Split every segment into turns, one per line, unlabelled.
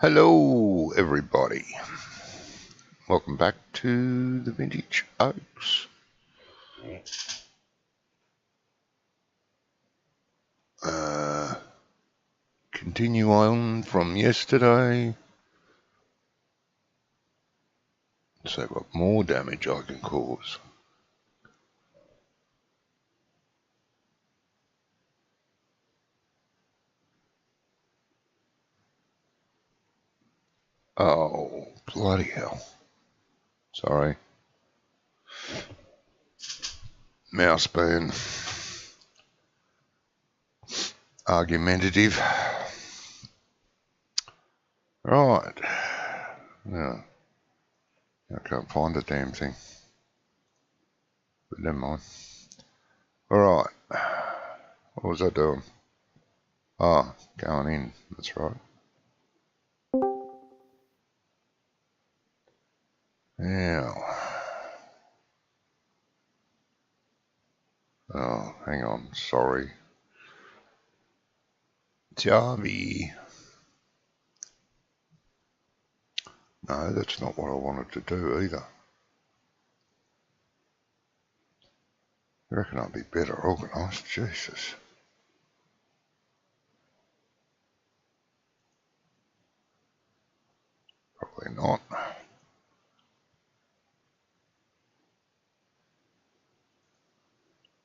Hello, everybody. Welcome back to the Vintage Oaks. Continue on from yesterday. So what more damage I can cause. Oh, bloody hell. Sorry. Mouse being argumentative. Right. Now, I can't find the damn thing. But never mind. Alright. What was I doing? Ah, going in. That's right. Now. Oh, hang on. Sorry. Jarvie. No, that's not what I wanted to do either. I reckon I'd be better organised. Jesus. Probably not.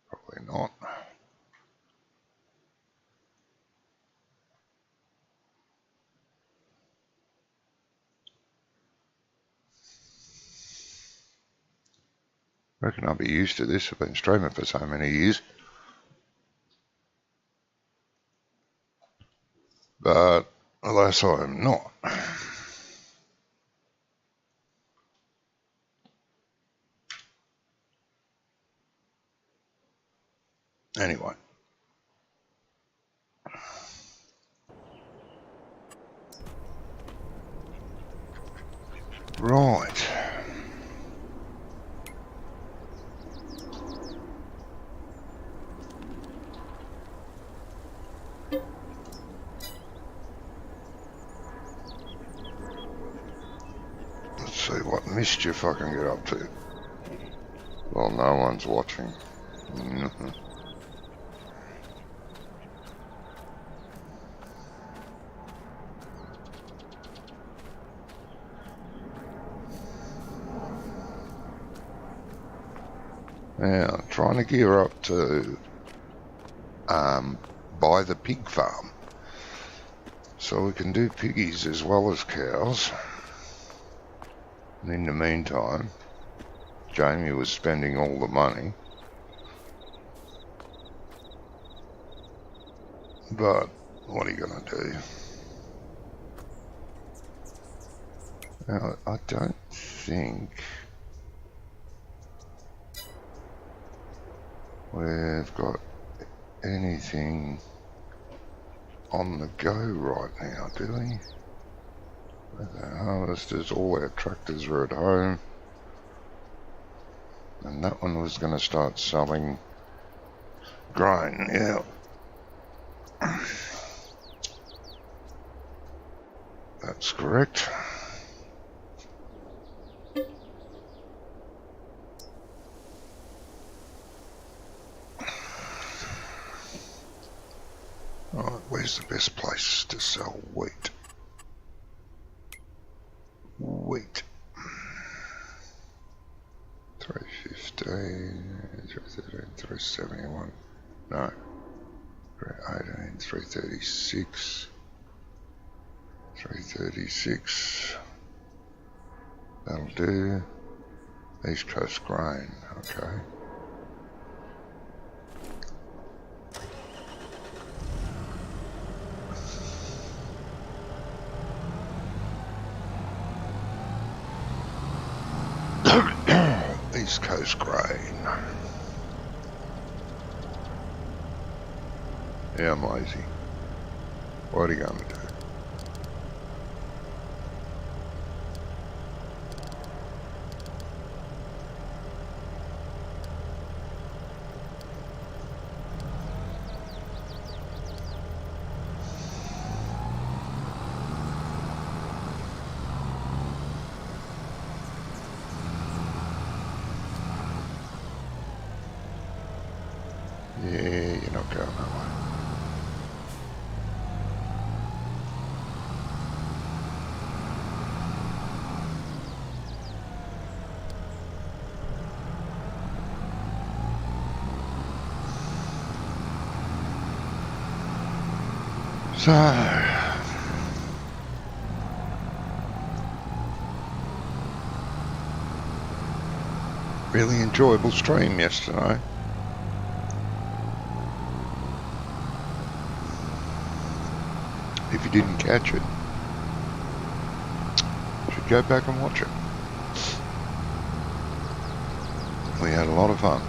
Probably not. I reckon I'll be used to this. I've been streaming for so many years. But alas, I am not. Anyway. Right. Let's see what mischief I can get up to. Well, no one's watching. Now, trying to gear up to buy the pig farm. So we can do piggies as well as cows. And in the meantime, Jamie was spending all the money. But what are you going to do? Now, I don't think we've got anything on the go right now, do we? The harvesters, all our tractors are at home. And that one was going to start selling grain, yeah. That's correct. Alright, where's the best place to sell wheat? Wheat. 315, 313, 371. No. 318, 336. 336. That'll do. East Coast grain, okay. East Coast grain. Yeah, I'm lazy. What are you going to do? going that way. So, really enjoyable stream yesterday. If you didn't catch it, you should go back and watch it. We had a lot of fun.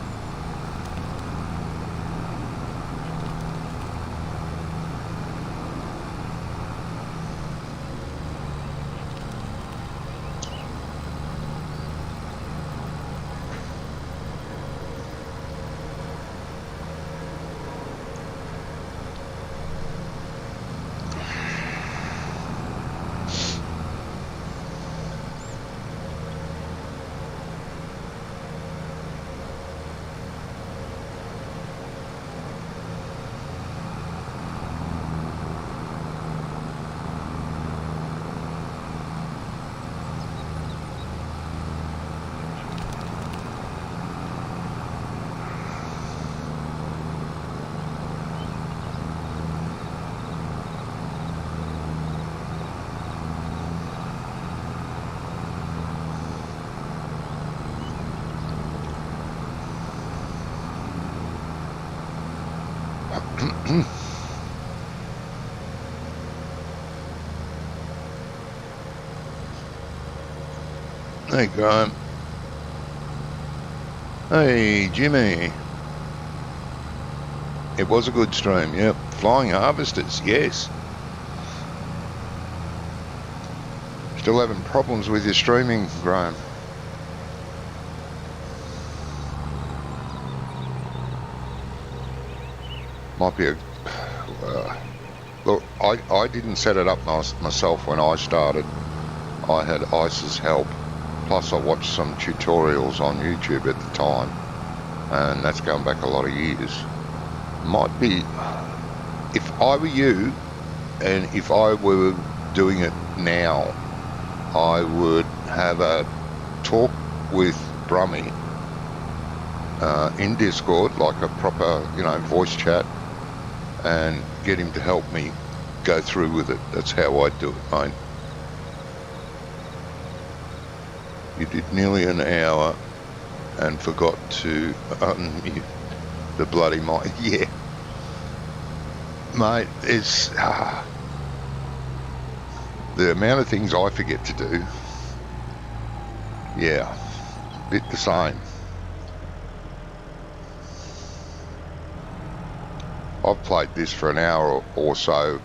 Hey, Graham. Hey, Jimmy. It was a good stream, yep. Flying harvesters, yes. Still having problems with your streaming, Graham. Might be a... look, I didn't set it up myself when I started. I had Ice's help. Plus I watched some tutorials on YouTube at the time. And that's going back a lot of years. Might be... If I were you, and if I were doing it now, I would have a talk with Brummy in Discord, like a proper, voice chat, and get him to help me go through with it. That's how I'd do it, mate. You did nearly an hour and forgot to unmute the bloody mic. Yeah. Mate, it's... the amount of things I forget to do, yeah, bit the same. I've played this for an hour or so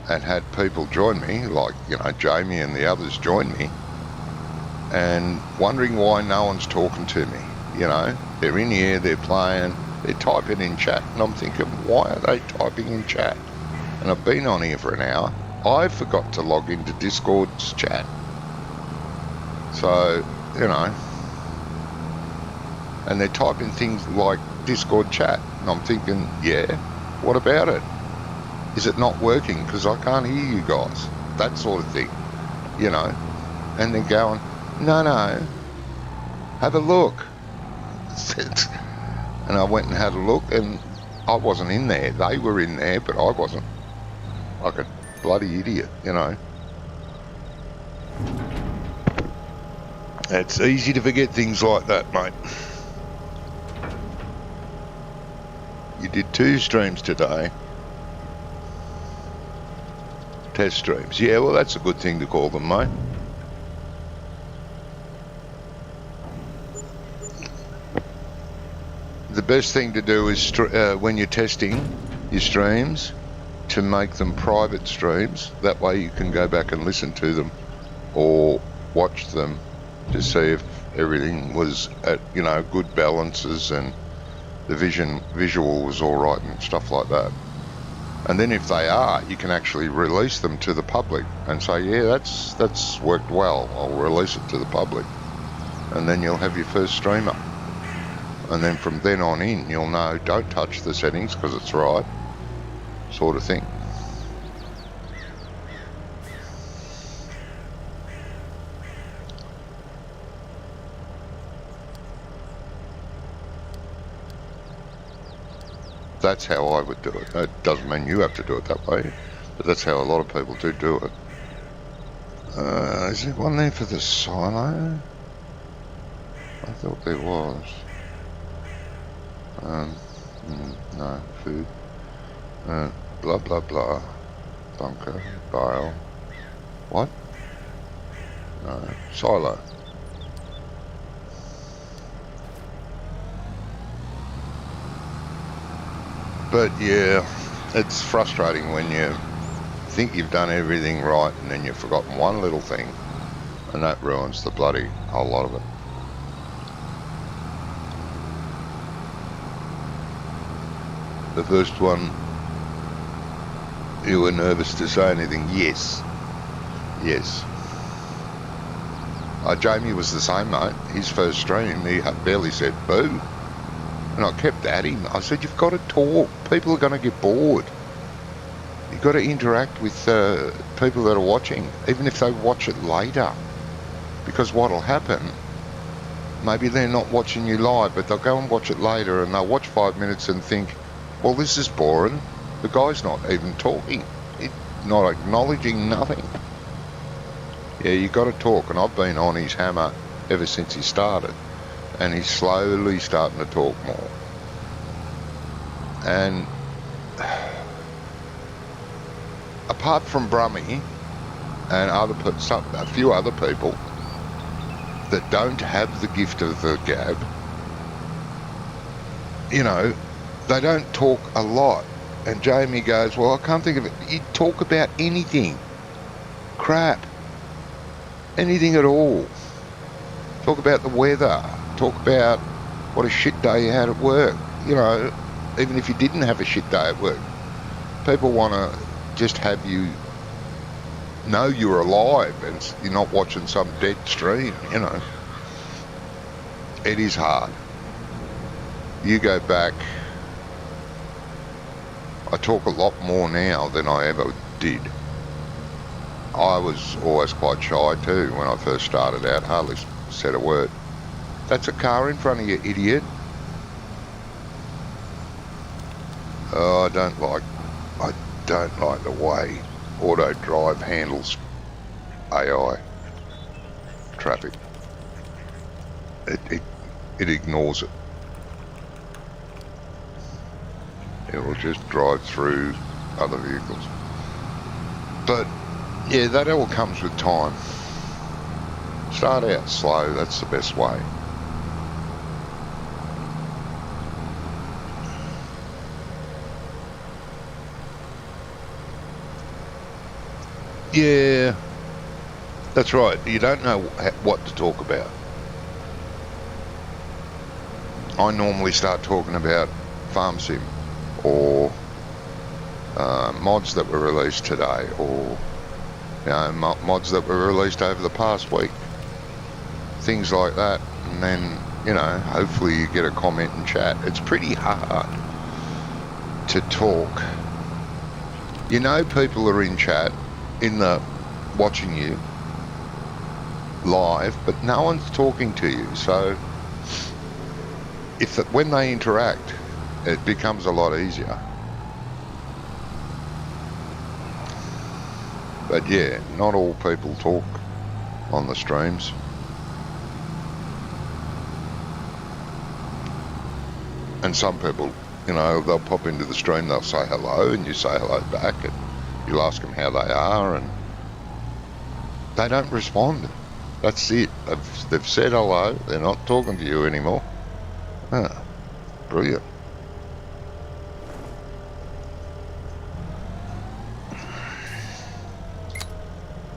and had people join me, like, Jamie and the others join me, and wondering why no one's talking to me. They're in here, they're playing, they're typing in chat, and I'm thinking, why are they typing in chat? And I've been on here for an hour. I forgot to log into Discord's chat. So, and they're typing things like Discord chat, and I'm thinking, yeah, what about it? Is it not working because I can't hear you guys? That sort of thing, and they're going, no, have a look. And I went and had a look, and I wasn't in there. They were in there, but I wasn't. Like a bloody idiot, It's easy to forget things like that, mate. You did 2 streams today. Test streams. Yeah, well, that's a good thing to call them, mate. The best thing to do is, when you're testing your streams, to make them private streams. That way you can go back and listen to them or watch them to see if everything was at, good balances and the visual was all right and stuff like that. And then if they are, you can actually release them to the public and say, yeah, that's worked well. I'll release it to the public. And then you'll have your first stream up. And then from then on in, you'll know, don't touch the settings because it's right, sort of thing. That's how I would do it. That doesn't mean you have to do it that way, but that's how a lot of people do it. Is there one there for the silo? I thought there was. No, food. Blah, blah, blah. Bunker, bale. What? No, silo. But yeah, it's frustrating when you think you've done everything right and then you've forgotten one little thing, and that ruins the bloody whole lot of it. The first one, you were nervous to say anything. Yes. Jamie was the same, mate. His first stream, he barely said boo. And I kept at him. I said, you've got to talk. People are going to get bored. You've got to interact with people that are watching, even if they watch it later. Because what'll happen, maybe they're not watching you live, but they'll go and watch it later and they'll watch 5 minutes and think, well, this is boring. The guy's not even talking. He's not acknowledging nothing. Yeah, you got to talk, and I've been on his hammer ever since he started, and he's slowly starting to talk more. And apart from Brummy and a few other people that don't have the gift of the gab, you know, they don't talk a lot. And Jamie goes, well, I can't think of it. You talk about anything. Crap. Anything at all. Talk about the weather. Talk about what a shit day you had at work. You know, even if you didn't have a shit day at work. People want to just have you know you're alive and you're not watching some dead stream, you know. It is hard. You go back, I talk a lot more now than I ever did. I was always quite shy too when I first started out, hardly said a word. That's a car in front of you, idiot. Oh, I don't like the way auto drive handles AI traffic. It ignores it. It will just drive through other vehicles. But yeah, that all comes with time. Start out slow, that's the best way. Yeah, that's right. You don't know what to talk about. I normally start talking about Farm Sim or mods that were released today, or mods that were released over the past week. Things like that. And then, hopefully you get a comment and chat. It's pretty hard to talk. People are in chat, watching you live, but no one's talking to you. So when they interact, it becomes a lot easier. But yeah, not all people talk on the streams. And some people, they'll pop into the stream, they'll say hello, and you say hello back, and you'll ask them how they are, and they don't respond. That's it. They've said hello, they're not talking to you anymore. Brilliant.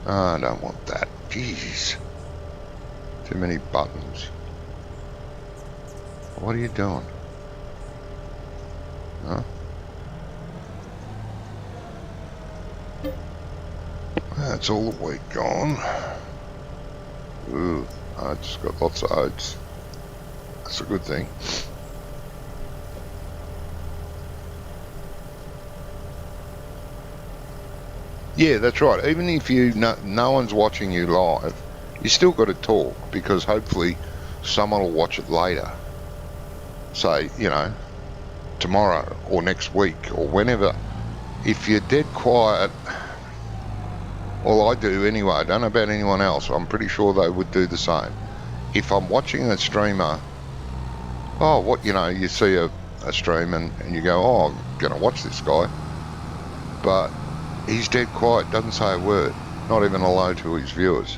I don't want that. Jeez. Too many buttons. What are you doing? Huh? That's all the wheat gone. Ooh, I just got lots of oats. That's a good thing. Yeah, that's right. Even if no one's watching you live, you still got to talk, because hopefully someone will watch it later. Say, tomorrow or next week or whenever. If you're dead quiet, well, I do anyway. I don't know about anyone else. I'm pretty sure they would do the same. If I'm watching a streamer, you see a stream and you go, oh, I'm going to watch this guy. But he's dead quiet, doesn't say a word, not even hello to his viewers.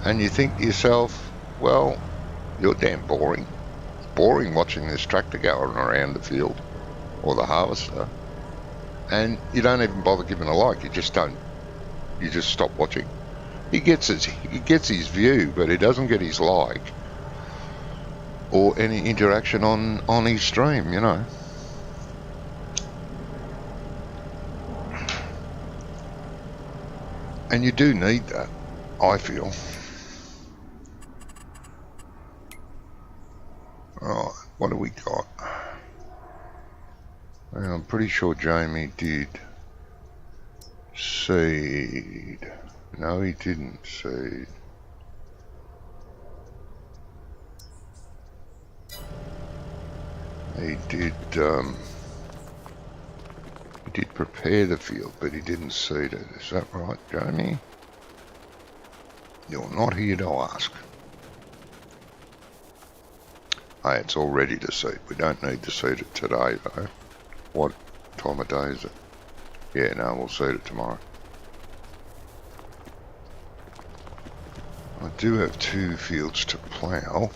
And you think to yourself, well, you're damn boring. It's boring watching this tractor going around the field or the harvester. And you don't even bother giving a like. You just stop watching. He gets his view, but he doesn't get his like or any interaction on his stream, And you do need that, I feel. Right, what do we got? Well, I'm pretty sure Jamie did seed. No, he didn't seed. He did prepare the field, but he didn't seed it. Is that right, Jamie? You're not here to ask. Hey, it's all ready to seed. We don't need to seed it today, though. What time of day is it? Yeah, no, we'll seed it tomorrow. I do have 2 fields to plough,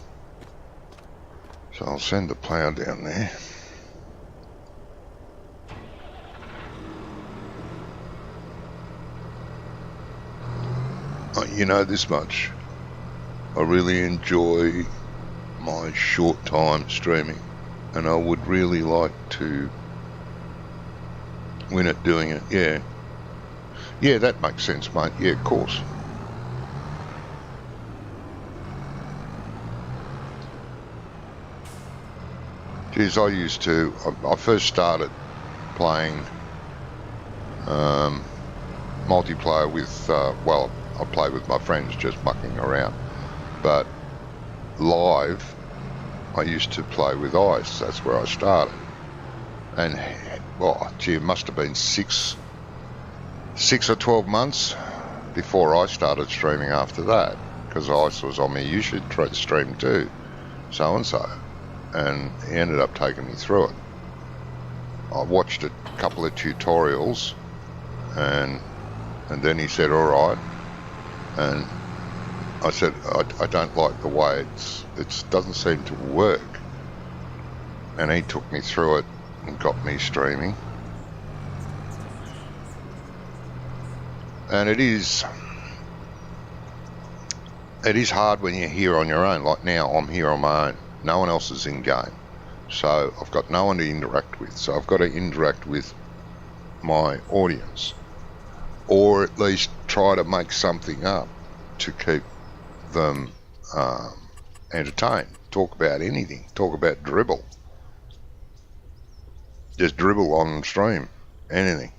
so I'll send the plough down there. You know this much. I really enjoy my short time streaming, and I would really like to win at doing it. Yeah, that makes sense, mate. Yeah, of course. Geez, I first started playing multiplayer with, I play with my friends, just mucking around. But live, I used to play with Ice. That's where I started. And, it must have been 6 or 12 months before I started streaming after that. Because Ice was on me, you should try to stream too, so-and-so. And he ended up taking me through it. I watched a couple of tutorials, and then he said, all right. And I said, I don't like the way it doesn't seem to work. And he took me through it and got me streaming. And it is hard when you're here on your own. Like now, I'm here on my own. No one else is in game. So I've got no one to interact with. So I've got to interact with my audience. Or at least try to make something up to keep them entertained. Talk about anything. Talk about dribble. Just dribble on stream. Anything,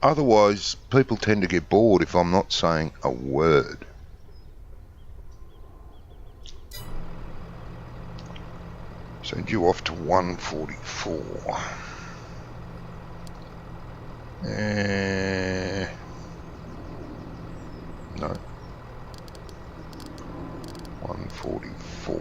Otherwise, people tend to get bored if I'm not saying a word. Send you off to 144. No. 144.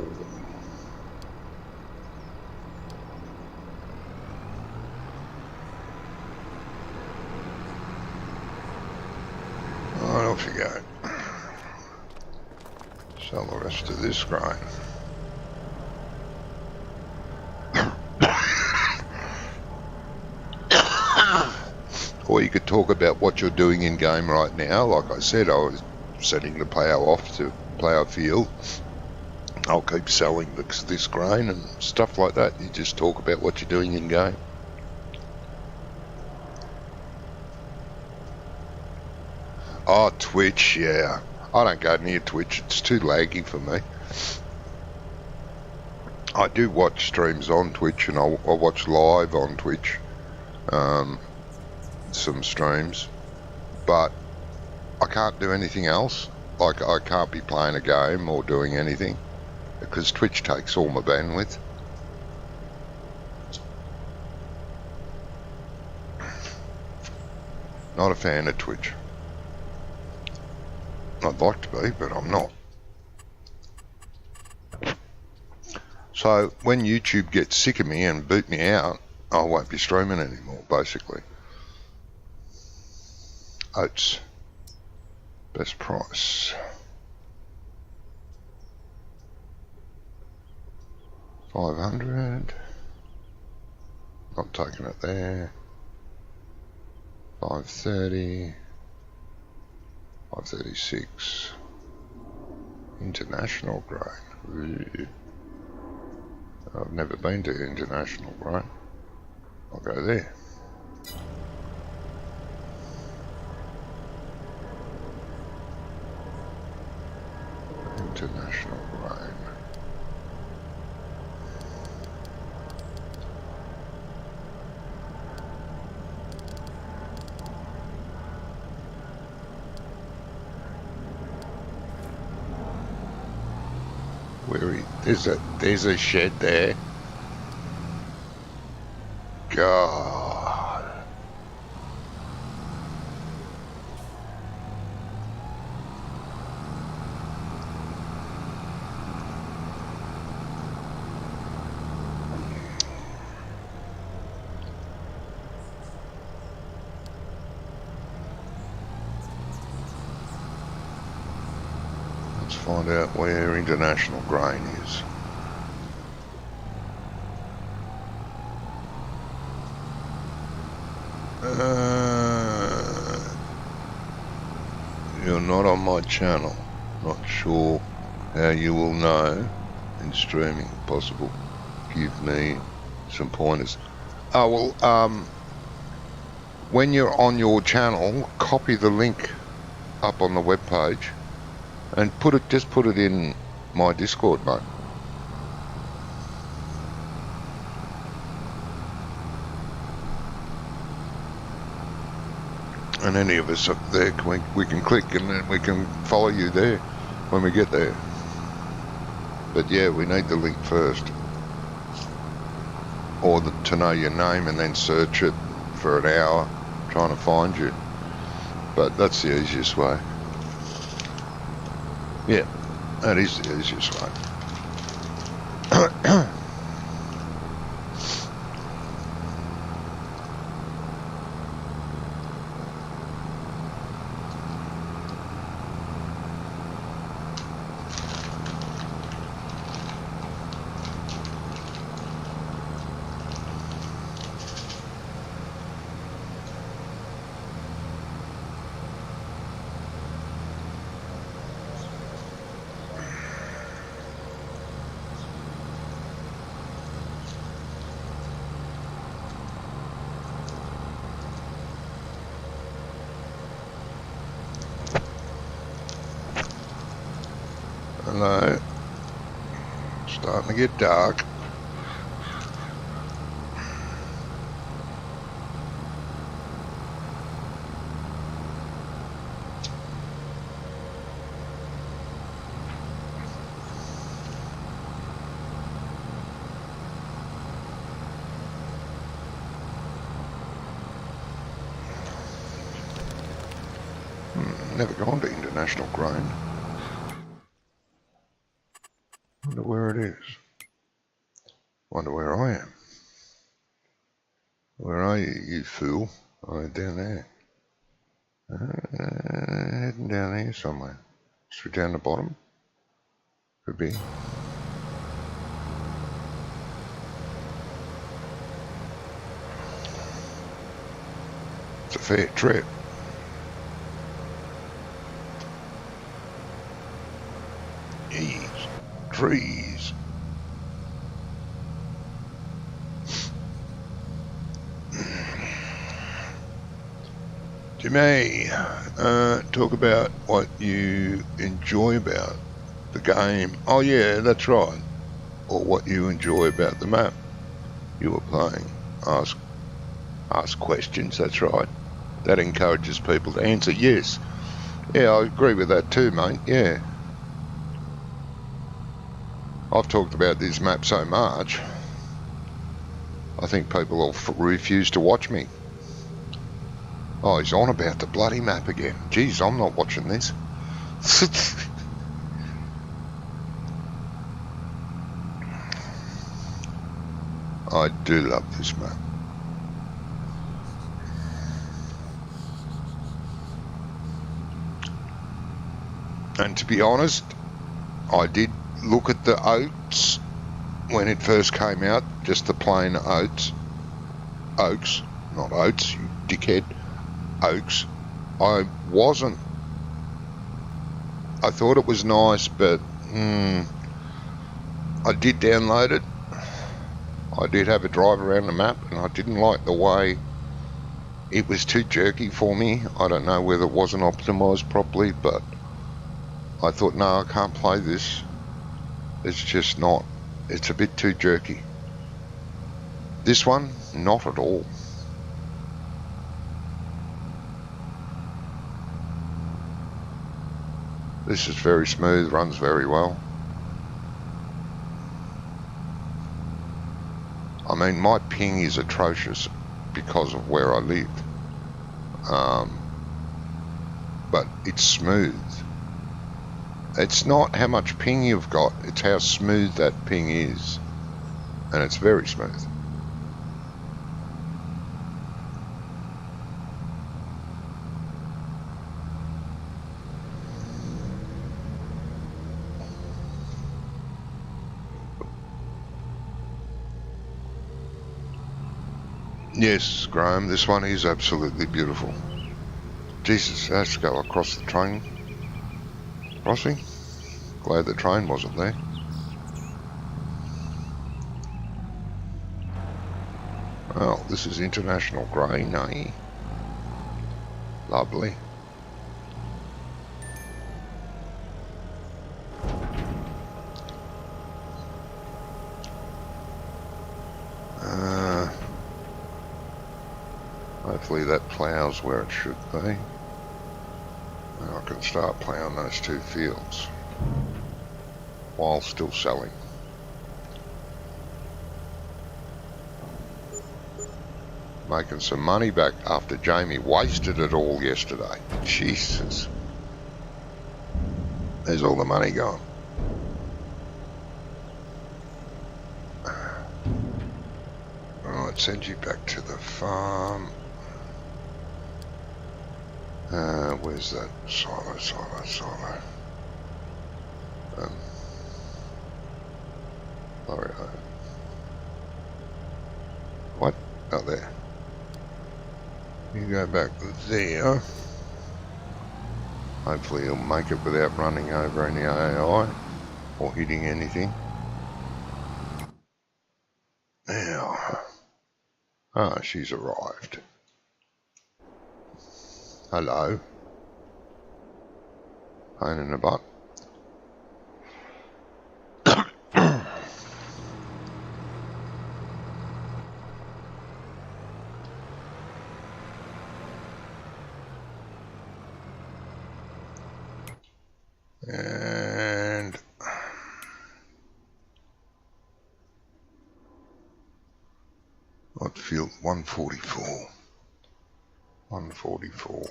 Right, off you go. Sell the rest of this grain. Or you could talk about what you're doing in game right now. Like I said, I was setting the plough off to plough field. I'll keep selling this grain and stuff like that. You just talk about what you're doing in game. Oh, Twitch, yeah. I don't go near Twitch. It's too laggy for me. I do watch streams on Twitch, and I watch live on Twitch. some streams, but I can't do anything else. Like, I can't be playing a game or doing anything because Twitch takes all my bandwidth. Not a fan of Twitch. I'd like to be, but I'm not. So when YouTube gets sick of me and boot me out, I won't be streaming anymore, basically. Oats. Best price. 500. Not taking it there. 530. 536. International grain. Ooh. I've never been to international grain. I'll go there. International grain. There's a shed there. God. Let's find out where international grain is. You're not on my channel. Not sure how you will know in streaming. Possible. Give me some pointers. Oh, well, when you're on your channel, copy the link up on the web page and just put it in my Discord, mate. And any of us up there, we can click and then we can follow you there when we get there. But yeah, we need the link first. Or to know your name and then search it for an hour trying to find you. But that's the easiest way. Yeah, that is the easiest way. Hello. Starting to get dark. Never gone to international grain. Wonder where it is. Wonder where I am. Where are you, you fool? Oh, down there. Heading down here somewhere. Straight down the bottom. Could be. It's a fair trip. Jeez. Trees. Jimmy, talk about what you enjoy about the game. Oh yeah, that's right. Or what you enjoy about the map you were playing. Ask Ask questions, that's right. That encourages people to answer yes. Yeah, I agree with that too, mate, yeah. I've talked about this map so much, I think people will refuse to watch me. Oh, he's on about the bloody map again. Geez, I'm not watching this. I do love this map. And to be honest, I did look at the oats when it first came out, just the plain oats. Oaks, not oats, you dickhead. Oaks. I thought it was nice, but I did download it. I did have a drive around the map, and I didn't like the way it was too jerky for me. I don't know whether it wasn't optimised properly, but I thought, no, I can't play this. It's just not. It's a bit too jerky. This one, not at all. This is very smooth, runs very well. I mean, my ping is atrocious because of where I live. But it's smooth. It's not how much ping you've got, it's how smooth that ping is. And it's very smooth. Yes, Graham, this one is absolutely beautiful. Jesus, has to go across the train crossing. Glad the train wasn't there. Well, this is international grain, eh? Lovely. Hopefully that ploughs where it should be. And I can start ploughing those two fields while still selling. Making some money back after Jamie wasted it all yesterday. Jesus. There's all the money gone. Alright, send you back to the farm. Where's that? Silo. Lorry home. What? Oh, there. You go back there. Hopefully he'll make it without running over any AI or hitting anything. Now. Ah, she's arrived. Hello. Pain in the butt. And what field? 144. 144.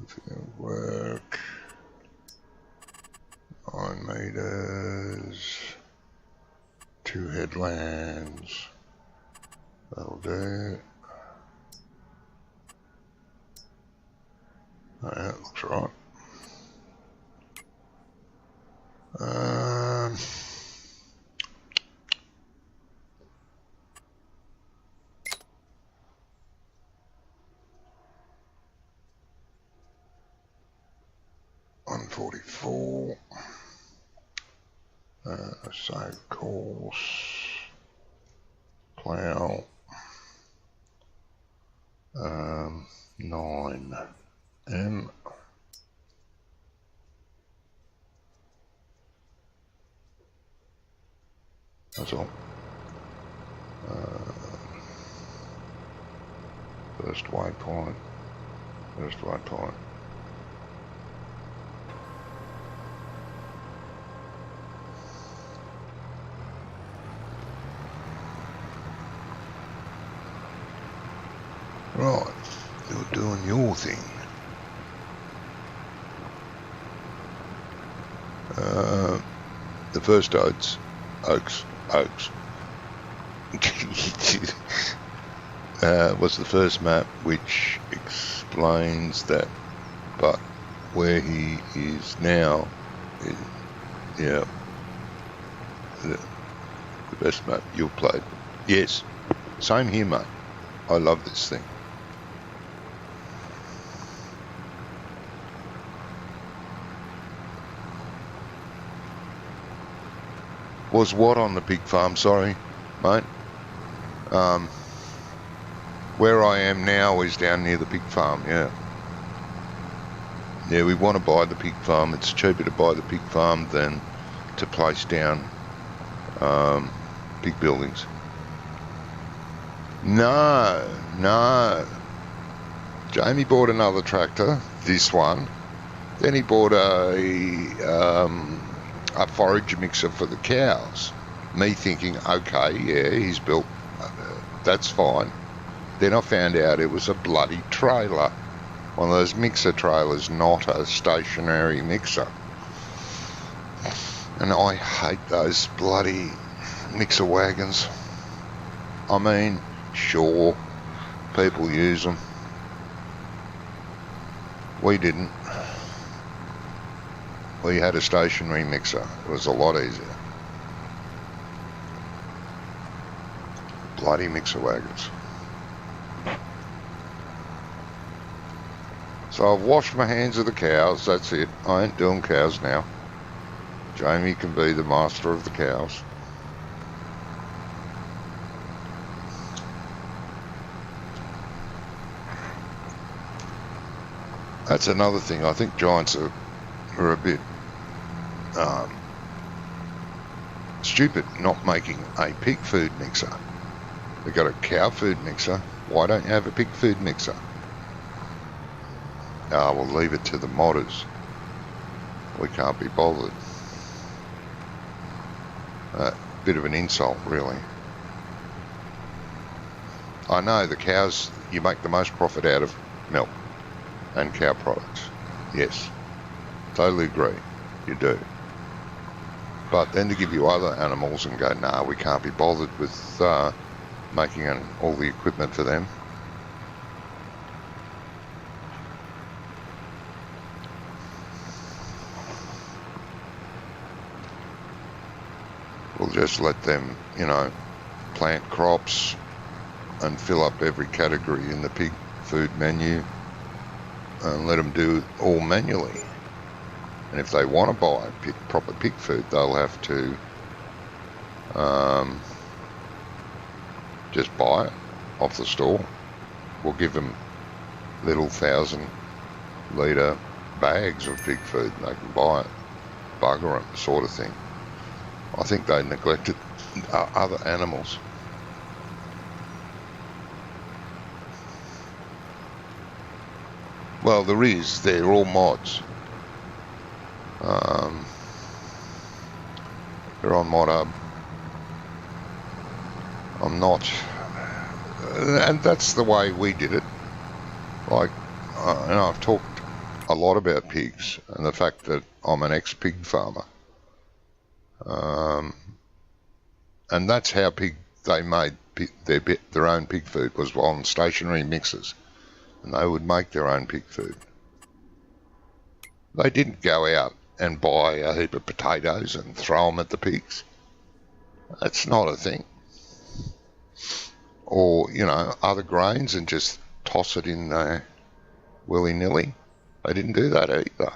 Field work. 9 meters. 2 headlands. That'll do. Oh, yeah, that looks right. 144. Save course. Plough. 9M. That's all. First waypoint. First waypoint. Right, you're doing your thing. The first oaks, was the first map which explains that, but where he is now, yeah, the best map you've played. Yes, same here, mate. I love this thing. Was what on the pig farm? Sorry, mate. Where I am now is down near the pig farm, yeah. Yeah, we want to buy the pig farm. It's cheaper to buy the pig farm than to place down pig buildings. No. Jamie bought another tractor, this one. Then he bought a forage mixer for the cows. Me thinking, okay, yeah, he's built, that's fine. Then I found out it was a bloody trailer. One of those mixer trailers, not a stationary mixer. And I hate those bloody mixer wagons. I mean, sure, people use them. We didn't. We had a stationary mixer. It was a lot easier. Bloody mixer wagons. So I've washed my hands of the cows, that's it. I ain't doing cows now. Jamie can be the master of the cows. That's another thing. I think giants are a bit stupid not making a pig food mixer. They've got a cow food mixer. Why don't you have a pig food mixer? We'll leave it to the modders. We can't be bothered. Bit of an insult, really. I know the cows, you make the most profit out of milk and cow products. Yes, totally agree, you do. But then to give you other animals and go, nah, we can't be bothered with making all the equipment for them. We'll just let them, plant crops and fill up every category in the pig food menu and let them do it all manually. And if they want to buy proper pig food, they'll have to just buy it off the store. We'll give them little 1,000-litre bags of pig food and they can buy it, bugger them, sort of thing. I think they neglected other animals. Well, they're all mods. They're on Mod Hub. I'm not, and that's the way we did it. Like, I've talked a lot about pigs and the fact that I'm an ex-pig farmer. And that's how they made their own pig food, was on stationary mixers, and they would make their own pig food. They didn't go out and buy a heap of potatoes and throw them at the pigs. That's not a thing. Or, other grains and just toss it in there willy-nilly. They didn't do that either.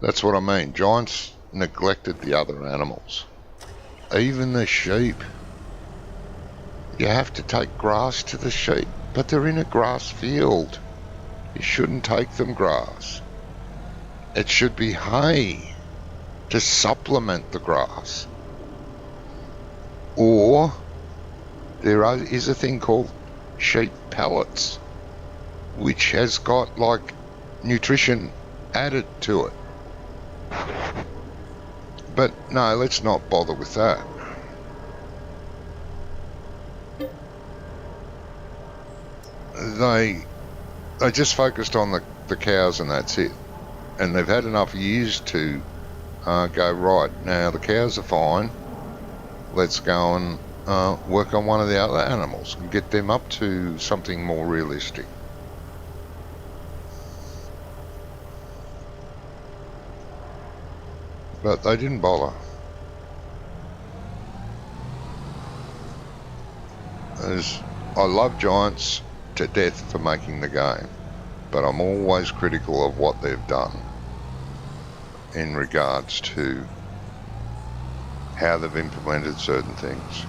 That's what I mean. Giants neglected the other animals. Even the sheep. You have to take grass to the sheep, but they're in a grass field. You shouldn't take them grass. It should be hay to supplement the grass. Or there is a thing called sheep pellets, which has got like nutrition added to it. But no, let's not bother with that. They just focused on the cows and that's it. And they've had enough years to go, right, now the cows are fine, let's go and work on one of the other animals and get them up to something more realistic. But they didn't bother. I love Giants to death for making the game, but I'm always critical of what they've done in regards to how they've implemented certain things.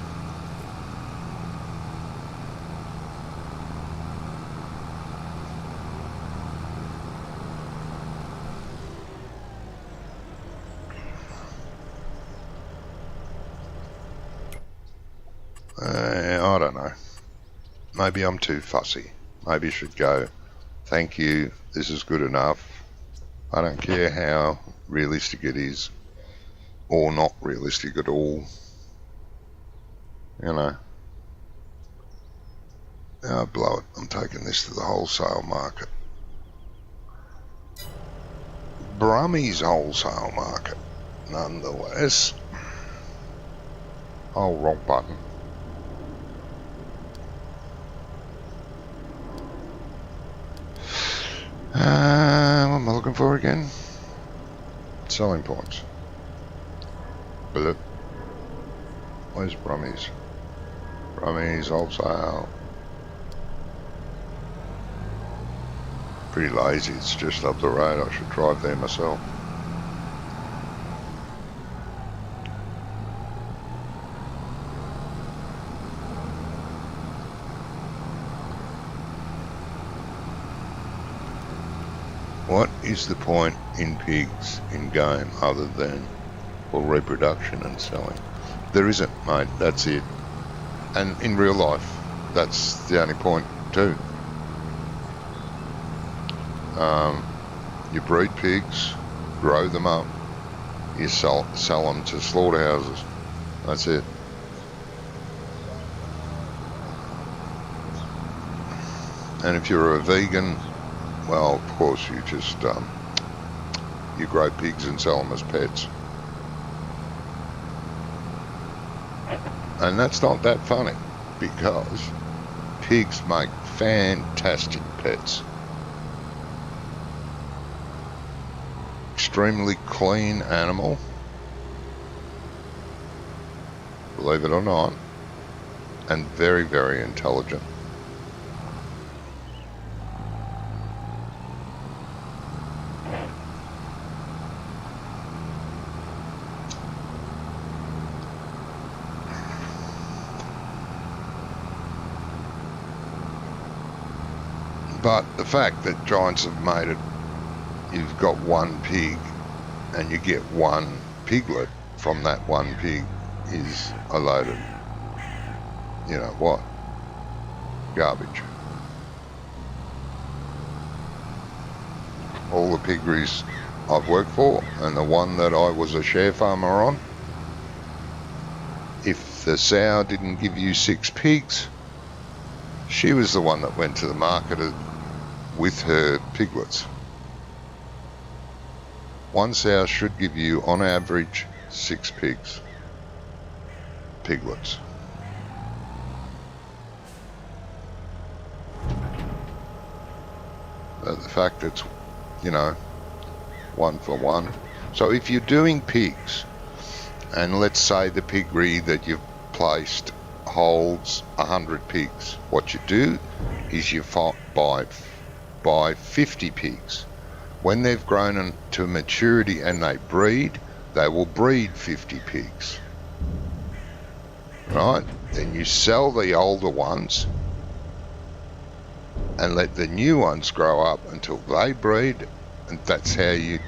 I don't know. Maybe I'm too fussy. Maybe I should go, thank you, this is good enough. I don't care how realistic it is, or not realistic at all. You know. Oh, blow it. I'm taking this to the wholesale market. Brummie's wholesale market, nonetheless. Oh, wrong button. What am I looking for again? Selling points. Blip. Where's Brummie's? Brummie's wholesale. Pretty lazy, it's just up the road. I should drive there myself. What is the point in pigs in game other than for reproduction and selling? There isn't, mate, that's it. And in real life, that's the only point too. You breed pigs, grow them up, you sell them to slaughterhouses. That's it. And if you're a vegan, well, of course, you just you grow pigs and sell them as pets. And that's not that funny, because pigs make fantastic pets. Extremely clean animal, believe it or not, and very, very intelligent. But the fact that Giants have made it, you've got one pig and you get one piglet from that one pig, is a load of, you know what, garbage. All the piggeries I've worked for, and the one that I was a share farmer on, if the sow didn't give you 6 pigs, she was the one that went to the market with her piglets. One sow should give you, on average, 6 piglets. But the fact it's, you know, 1 for 1. So if you're doing pigs, and let's say the piggery that you've placed holds 100 pigs, what you do is you buy 50 pigs. When they've grown to maturity and they breed, they will breed 50 pigs. Right? Then you sell the older ones and let the new ones grow up until they breed, and that's how you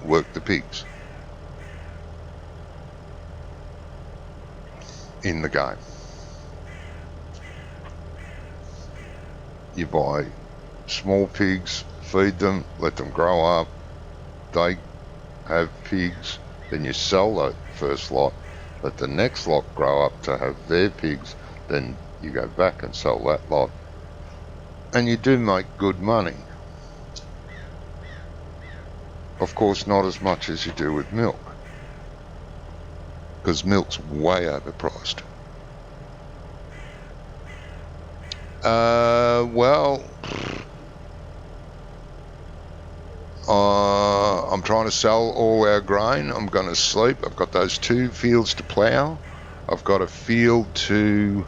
work the pigs. in the game. You buy small pigs, feed them, let them grow up, they have pigs, then you sell that first lot, let the next lot grow up to have their pigs, then you go back and sell that lot. And you do make good money. Of course, not as much as you do with milk, because milk's way overpriced. Well, I'm trying to sell all our grain. I'm going to sleep. I've got those 2 fields to plough. I've got a field to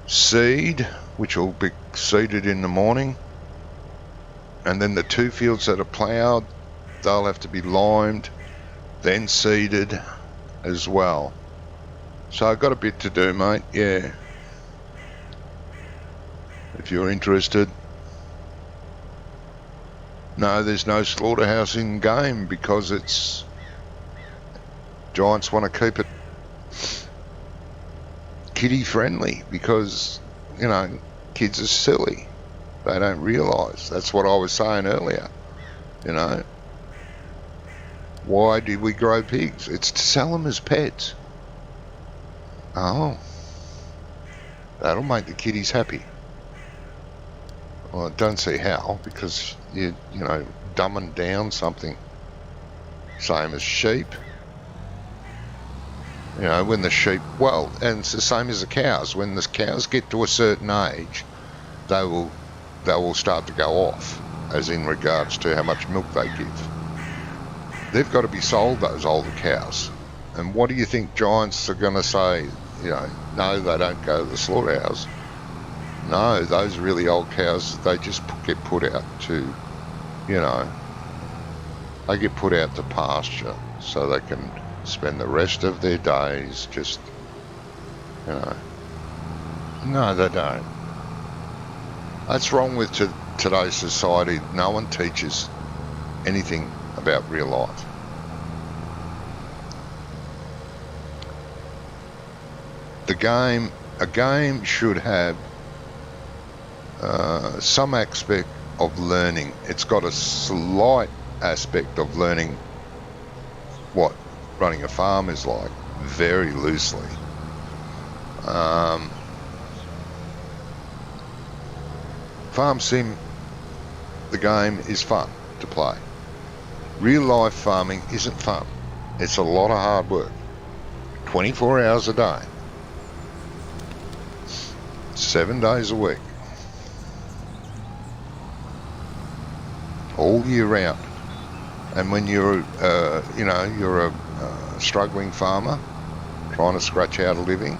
seed, which will be seeded in the morning. And then the 2 fields that are ploughed, they'll have to be limed, then seeded as well. So I've got a bit to do, mate, yeah. If you're interested. No, there's no slaughterhouse in game because it's... Giants want to keep it kiddie friendly because, you know, kids are silly. They don't realise. That's what I was saying earlier, you know. Why did we grow pigs? It's to sell them as pets. Oh. That'll make the kiddies happy. Well, I don't see how, because you know, dumbing down something. Same as sheep. You know, when the sheep, well, and it's the same as the cows. When the cows get to a certain age, they will start to go off, as in regards to how much milk they give. They've got to be sold, those older cows. And what do you think giants are going to say? You know, no, they don't go to the slaughterhouse. No, those really old cows, they just get put out to, you know, they get put out to pasture so they can spend the rest of their days just, you know. No, they don't. That's wrong with today's society. No one teaches anything about real life. A game should have some aspect of learning. It's got a slight aspect of learning what running a farm is like, very loosely. Farm sim, the game is fun to play. Real life farming isn't fun. It's a lot of hard work. 24 hours a day. 7 days a week. All year round. And when you're, you know, you're a struggling farmer trying to scratch out a living,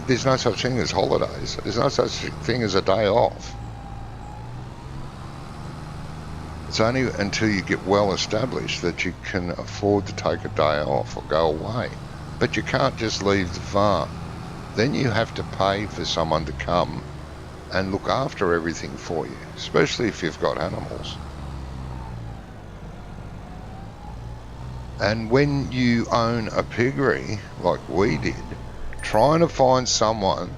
there's no such thing as holidays. There's no such thing as a day off. It's only until you get well established that you can afford to take a day off or go away. But you can't just leave the farm. Then you have to pay for someone to come and look after everything for you, especially if you've got animals. And when you own a piggery, like we did, trying to find someone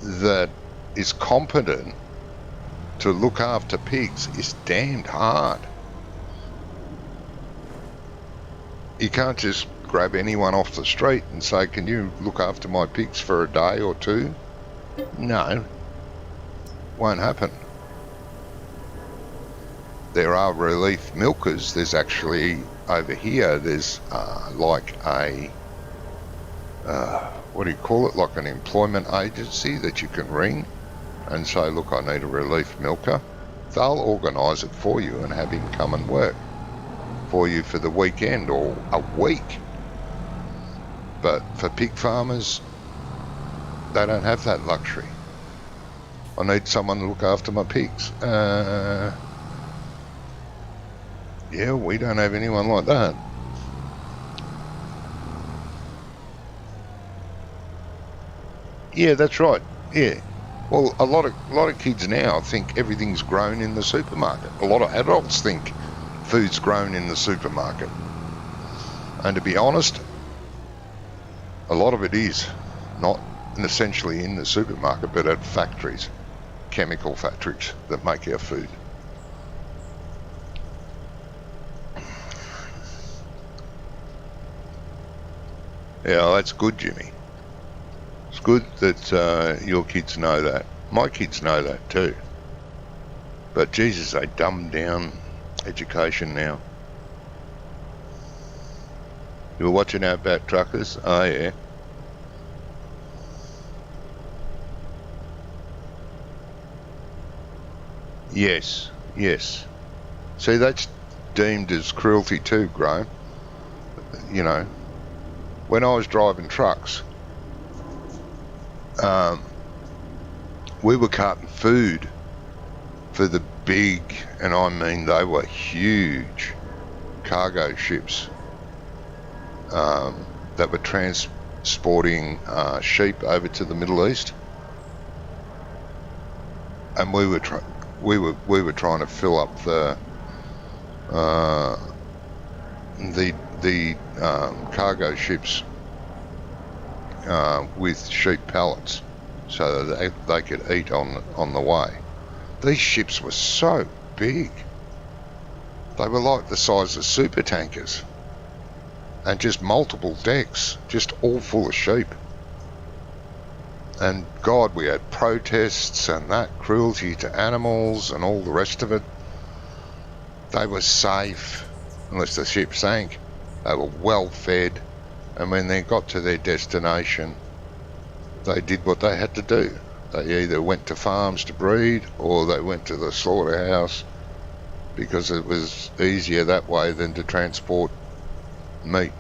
that is competent to look after pigs is damned hard. You can't just grab anyone off the street and say, can you look after my pigs for a day or two? No, won't happen. There are relief milkers. There's actually, over here, there's like a, what do you call it, like an employment agency that you can ring and say, look, I need a relief milker. They'll organise it for you and have him come and work for you for the weekend or a week. But for pig farmers, they don't have that luxury. I need someone to look after my pigs. Yeah, we don't have anyone like that. Yeah, that's right. Yeah. Well, a lot of kids now think everything's grown in the supermarket. A lot of adults think food's grown in the supermarket. And to be honest, A lot of it is not essentially in the supermarket, but at factories, chemical factories that make our food. Yeah, that's good, Jimmy. It's good that your kids know that. My kids know that too. But Jesus, they dumb down education now. You were watching Outback Truckers? Oh, yeah. Yes, yes. See, that's deemed as cruelty too, Graham. You know, when I was driving trucks, we were carting food for the big, and I mean they were huge, cargo ships that were transporting sheep over to the Middle East, and we were trying to fill up the cargo ships with sheep pallets so that they could eat on the way. These ships were so big. They were like the size of super tankers, and just multiple decks, just all full of sheep. And God, we had protests and that cruelty to animals and all the rest of it. They were safe unless the ship sank. They were well fed, and when they got to their destination, they did what they had to do. They either went to farms to breed, or they went to the slaughterhouse, because it was easier that way than to transport meat.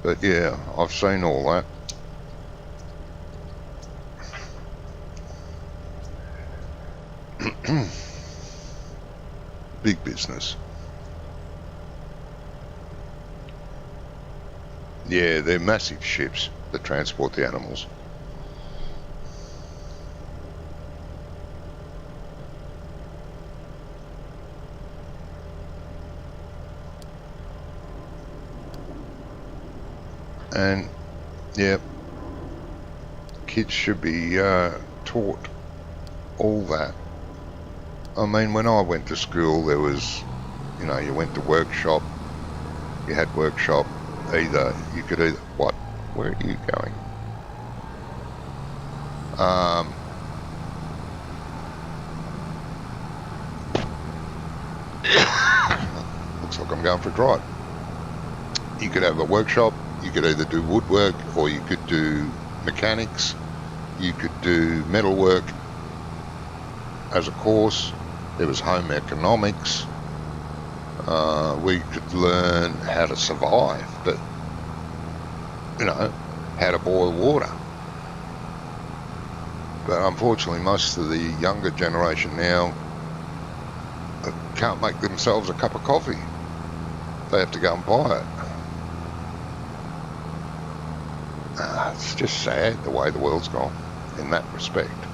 But yeah, I've seen all that. Big business. Yeah, they're massive ships that transport the animals. And yeah, kids should be taught all that. I mean, when I went to school, there was, you know, you went to workshop, you had workshop, you could either, what? Where are you going? Looks like I'm going for a drive. You could have a workshop, you could either do woodwork, or you could do mechanics, you could do metalwork as a course. There was home economics. We could learn how to survive, but, you know, how to boil water. But unfortunately, most of the younger generation now can't make themselves a cup of coffee. They have to go and buy it. It's just sad the way the world's gone in that respect.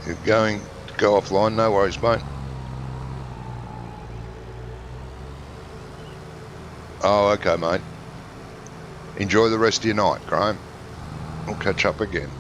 You're going to go offline, no worries, mate. Oh, okay, mate. Enjoy the rest of your night, Graham. We'll catch up again.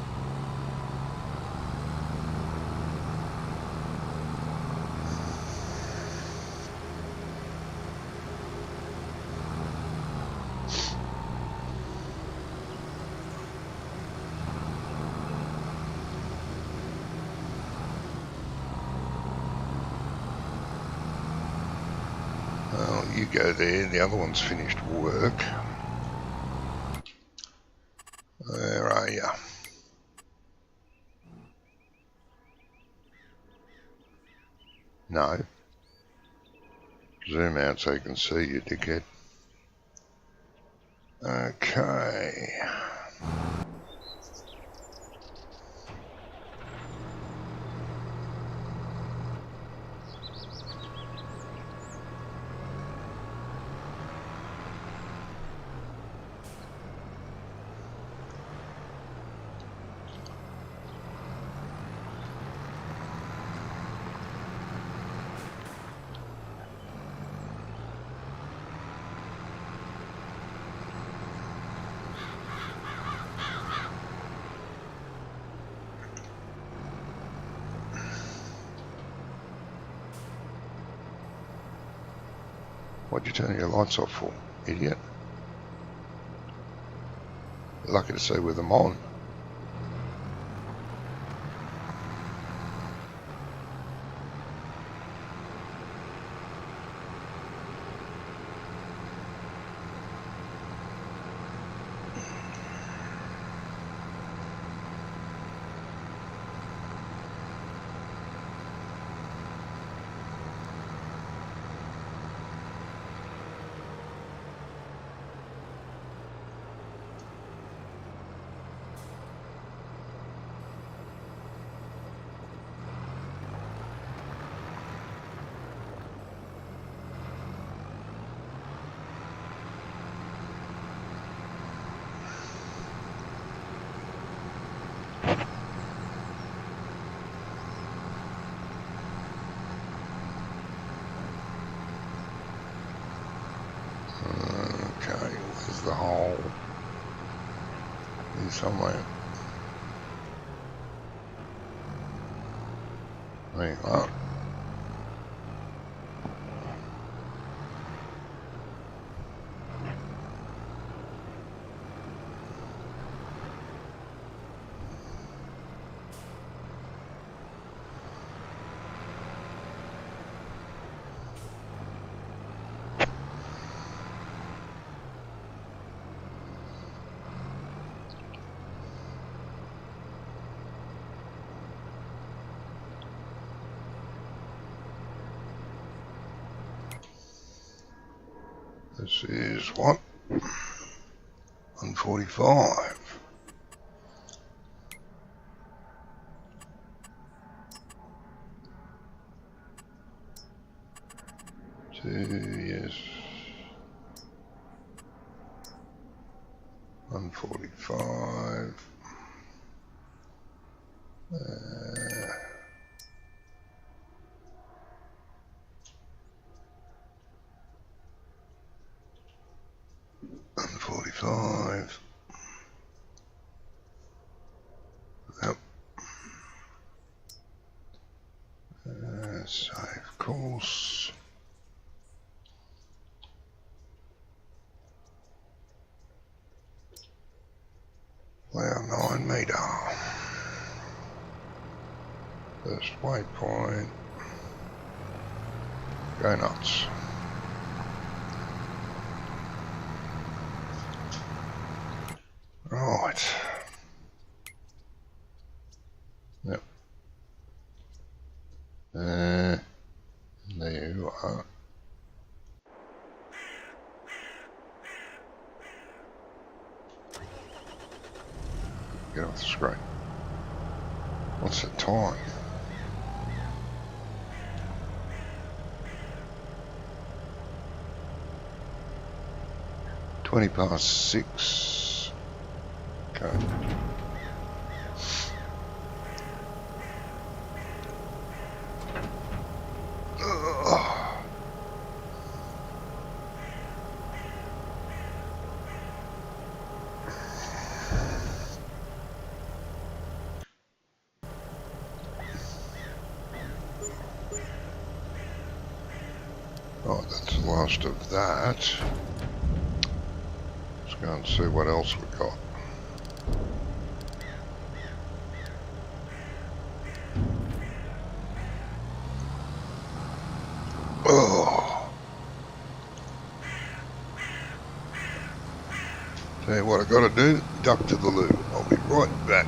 Well, you go there. The other one's finished work. Where are you? No. Zoom out so you can see you, dickhead. Okay. What'd you turn your lights off for, idiot? You're lucky to see with them on. Okay, where's the hole? Here somewhere. There you are. This is what? 145. Yes. 145. 145. Yep. Save course. Allow 9 metre. First waypoint. Go nuts. Right. Yep. There you are. Get off the screen. What's the time? (6). Okay. Right, that's the last of that. Let's go and see what else we got. Oh. Tell you what I gotta do, duck to the loo. I'll be right back.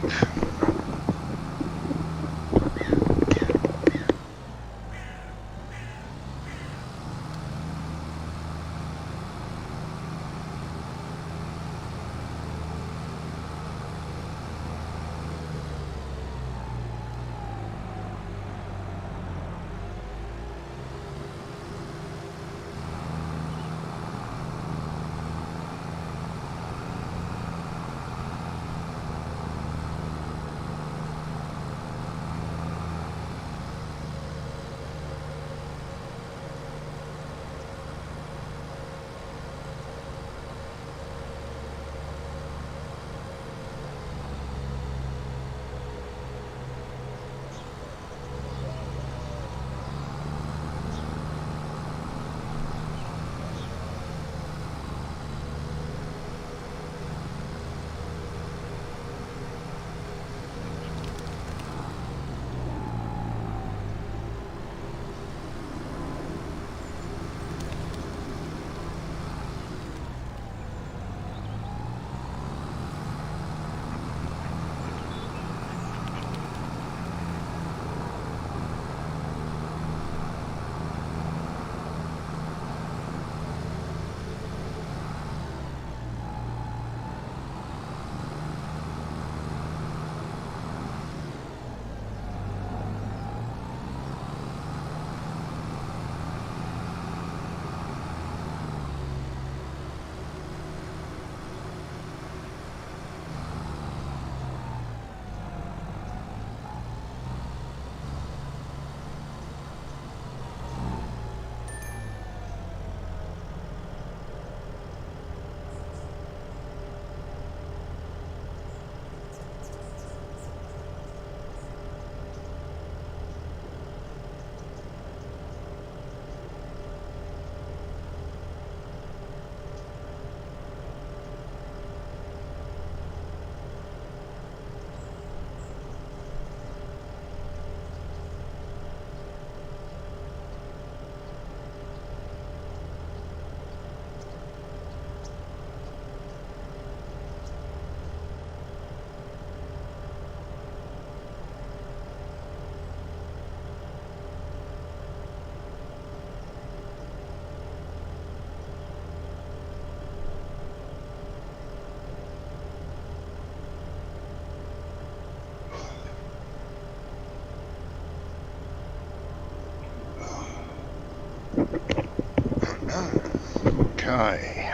Okay.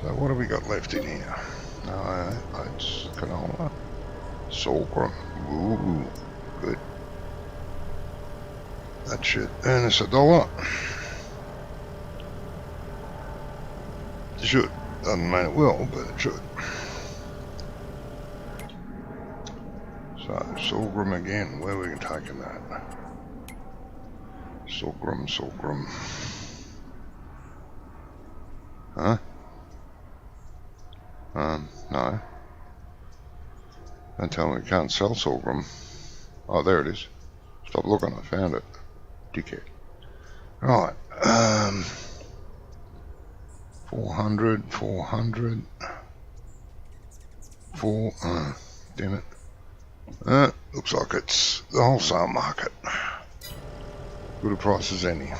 So what have we got left in here? No, it's canola. Sorghum. Ooh, good. That should earn us $1. It should. Doesn't mean it will, but it should. So, sorghum again. Where are we taking that? Sorghum. Huh? No. Don't tell me we can't sell sorghum. Oh, there it is. Stop looking, I found it. Dickhead. Right. 400. 4. Damn it. Looks like it's the wholesale market. Good a price as any.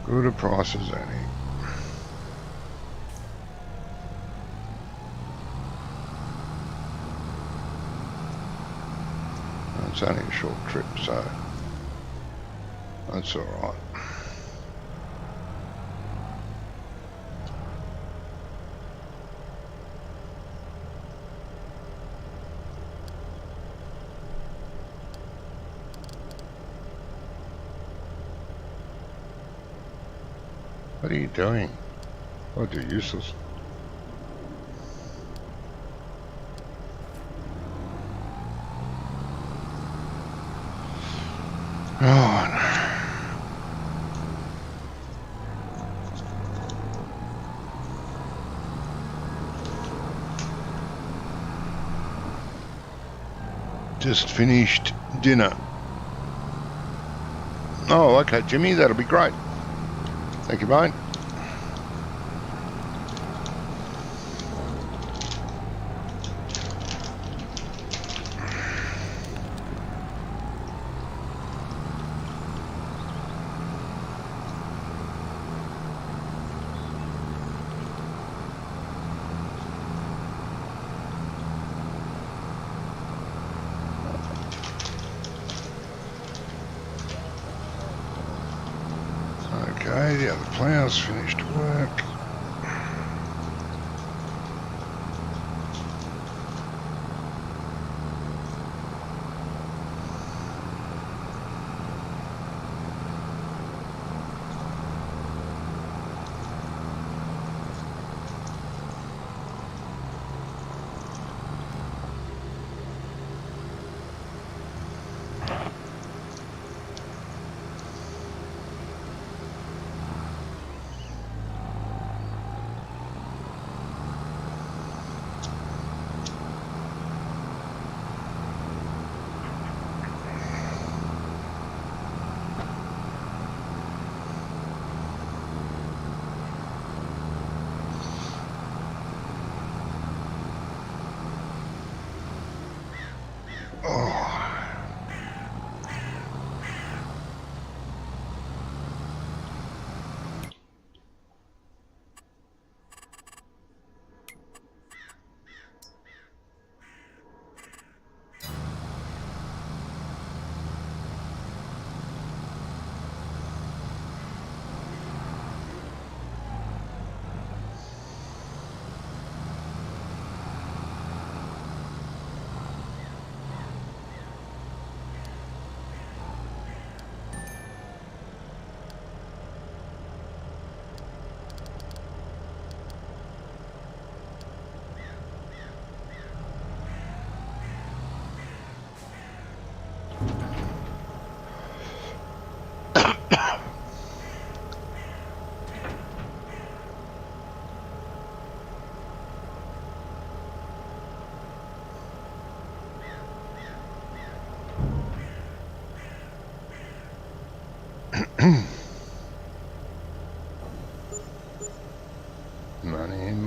Good a price as any. It's only a short trip, so that's alright. What are you doing? Oh, you're useless. Right. Just finished dinner. Oh, okay, Jimmy, that'll be great. Thank you, mate. Okay, the other plough's finished work.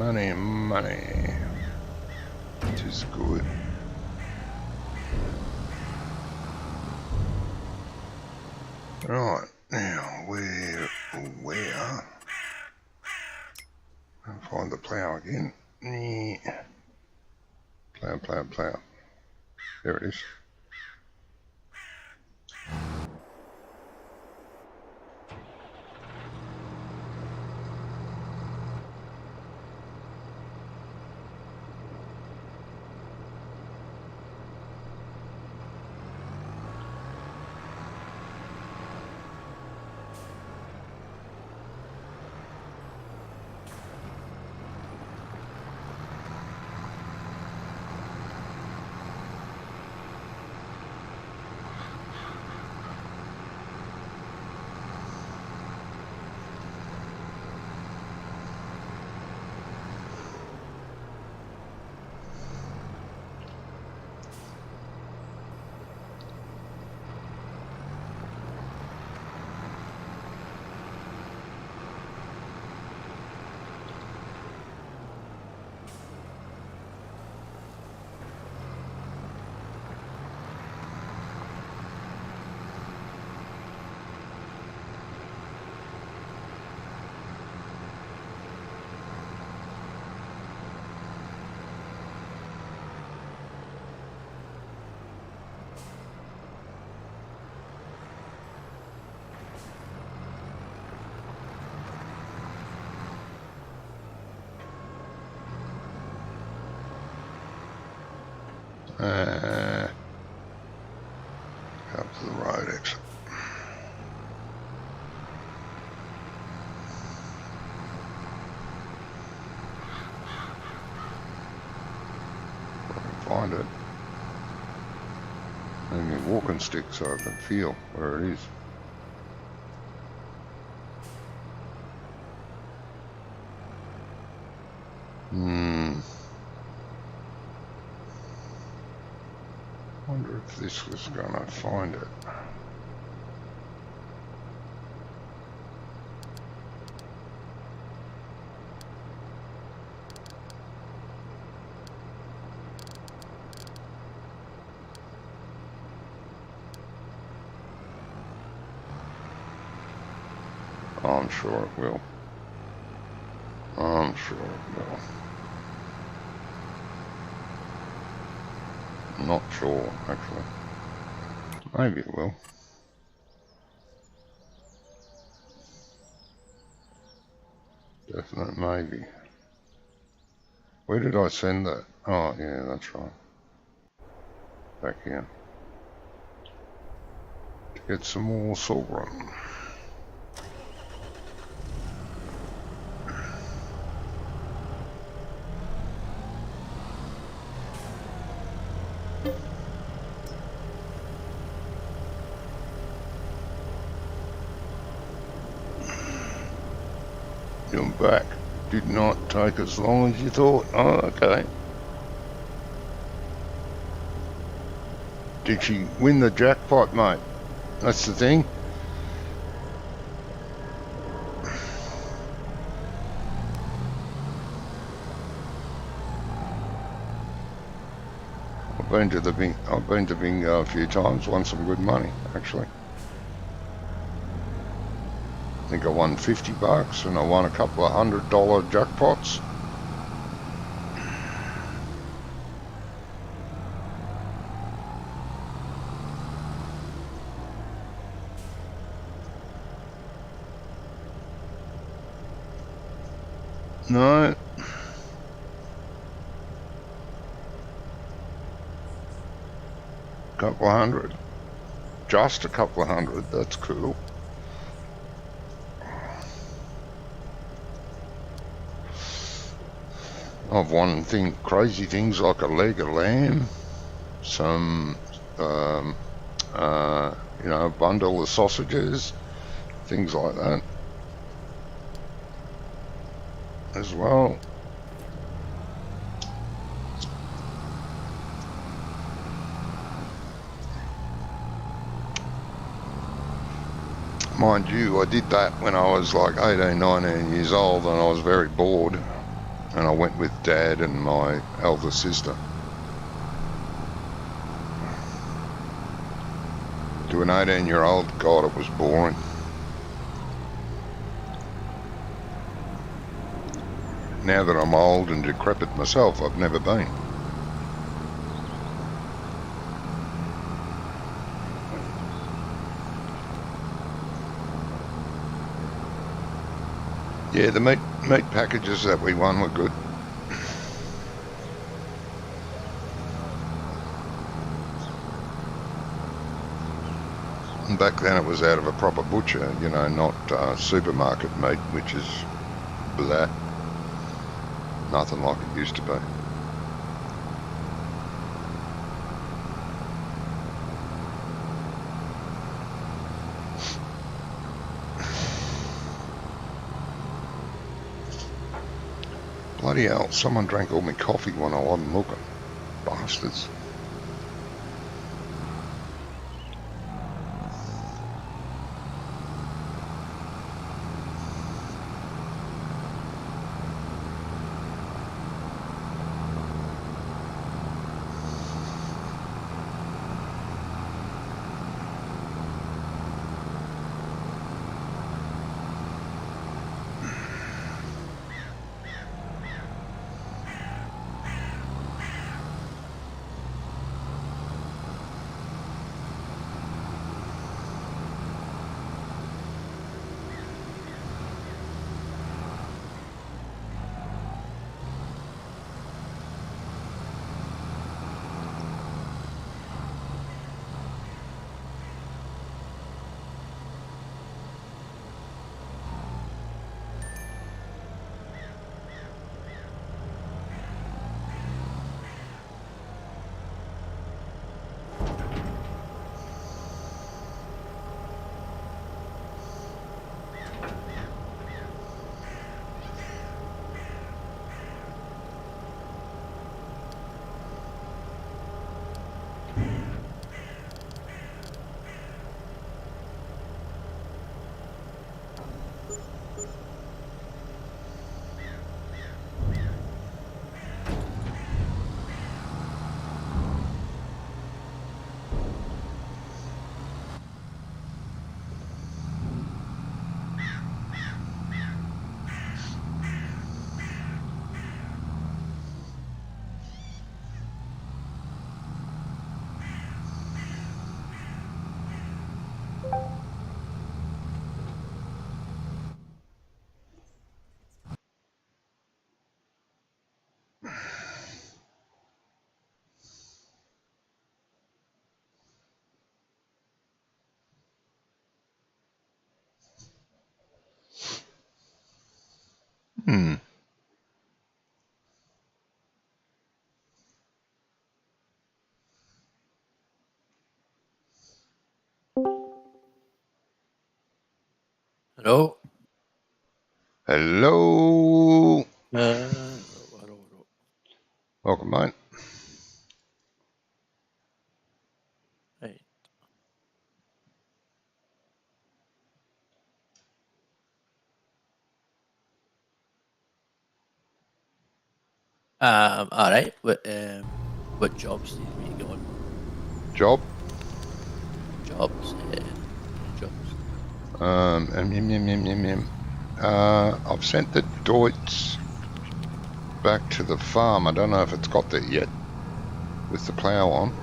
Money. It is good. Right, now where? I'll find the plough again. Plow. There it is. Up to the road exit. If I can find it. I need a walking stick so I can feel where it is. Wonder if this was gonna find it. I'm sure it will. I'm sure it will. I'm not sure, actually. Maybe it will. Definite maybe. Where did I send that? Oh, yeah, that's right. Back here. To get some more silver. You're back. Did not take as long as you thought. Oh, okay. Did she win the jackpot, mate? That's the thing. I've been to bingo a few times, won some good money, actually. I think I won $50 and I won a couple of $100 jackpots. No. Couple of hundred. Just a couple of hundred, that's cool. I've won crazy things like a leg of lamb, some, you know, a bundle of sausages, things like that as well. Mind you, I did that when I was like 18, 19 years old and I was very bored. And I went with Dad and my elder sister. To an 18-year-old, God, it was boring. Now that I'm old and decrepit myself, I've never been. Yeah, the meat packages that we won were good. And back then it was out of a proper butcher, you know, not supermarket meat, which is blah. Nothing like it used to be. Bloody hell, someone drank all my coffee when I wasn't looking. Bastards.
Hello.
Hello.
Hello.
Welcome, mate.
Hey. All right. What jobs do you need me to get on?
Job.
Jobs. Any jobs?
I've sent the Deutz back to the farm. I don't know if it's got there yet with the plough on.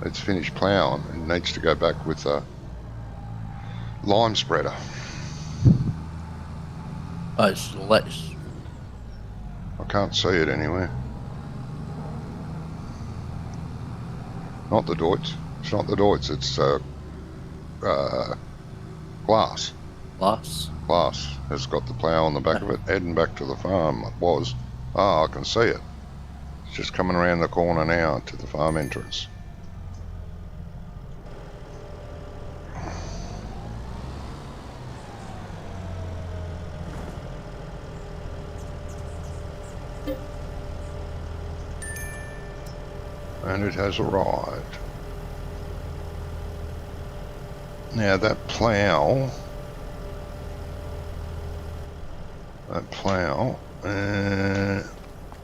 It's finished ploughing and needs to go back with a lime spreader.
Oh, it's lettuce.
I can't see it anywhere. Not the Deutz. It's not the Deutz. It's glass. Glass has got the plough on the back of it, heading back to the farm. It was. Ah, I can see it. It's just coming around the corner now to the farm entrance. And it has arrived. Now that plough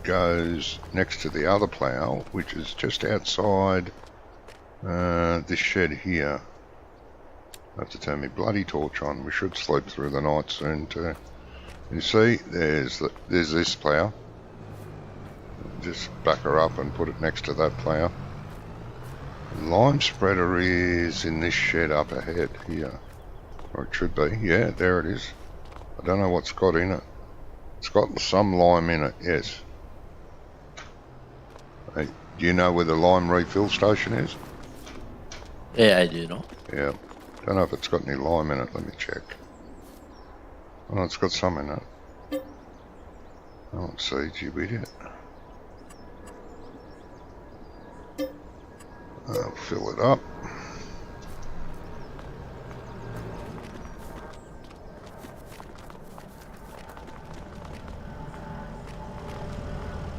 goes next to the other plough, which is just outside this shed here. I have to turn my bloody torch on. We should sleep through the night soon too. You see, there's this plough. Just back her up and put it next to that plough. The lime spreader is in this shed up ahead here. Or it should be. Yeah, there it is. I don't know what's got in it. It's got some lime in it, yes. Hey, do you know where the lime refill station is?
Yeah, I do know.
Yeah. Don't know if it's got any lime in it. Let me check. Oh, it's got some in it. Oh, let's see, you idiot. I'll fill it up.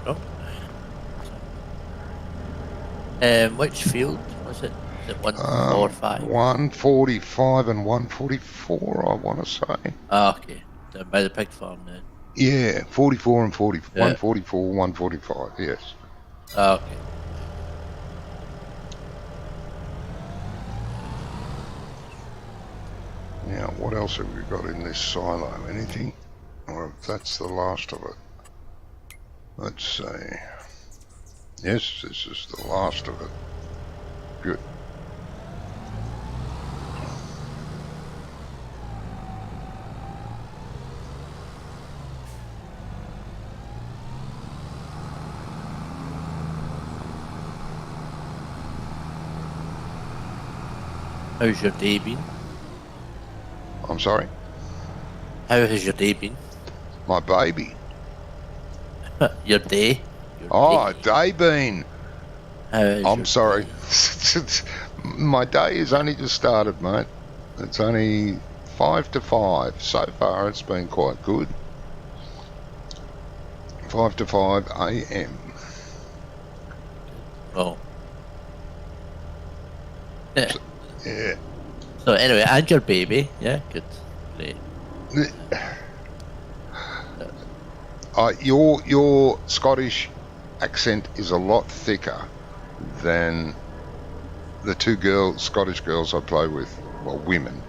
Oh. Which field was it? Is it 145?
145 and 144, I want to say.
Ah, okay. Down by the pig farm then.
Yeah, 44 and 40,
Yeah.
144, 145, yes.
Ah, okay.
Now, what else have we got in this silo? Anything? Or if that's the last of it. Let's see. Yes, this is the last of it. Good.
How's your day been?
I'm sorry?
How has your day been?
My baby.
Your day? Your
Oh,
day.
day bean.
How is
I'm
your
sorry.
day?
My day has only just started, mate. It's only 5 to 5. So far, it's been quite good. 5 to 5 a.m.
Oh. Yeah.
Yeah.
So anyway, and your baby. Yeah, good. Great.
Your Scottish accent is a lot thicker than the two Scottish girls I play with. Well, women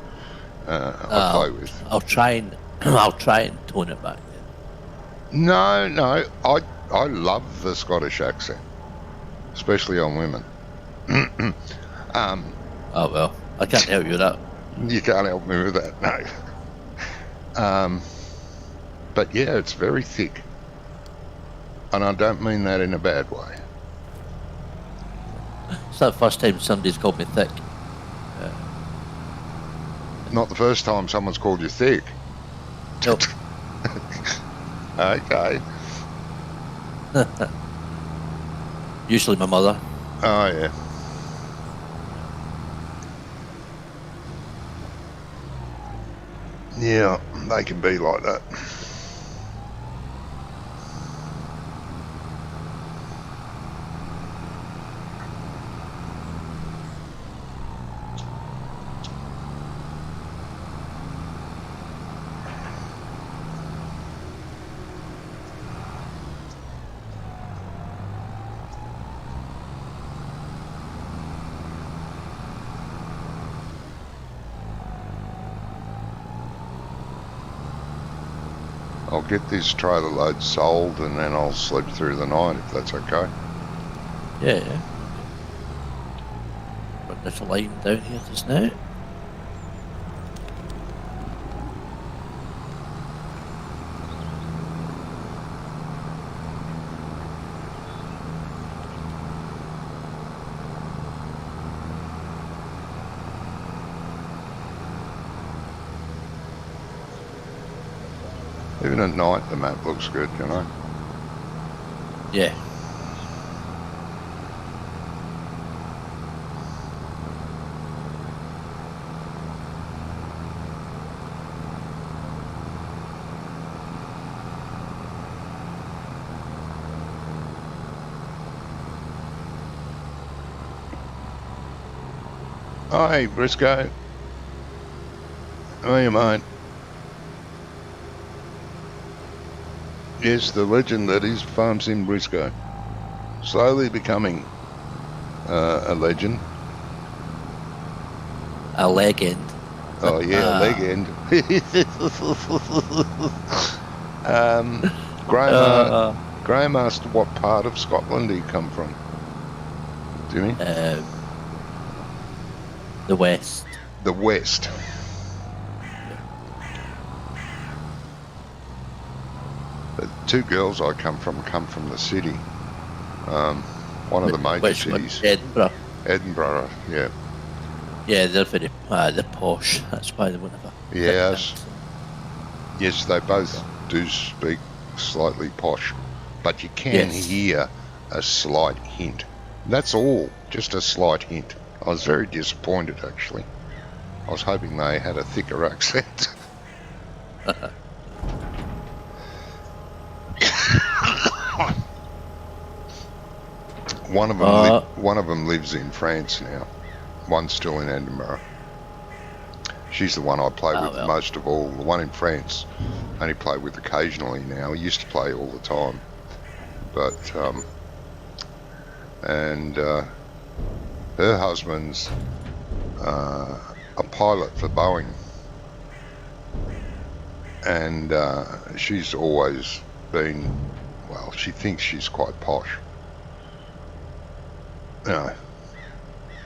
I play with.
I'll try and I'll try and tone it back.
No, I love the Scottish accent, especially on women.
Oh well, I can't help you with that.
You can't help me with that, no. But yeah, it's very thick. And I don't mean that in a bad way.
It's not the first time somebody's called me thick.
Not the first time someone's called you thick.
Nope.
Okay.
Usually my mother.
Oh, yeah. Yeah, they can be like that. I'll get this trailer load sold and then I'll sleep through the night if that's okay.
Yeah. But there's a line down here just now.
Even at night the map looks good, you know.
Yeah.
Oh, hey, Briscoe. How are you, mate? Yes, the legend that is Farm Sim Briscoe. Slowly becoming a legend.
A legend.
Oh, yeah, legend. Graham asked what part of Scotland he come from. Jimmy?
The West.
The West. The two girls I come from the city. One of the major
Which one?
cities.
Edinburgh.
Edinburgh, yeah.
Yeah, they're very they're posh. That's why they won't have a thick
Yes.
accent.
Yes, they both do speak slightly posh, but you can
Yes.
hear a slight hint. That's all, just a slight hint. I was very disappointed, actually. I was hoping they had a thicker accent. One of them lives in France now. One's still in Edinburgh. She's the one I play with most of all. The one in France, I only play with occasionally now. I used to play all the time. But, her husband's a pilot for Boeing. And she's always been, well, she thinks she's quite posh.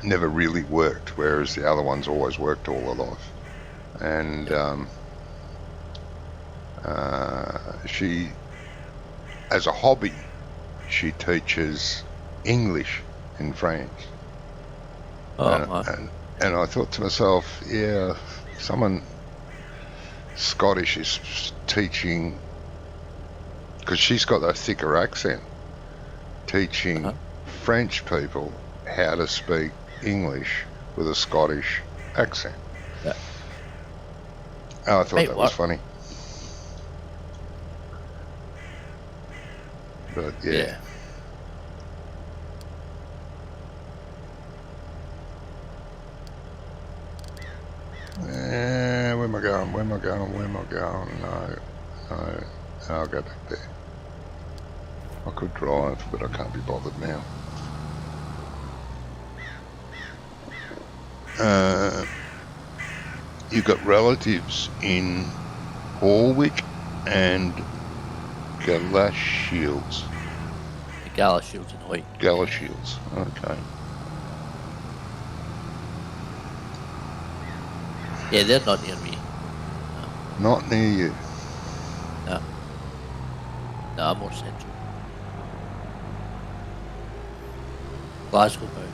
Never really worked, whereas the other one's always worked all her life. And she, as a hobby, she teaches English in France. And I thought to myself, yeah, someone Scottish is teaching, because she's got a thicker accent, teaching French people how to speak English with a Scottish accent.
Yeah.
Oh, I thought that was funny. But yeah. Where am I going? Where am I going? Where am I going? No. I'll go back there. I could drive, but I can't be bothered now. You've got relatives in Horwick and Galashiels.
Galashiels in Horwick.
Galashiels, okay.
Yeah, they're not near me.
No. Not near you?
No. No, I'm more central. Glasgow bound.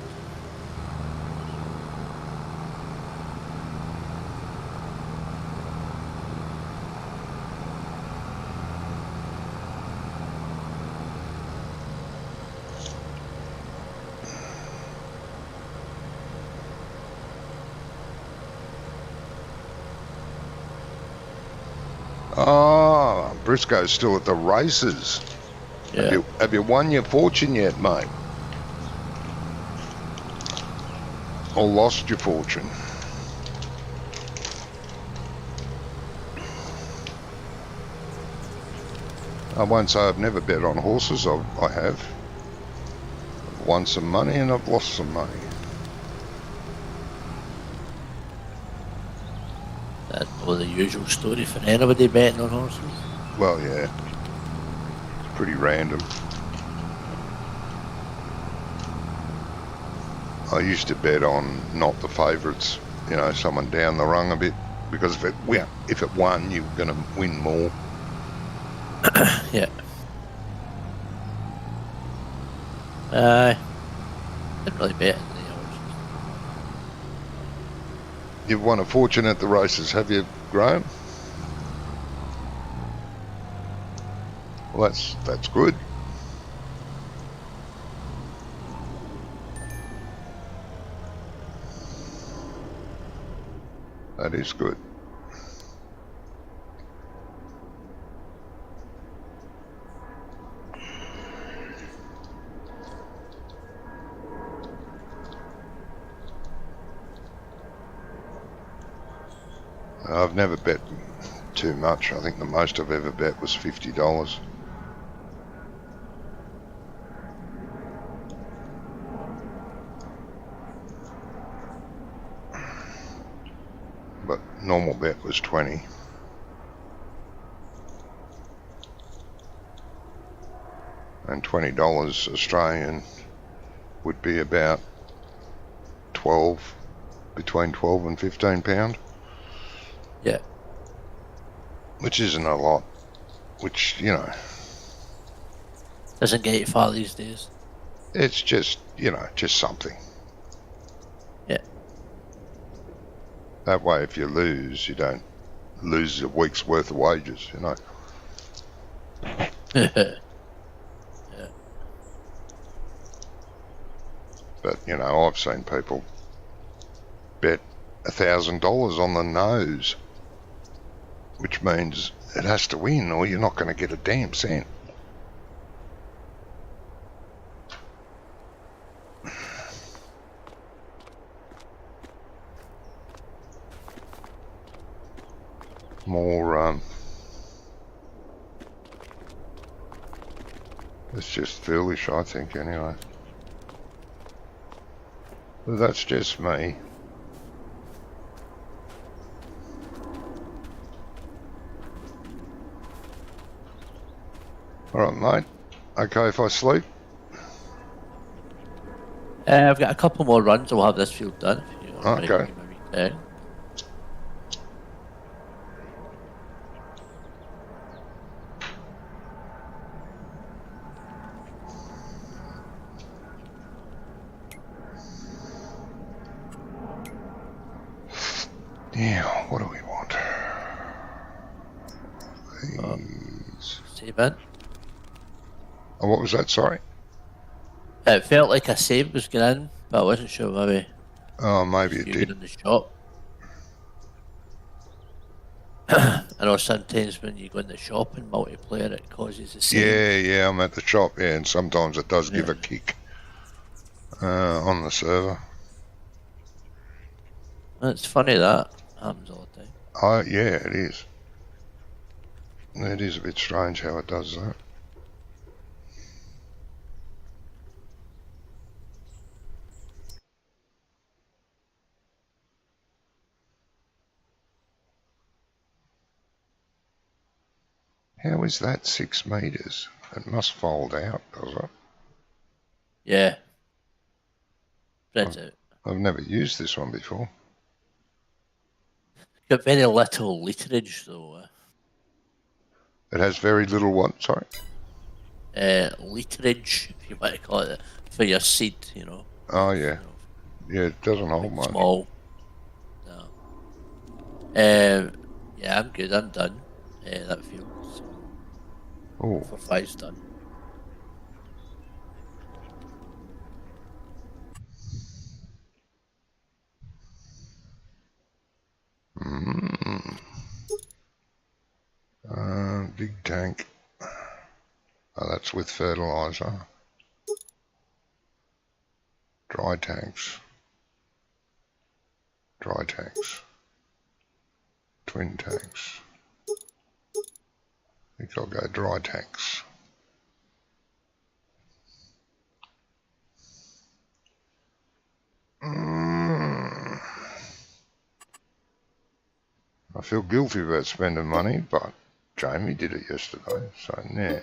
Oh, Briscoe's still at the races.
Yeah.
Have you won your fortune yet, mate? Or lost your fortune? I won't say I've never bet on horses. I have. I've won some money and I've lost some money.
That's probably the usual story for anybody betting on horses.
Well, yeah. It's pretty random. I used to bet on not the favourites, you know, someone down the rung a bit, because if it won, you were going to win more.
Yeah. I didn't really bet on the horses.
You've won a fortune at the races, have you, Graham? Well, that's good. That is good. I've never bet too much. I think the most I've ever bet was $50. But normal bet was 20. And $20 Australian would be about between 12 and 15 pound.
Yeah.
Which isn't a lot. which, you know,
Doesn't get you far these days.
it's just, you know, just something.
Yeah.
That way, if you lose, you don't lose a week's worth of wages, you know.
Yeah.
But, you know, I've seen people bet $1,000 on the nose, which means it has to win or you're not going to get a damn cent. More, it's just foolish, I think, anyway. But that's just me. Alright, mate. Okay if I sleep?
I've got a couple more runs. We'll have this field done. If you want
Okay.
to give me a wee turn.
Yeah, what do we want? These.
Save in.
Oh, what was that? Sorry?
It felt like a save was going in, but I wasn't sure maybe
Oh, maybe it
you
did.
were in the shop. I know sometimes when you go in the shop in multiplayer, it causes the save.
Yeah, I'm at the shop, yeah, and sometimes it does give
Yeah.
a kick on the server.
It's funny that happens all the time.
Oh, yeah, it is. It is a bit strange how it does that. How is that 6 metres? It must fold out, does it?
Yeah. Spreads out.
I've never used this one before.
Got very little literage though.
It has very little what? Sorry?
Literage, if you want to call it, for your seed, you know.
Oh, yeah.
You know,
Yeah, it doesn't hold much.
small. No. Yeah, I'm good. I'm done. That field. So
Oh,
4-5's done.
big tank. Oh, that's with fertiliser. Dry tanks. Dry tanks. Twin tanks. I think I'll go dry tanks. I feel guilty about spending money, but Jamie did it yesterday, so nah.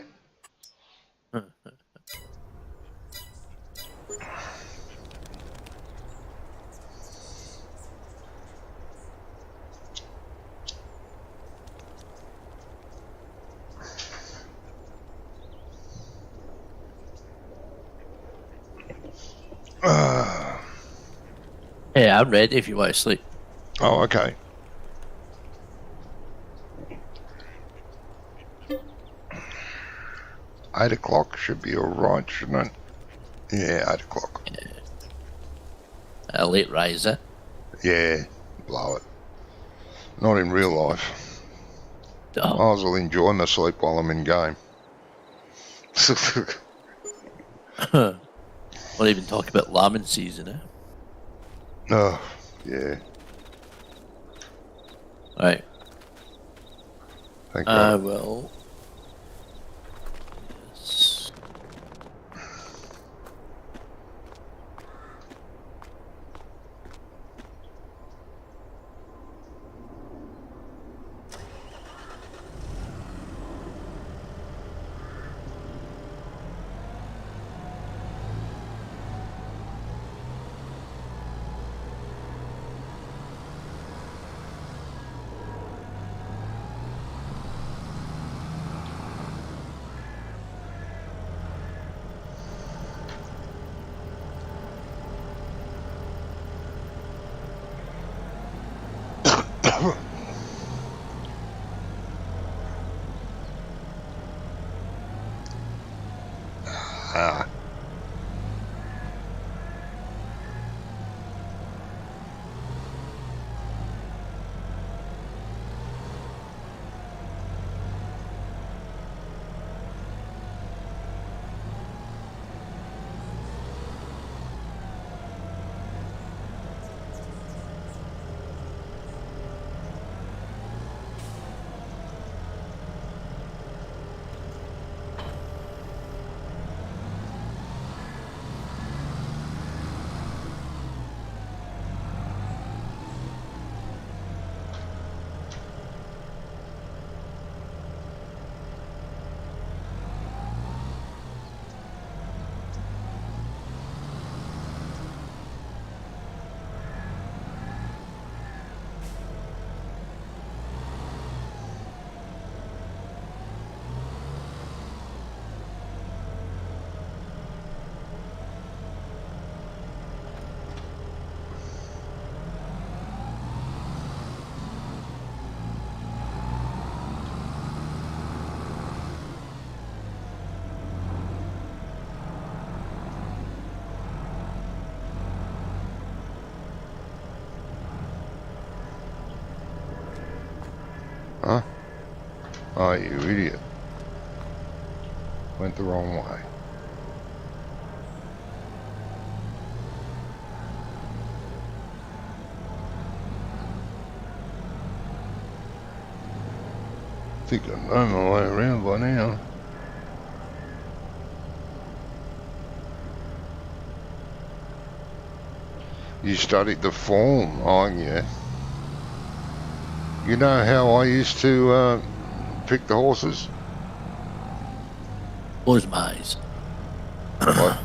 Yeah, I'm ready if you want to sleep.
Oh, okay. $8 should be alright, shouldn't it? Yeah, 8 o'clock.
A late riser.
Yeah, blow it. Not in real life.
Oh,
Might as well enjoy my sleep while I'm in game.
We'll even talk about lambing season, eh?
Oh, yeah.
Right.
Thank
I
God.
will. Yes.
Ah. Huh? Oh, you idiot. Went the wrong way. Think I know my way around by now. You studied the form, oh yeah. You know how I used to pick the horses?
Close my eyes.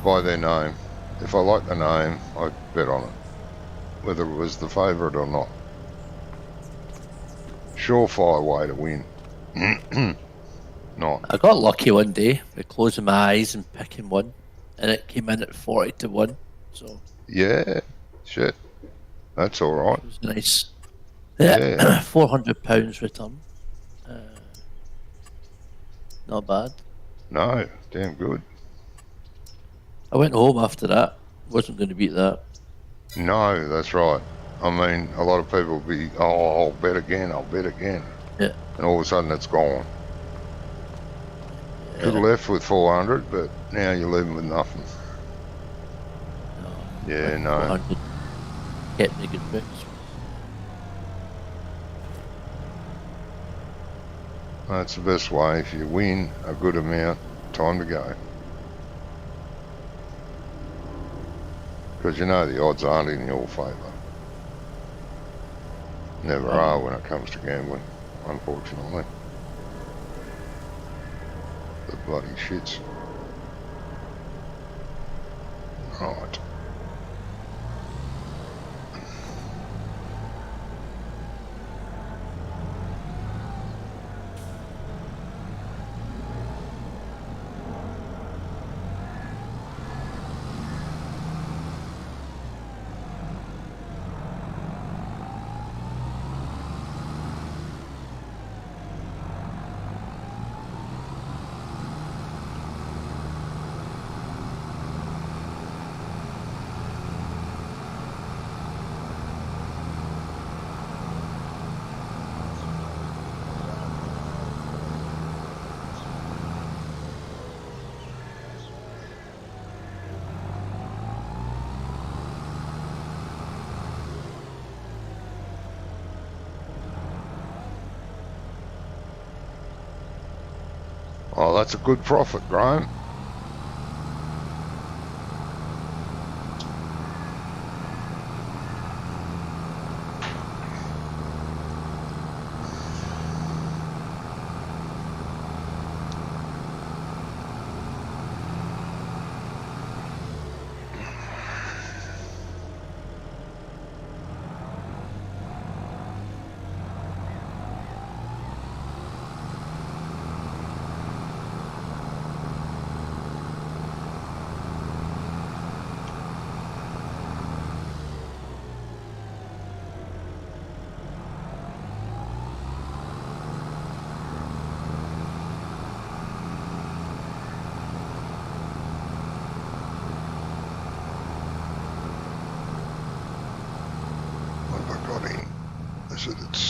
by their name. If I like the name, I'd bet on it, whether it was the favourite or not. Surefire way to win. Not.
I got lucky one day with closing my eyes and picking one, and it came in at 40-1. So
Yeah, shit. That's all right.
it was nice.
Yeah.
£400 return. Not bad.
No, damn good.
I went home after that. Wasn't going to beat that.
No, that's right. I mean, a lot of people be, oh, I'll bet again, I'll bet again.
Yeah.
And all of a sudden it's gone.
Yeah.
Could have left with 400, but now you're leaving with nothing.
No,
Yeah, no.
400 kept me good books.
That's the best way. If you win a good amount, time to go. Because you know the odds aren't in your favour. Never are when it comes to gambling, unfortunately. The bloody shits. Right. Oh, that's a good profit, Graham.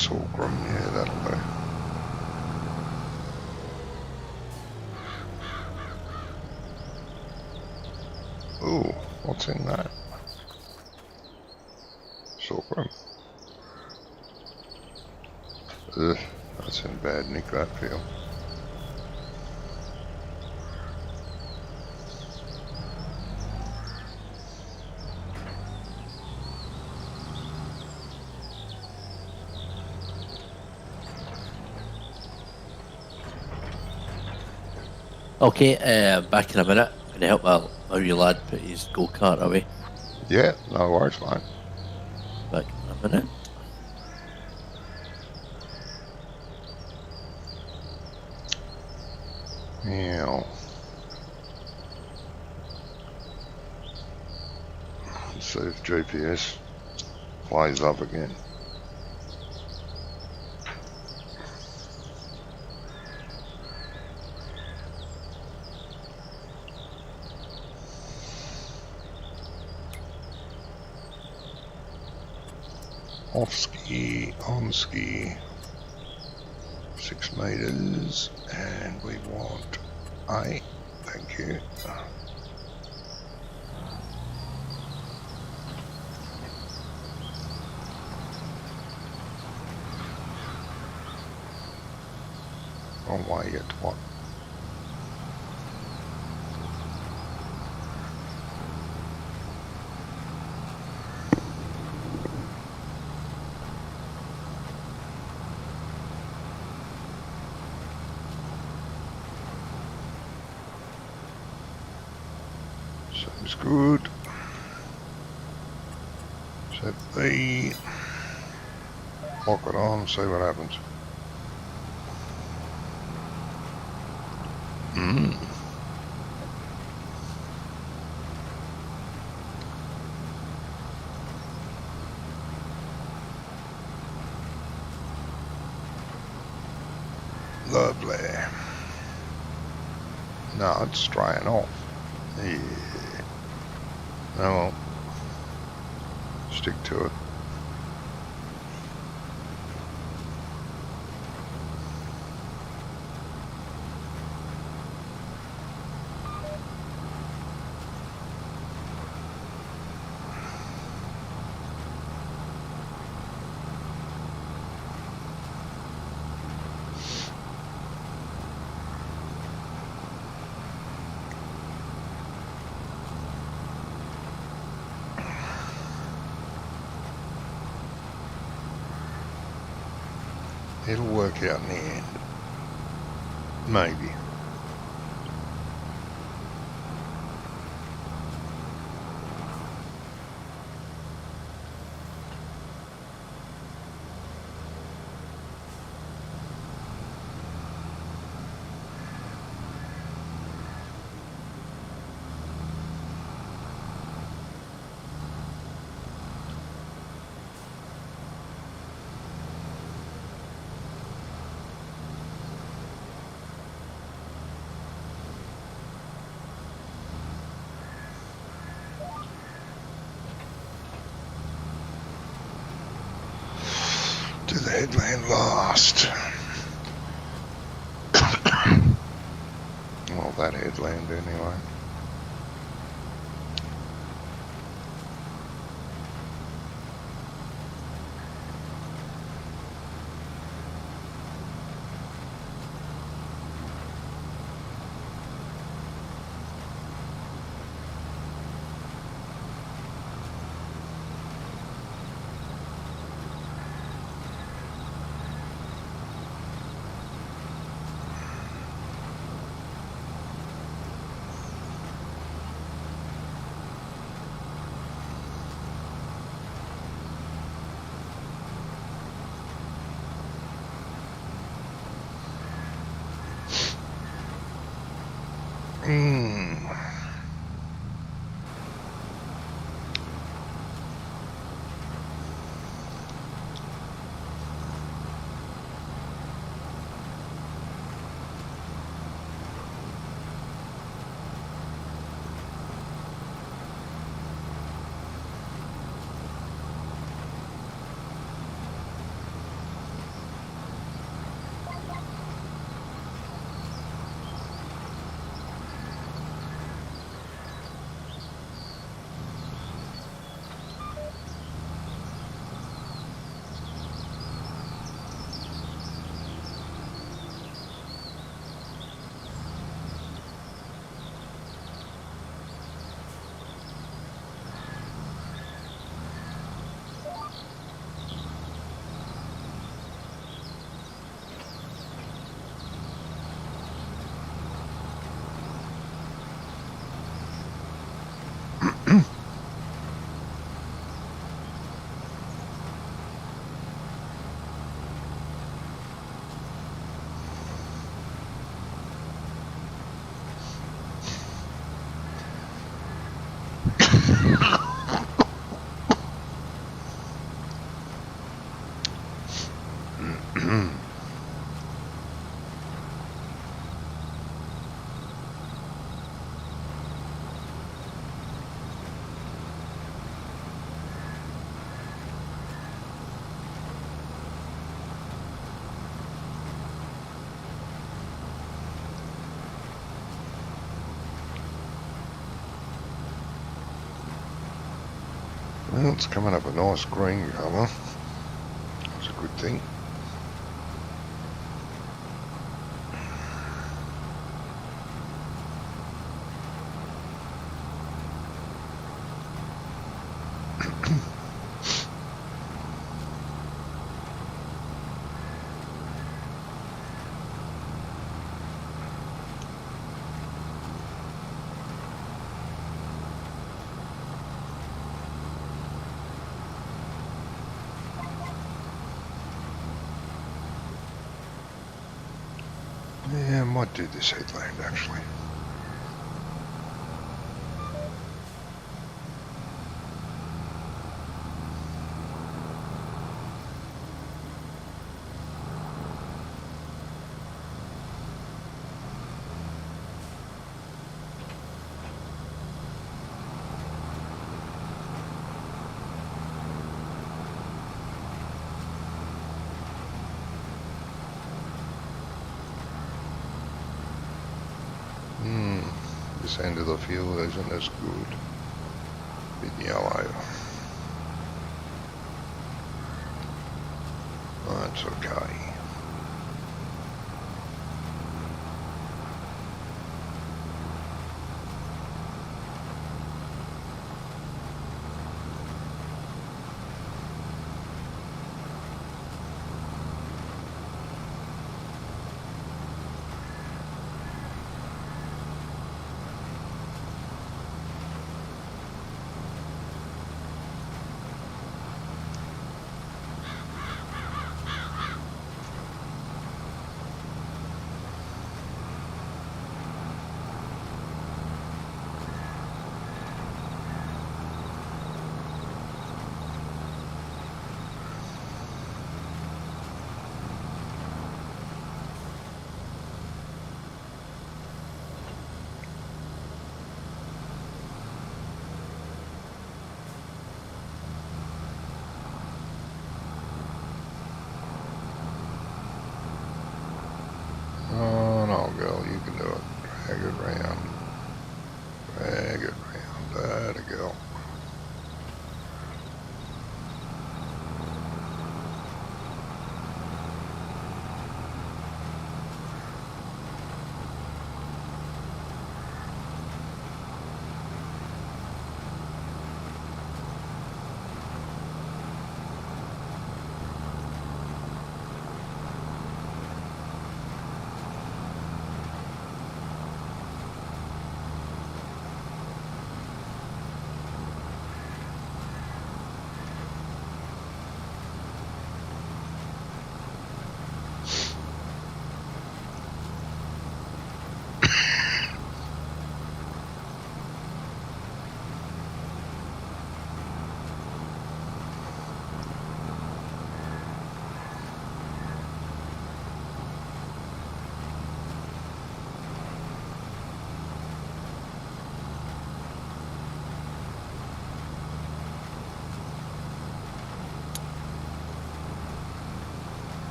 Sorghum, yeah, that'll do. Ooh, what's in that? Sorghum. Ugh, that's in bad nick, that field.
Okay, back in a minute. I'm going to help my wee lad put his go-kart away.
Yeah, no worries, mate.
Back in a minute.
Yeah. Let's see if GPS plays up again. Off ski, on ski, 6 meters, and we want 8. Thank you. Wrong way yet, what? Seems good. Set B. Lock it on, see what happens. Lovely. No, it's straying off. Yeah. Oh well. Stick to it. It'll work out in the end. Maybe. To the headland last. Well, that headland anyway. Well, it's coming up a nice green colour. That's a good thing. Yeah, I might do this headland actually. This end of the field isn't as good. Bit yellow. That's okay. Oh no, girl, you can do it. Drag it round. Drag it round. There to go.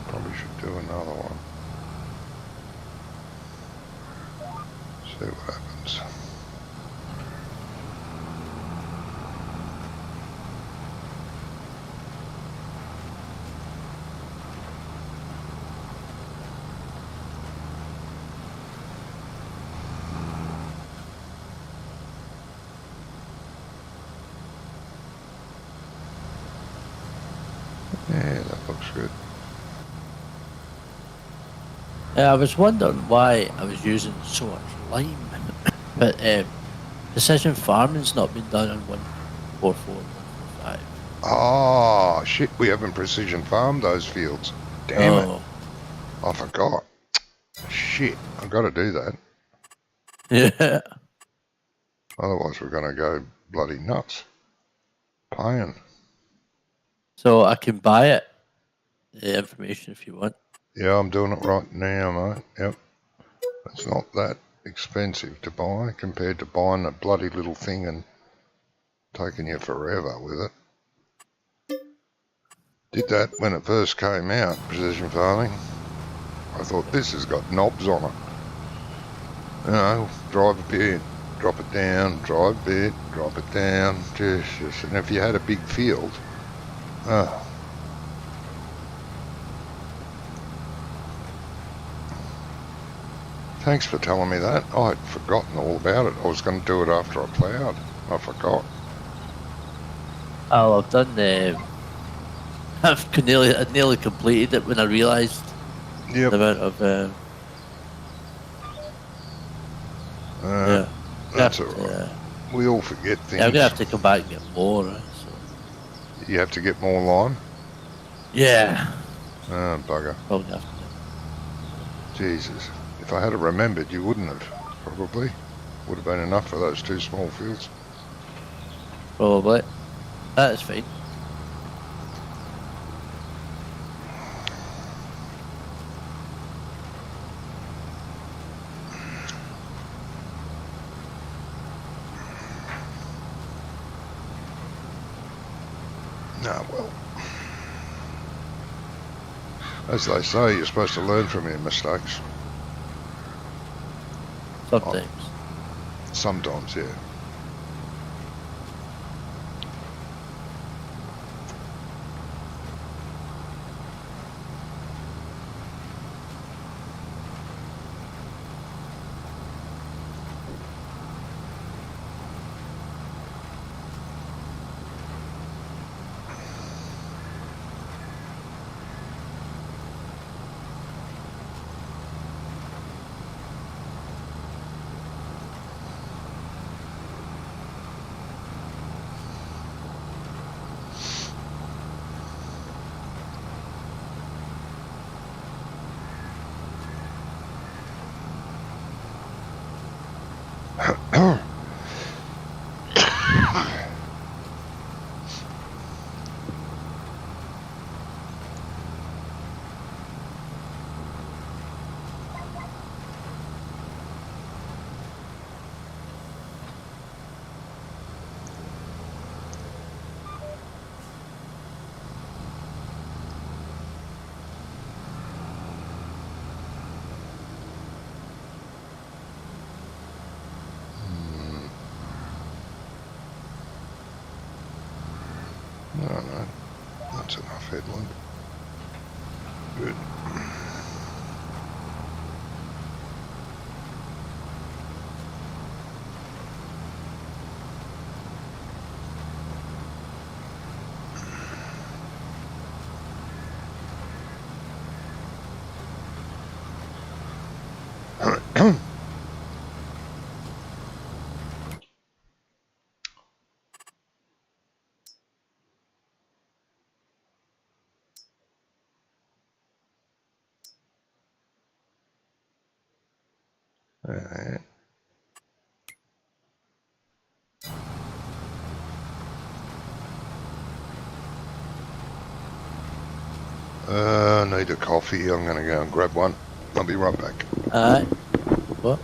Probably should do another one. See what happens. Yeah, that looks good.
I was wondering why I was using so much lime, but precision farming's not been done on 144, 145.
Oh, shit, we haven't precision farmed those fields. Damn it.
Oh.
I forgot. Shit, I've got to do that.
Yeah.
Otherwise we're going to go bloody nuts. Paying.
So I can buy it, the information, if you want.
Yeah, I'm doing it right now, mate. Yep. It's not that expensive to buy compared to buying a bloody little thing and taking you forever with it. Did that when it first came out, precision farming. I thought, this has got knobs on it. You know, drive a bit, drop it down, drive a bit, drop it down. Just, and if you had a big field, oh. Thanks for telling me that. I'd forgotten all about it. I was going to do it after I ploughed. I forgot.
Oh, I've done I've nearly completed it when I realised
Yep.
the amount of yeah.
That's all right. We all forget things.
Yeah, I'm gonna have to come back and get more. So.
You have to get more lime?
Yeah.
Oh, bugger.
Probably have to.
Jesus. If I had remembered, you wouldn't have. Probably. Would have been enough for those 2 small fields.
Probably. That is fine.
Ah, well. As they say, you're supposed to learn from your mistakes.
Sometimes.
Sometimes, yeah. No, that's enough headland. Good. Alright. I need a coffee. I'm going to go and grab one. I'll be right back.
Alright. What?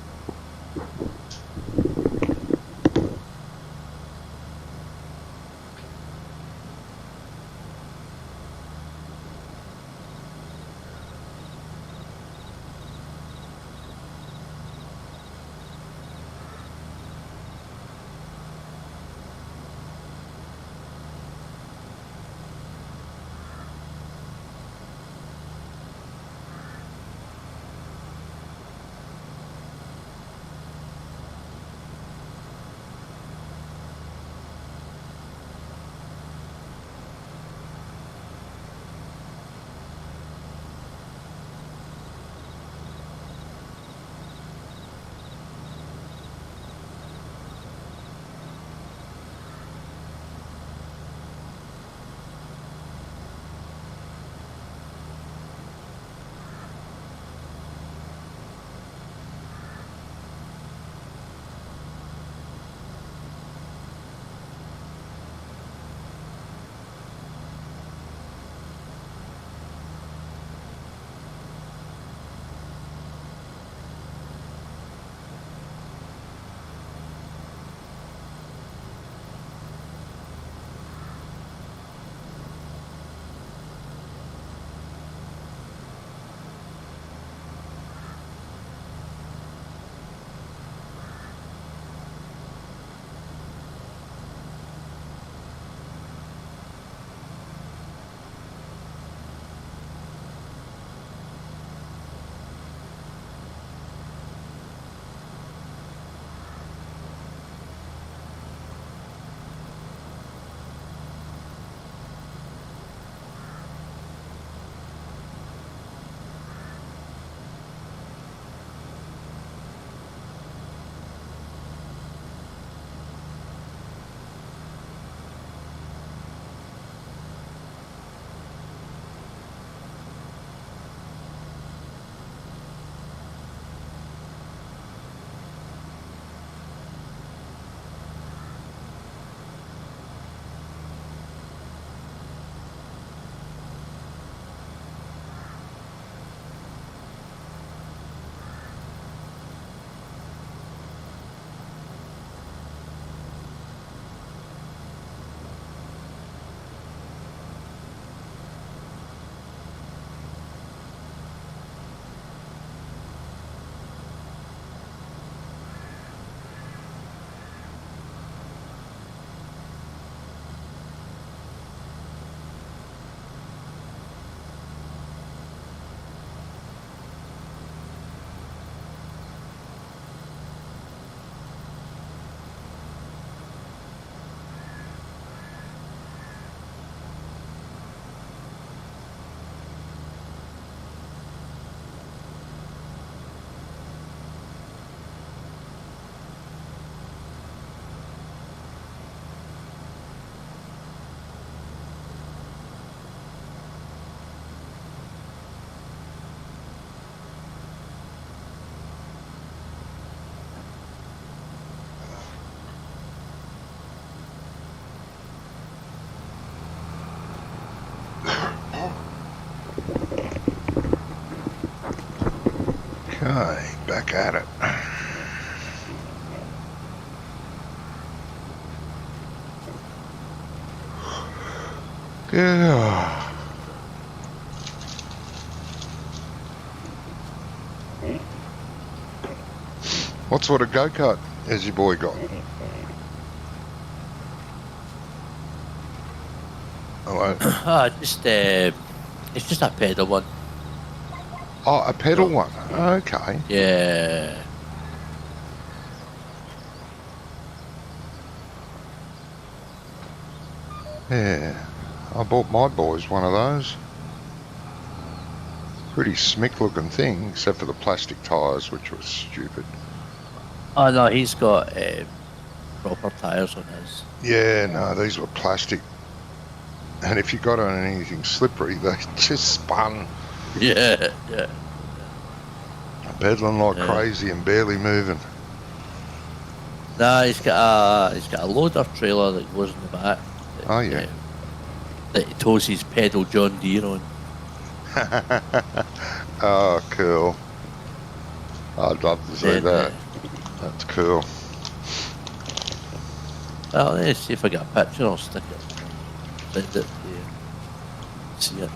Okay, back at it. Yeah. What sort of go-kart has your boy got? Oh,
It's just a pedal one.
a pedal
So,
one. Okay.
yeah.
Yeah. I bought my boys one of those. Pretty smick looking thing, except for the plastic tyres, which was stupid.
Oh no, he's got proper tyres on his.
Yeah, no, these were plastic. And if you got on anything slippery, they just spun,
Yeah, yeah.
pedaling like crazy and barely moving.
Nah, he's got a loader trailer that goes in the back. That,
Oh, yeah.
That he tows his pedal John Deere on.
Oh, cool. I'd love to see
Then,
that. That's cool.
Well, let's see if I get a picture. I'll stick it. Send it to you. See it.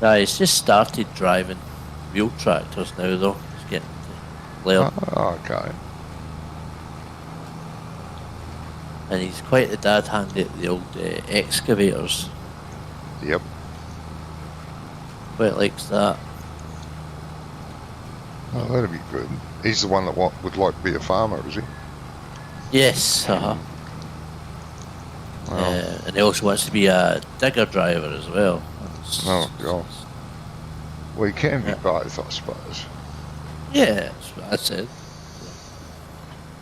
He's just started driving wheel tractors now, though. He's getting to learn.
Oh, okay.
And he's quite the dad hand at the old excavators.
Yep.
Quite likes that.
Oh, that'd be good. He's the one that would like to be a farmer, is he?
Yes,
Well,
and he also wants to be a digger driver as well.
oh, gosh. Well, he can be both, I suppose.
Yeah, that's what I said.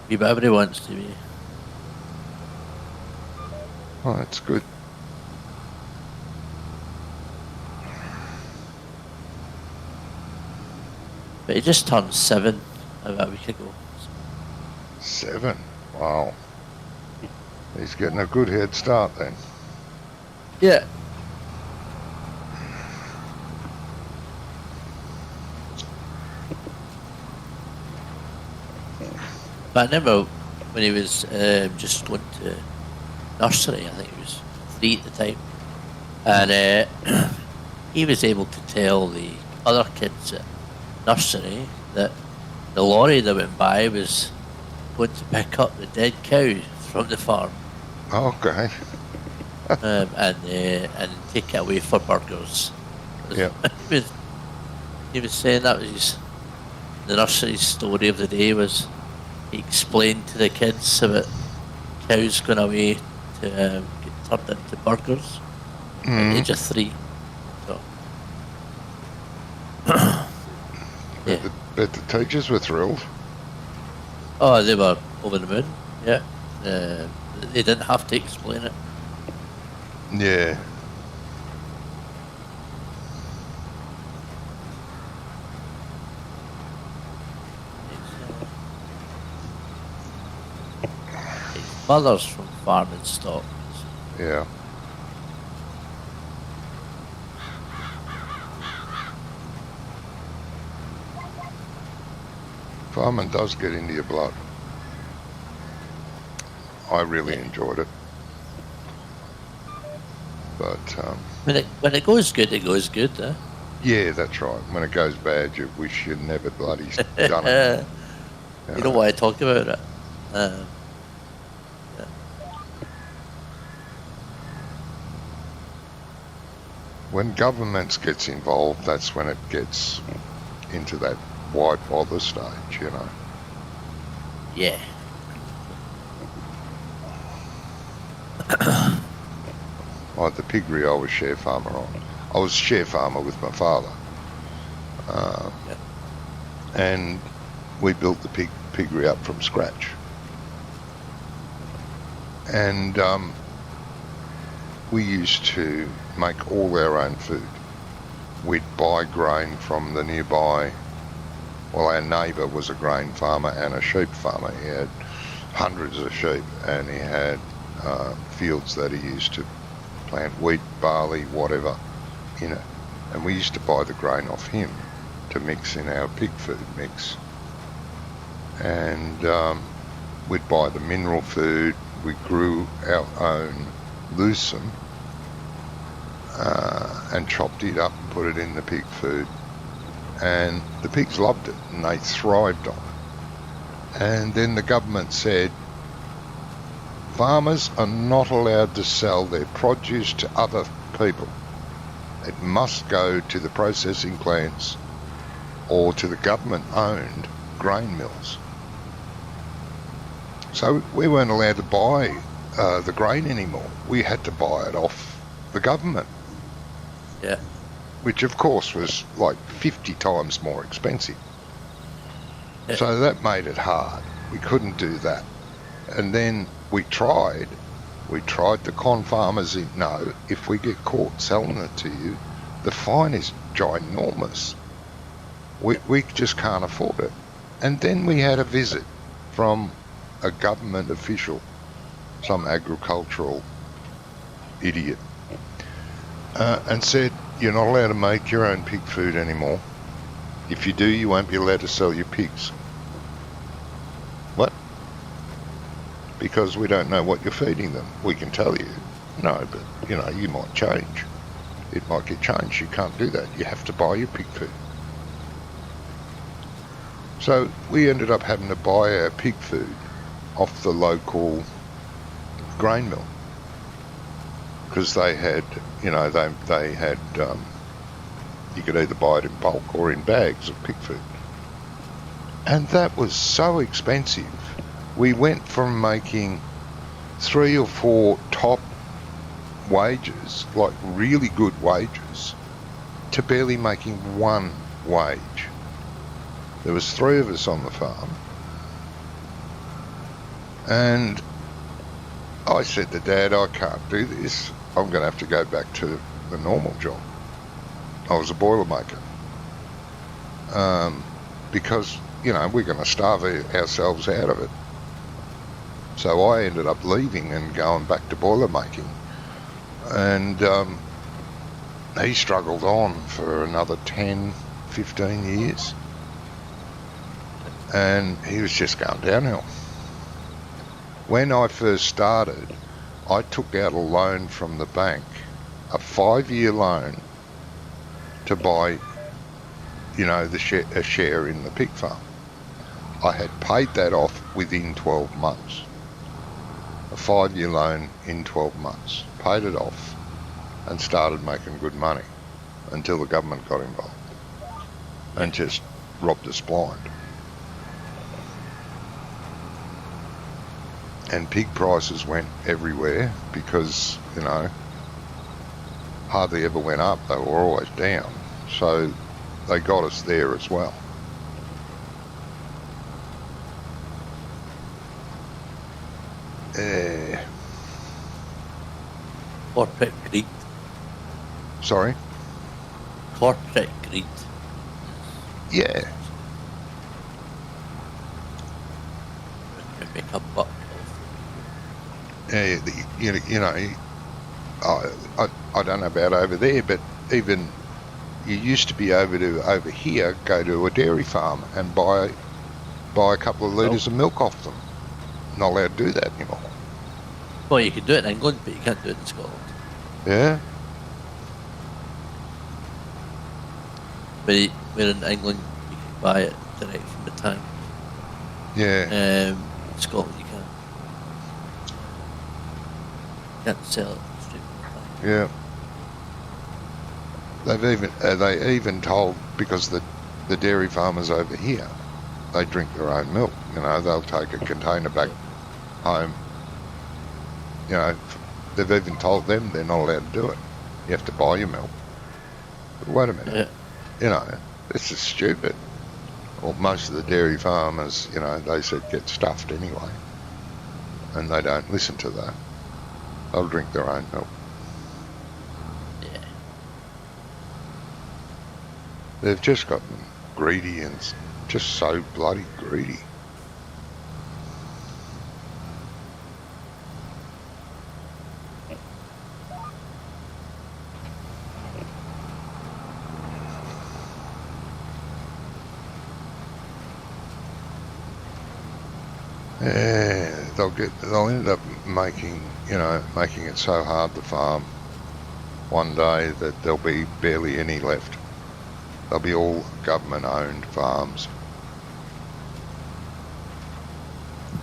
Be whatever he wants to be.
Oh, that's good.
But he just turned 7 about a week ago.
7? Wow. He's getting a good head start then.
Yeah. But I remember when he was just going to nursery, I think he was 3 at the time, and he was able to tell the other kids at nursery that the lorry that went by was going to pick up the dead cow from the farm
Okay.
and take it away for burgers.
Yeah.
He was saying that was the nursery story of the day. Was he explained to the kids about cows going away to get turned into burgers at the age of 3. So, yeah.
Bet the teachers were thrilled.
Oh, they were over the moon. Yeah, they didn't have to explain it.
Yeah.
His mother's from farming stock.
Yeah. Farming does get into your blood. I really enjoyed it. But,
When it goes good, it goes good. Eh?
yeah, that's right. When it goes bad, you wish you'd never bloody done it.
You don't want to talk about it.
When governments gets involved, that's when it gets into that why bother stage, you know.
Yeah.
Like the piggery I was share farmer on. I was share farmer with my father. And we built the piggery up from scratch. And we used to make all our own food. We'd buy grain from the nearby. Well, our neighbour was a grain farmer and a sheep farmer. He had hundreds of sheep, and he had fields that he used to plant wheat, barley, whatever in it. And we used to buy the grain off him to mix in our pig food mix. And we'd buy the mineral food. We grew our own lucerne and chopped it up and put it in the pig food. And the pigs loved it and they thrived on it. And then the government said, farmers are not allowed to sell their produce to other people. It must go to the processing plants or to the government-owned grain mills. So we weren't allowed to buy the grain anymore. We had to buy it off the government.
Yeah.
Which of course was like 50 times more expensive.
Yeah.
So that made it hard. We couldn't do that. And then we tried to con farmers in, no, if we get caught selling it to you, the fine is ginormous. We just can't afford it. And then we had a visit from a government official, some agricultural idiot, and said, you're not allowed to make your own pig food anymore. If you do, you won't be allowed to sell your pigs. What? Because we don't know what you're feeding them. We can tell you. No, but, you might change. It might get changed. You can't do that. You have to buy your pig food. So we ended up having to buy our pig food off the local grain mill. Because they had, they had, you could either buy it in bulk or in bags of pig food. And that was so expensive. We went from making 3 or 4 top wages, like really good wages, to barely making 1 wage. There was 3 of us on the farm. And I said to Dad, I can't do this. I'm going to have to go back to the normal job. I was a boilermaker. Because, we're going to starve ourselves out of it. So I ended up leaving and going back to boilermaking. And he struggled on for another 10, 15 years. And he was just going downhill. When I first started, I took out a loan from the bank, a 5-year loan, to buy, a share in the pig farm. I had paid that off within 12 months. A 5-year loan in 12 months. Paid it off and started making good money until the government got involved and just robbed us blind. And pig prices went everywhere because, hardly ever went up. They were always down. So they got us there as well.
Corporate greed.
Sorry?
Corporate greed.
Yeah.
To make a buck.
I don't know about over there, but even you used to be able to, over here, go to a dairy farm and buy a couple of litres of milk off them. Not allowed to do that anymore.
Well, you can do it in England, but you can't do it in Scotland.
Yeah?
But where in England, you can buy it direct from the tank.
Yeah.
In Scotland, you can't. You can't sell it straight from the tank.
Yeah. They even told, because the dairy farmers over here, they drink their own milk. They'll take a container back home. They've even told them they're not allowed to do it. You have to buy your milk. But wait a minute.
Yeah.
This is stupid. Well, most of the dairy farmers, they said get stuffed anyway. And they don't listen to that. They'll drink their own milk. They've just gotten greedy and just so bloody greedy. Yeah, they'll end up making it so hard to farm one day that there'll be barely any left. They'll be all government-owned farms,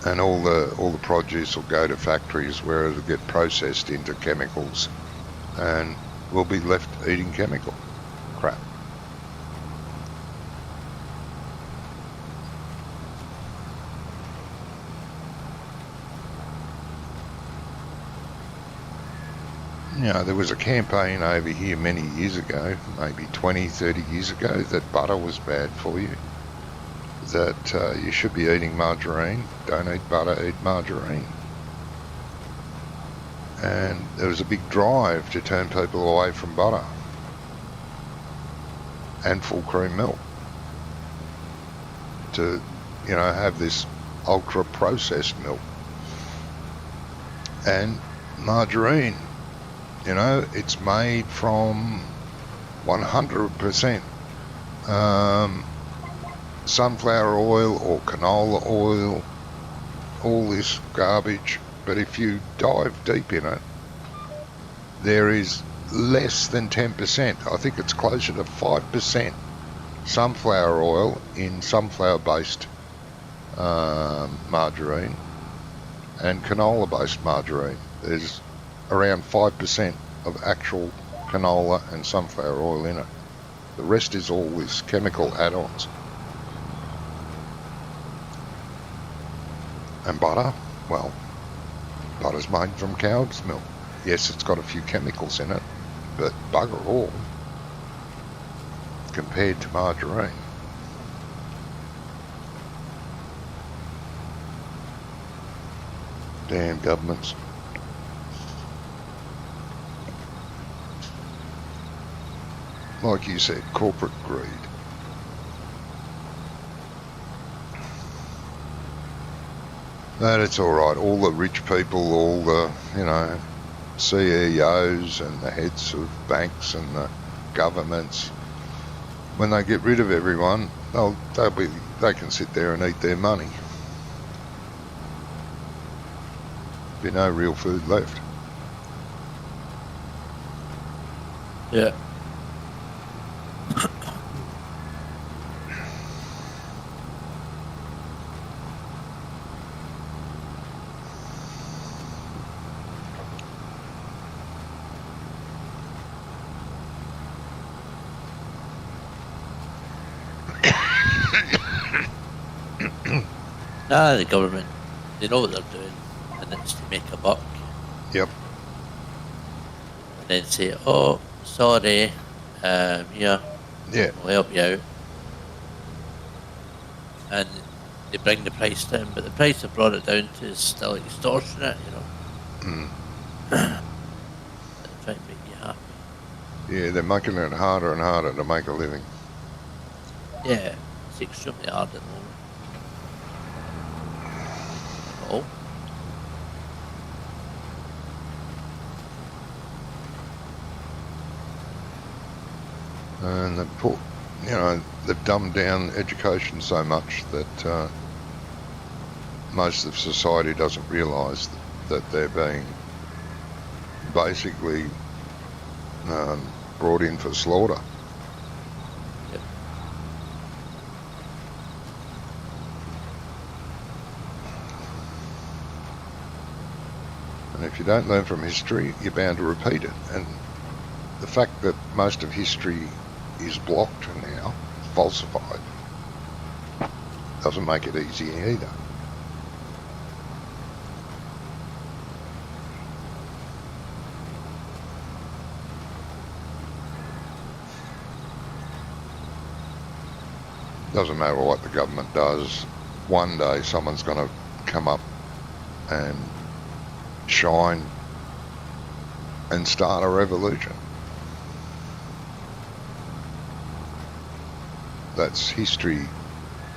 and all the produce will go to factories where it'll get processed into chemicals, and we'll be left eating chemical crap. There was a campaign over here many years ago, maybe 20, 30 years ago, that butter was bad for you. That you should be eating margarine. Don't eat butter, eat margarine. And there was a big drive to turn people away from butter and full cream milk to, have this ultra-processed milk. And margarine. It's made from 100% sunflower oil or canola oil, all this garbage. But if you dive deep in it, there is less than 10%. I think it's closer to 5% sunflower oil in sunflower-based margarine and canola-based margarine. There's around 5% of actual canola and sunflower oil in it. The rest is all these chemical add-ons. And butter, well, butter's made from cow's milk. Yes, it's got a few chemicals in it, but bugger all compared to margarine. Damn governments. Like you said, corporate greed. But it's all right. All the rich people, all the, CEOs and the heads of banks and the governments, when they get rid of everyone, they can sit there and eat their money. Be no real food left.
Yeah. The government, they know what they're doing, and it's to make a buck.
Yep.
And then say, oh, sorry, yeah, we'll help you out. And they bring the price down, but the price they brought it down to is still extortionate, They're trying to make you happy.
Yeah, they're making it harder and harder to make a living.
Yeah, it's extremely hard at the moment. Oh.
And they've dumbed down education so much that most of society doesn't realise that they're being basically brought in for slaughter.
Yep.
And if you don't learn from history, you're bound to repeat it. And the fact that most of history is blocked now, falsified, doesn't make it easy either. Doesn't matter what the government does, one day someone's going to come up and shine and start a revolution. that's history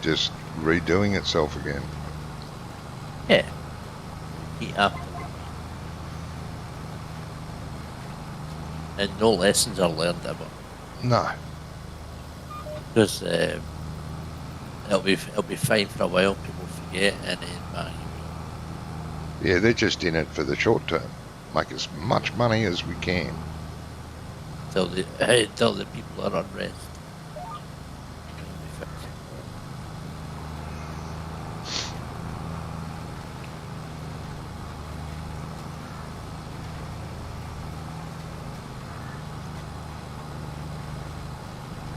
just redoing itself again.
Yeah. Absolutely. And no lessons are learned ever.
No.
Because it'll be fine for a while, people forget, and then bang,
Yeah, they're just in it for the short term. Make as much money as we can.
until the people are unrest. It'll be fixed.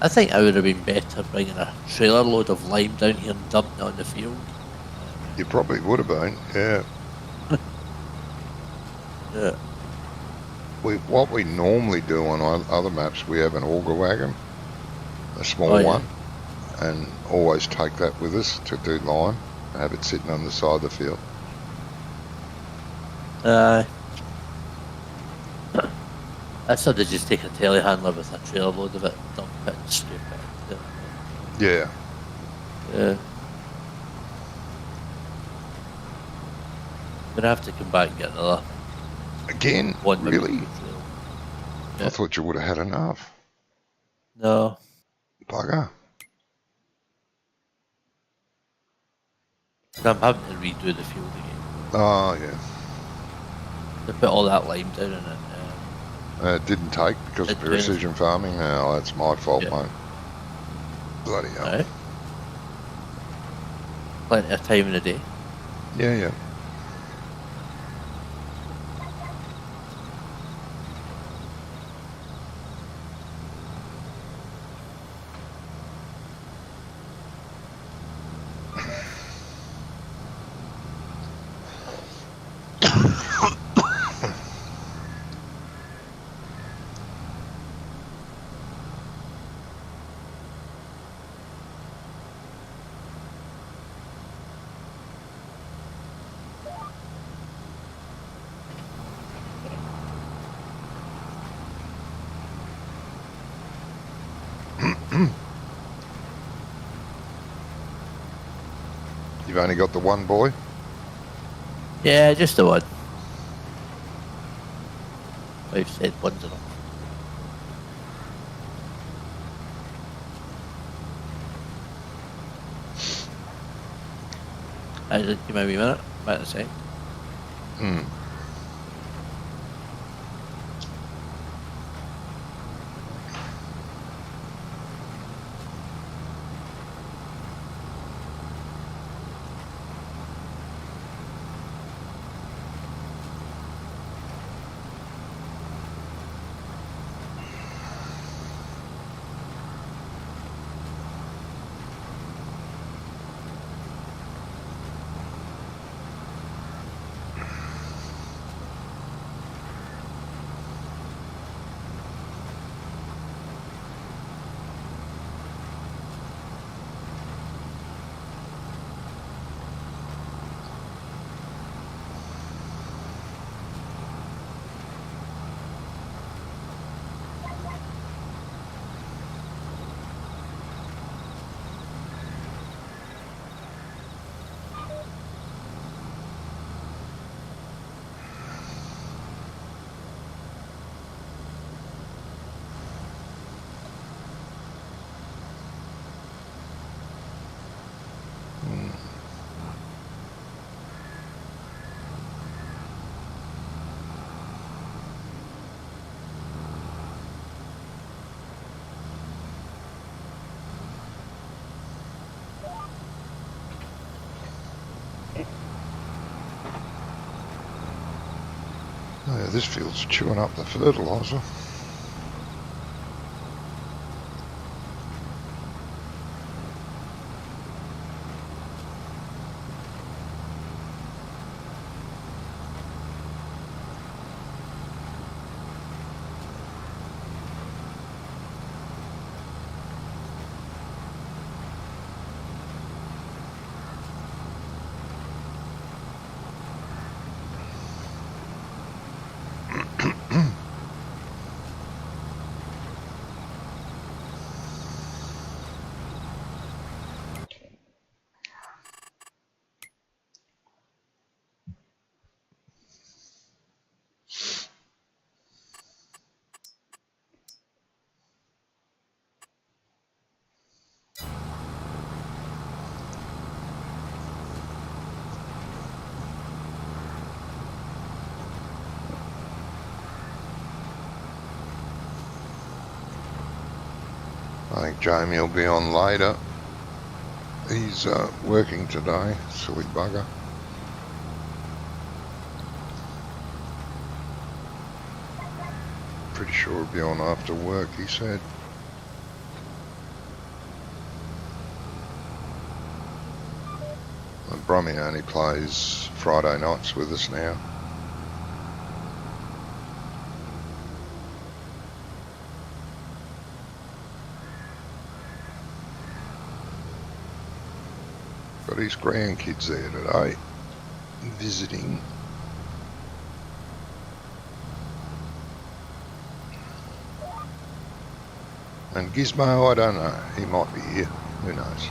I think I would have been better bringing a trailer load of lime down here and dumping it on the field.
You probably would have been, yeah.
Yeah.
What we normally do on other maps, we have an auger wagon, a small
Oh, yeah.
one, and always take that with us to do lime, and have it sitting on the side of the field.
I sort of just take a telehandler with a trailer load of it, dump it, and scoop it.
Yeah.
Yeah. Gonna have to come back and get another
Again?
one.
Really?
Yeah.
I thought you would have had enough.
No.
Bugger.
I'm having to redo the field again.
Oh, yeah.
To put all that lime down in it.
It didn't take because of
It
precision farming. Oh, that's my fault,
Yeah.
mate. Bloody hell.
Alright. Plenty of time in the day.
Yeah, yeah. You've only got the one boy?
Yeah, just the one. Wife said one's enough. Give me a wee minute. Back in a sec.
Hmm. Oh, yeah, this field's chewing up the fertiliser. Jamie will be on later. He's working today, silly bugger. Pretty sure he'll be on after work, he said. And Brummy only plays Friday nights with us now. Got his grandkids there today, visiting. And Gizmo, I don't know, he might be here, who knows.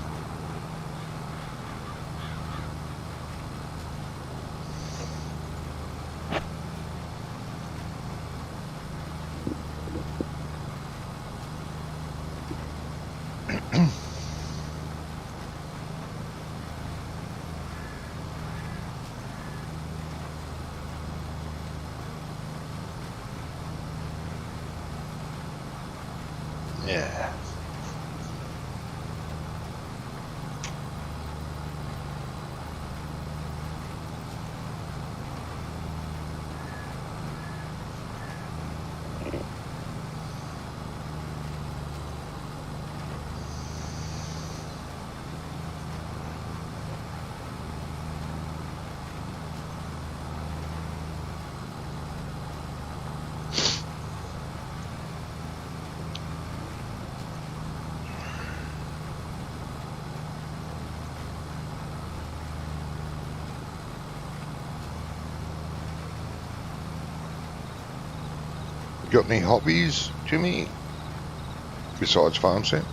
Yeah. Got any hobbies, Jimmy, besides farm sim?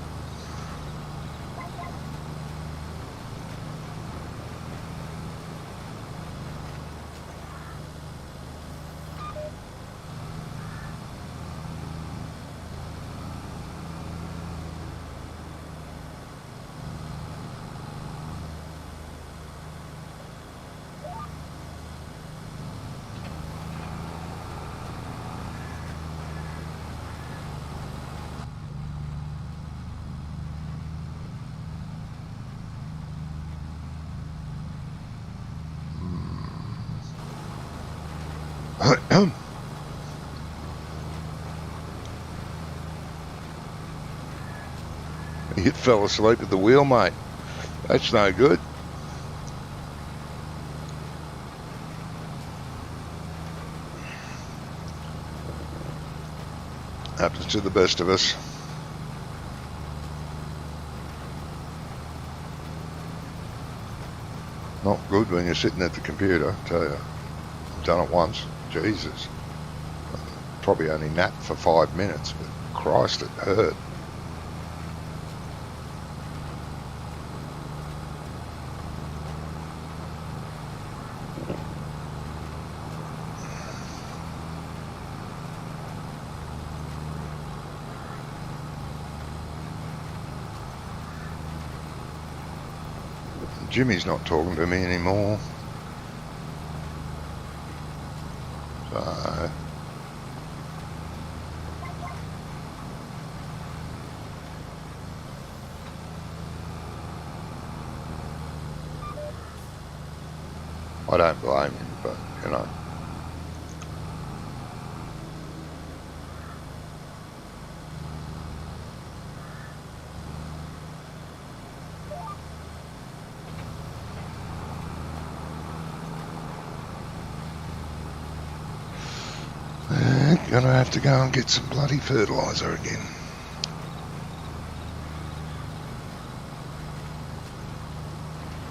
You fell asleep at the wheel, mate. That's no good. Happens to the best of us. Not good when you're sitting at the computer, I tell you. I've done it once. Jesus. Probably only napped for 5 minutes, but Christ, it hurt. Jimmy's not talking to me anymore. So I don't blame him, but you know. Gonna have to go and get some bloody fertiliser again.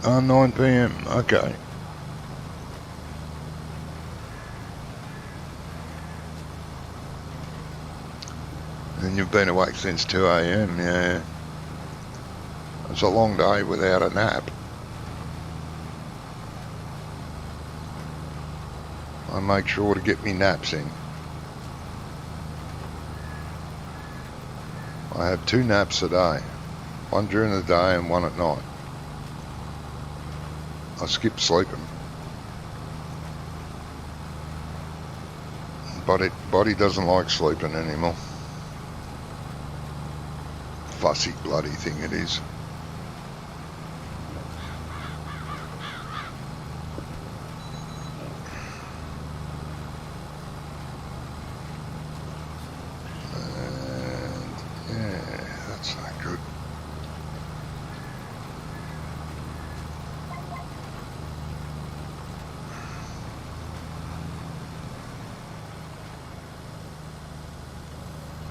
Oh, 9 PM, okay. And you've been awake since 2 AM, yeah. It's a long day without a nap. I make sure to get me naps in. I have 2 naps a day, one during the day and one at night. I skip sleeping. Body doesn't like sleeping anymore. fussy bloody thing it is. And yeah, that's not good.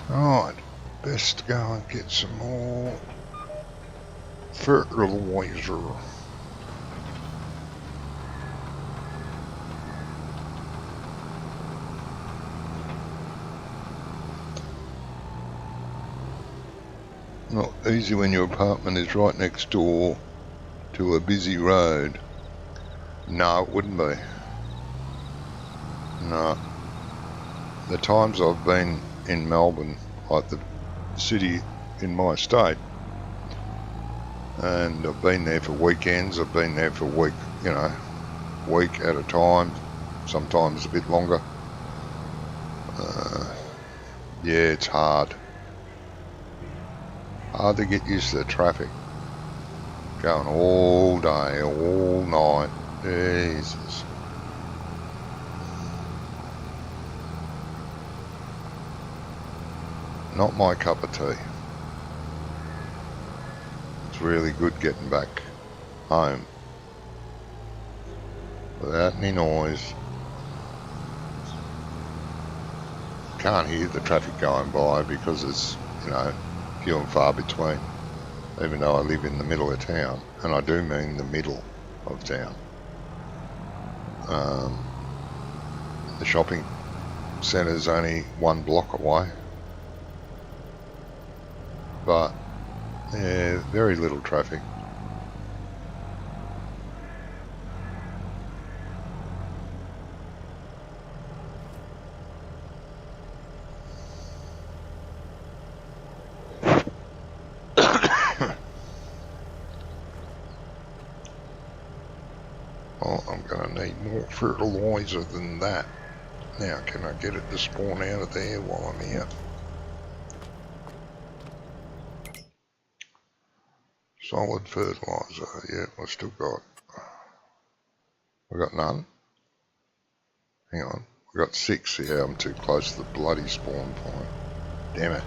Right, best go and get some more fertilizer. Not easy when your apartment is right next door to a busy road. No, it wouldn't be. No. The times I've been in Melbourne, like the city in my state, and I've been there for weekends, I've been there for week at a time, sometimes a bit longer. Yeah, it's hard. Hard to get used to the traffic. Going all day, all night. Jesus. Not my cup of tea. It's really good getting back home without any noise. Can't hear the traffic going by because it's, few and far between, even though I live in the middle of town, and I do mean the middle of town. The shopping centre's only 1 block away, but yeah, very little traffic. Oh, I'm going to need more fertilizer than that. Now, can I get it to spawn out of there while I'm here? Solid fertilizer, yeah, I still got. I got none. Hang on, I got 6. Yeah, I'm too close to the bloody spawn point. Damn it.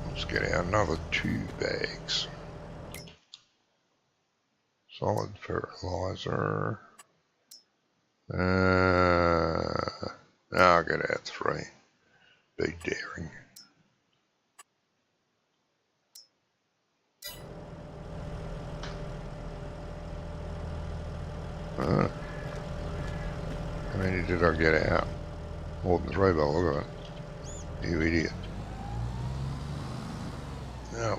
Let's get out another 2 bags. Solid fertilizer. I'll get out 3. Be daring. How many did I get out? More than 3, but look at it. You idiot. No.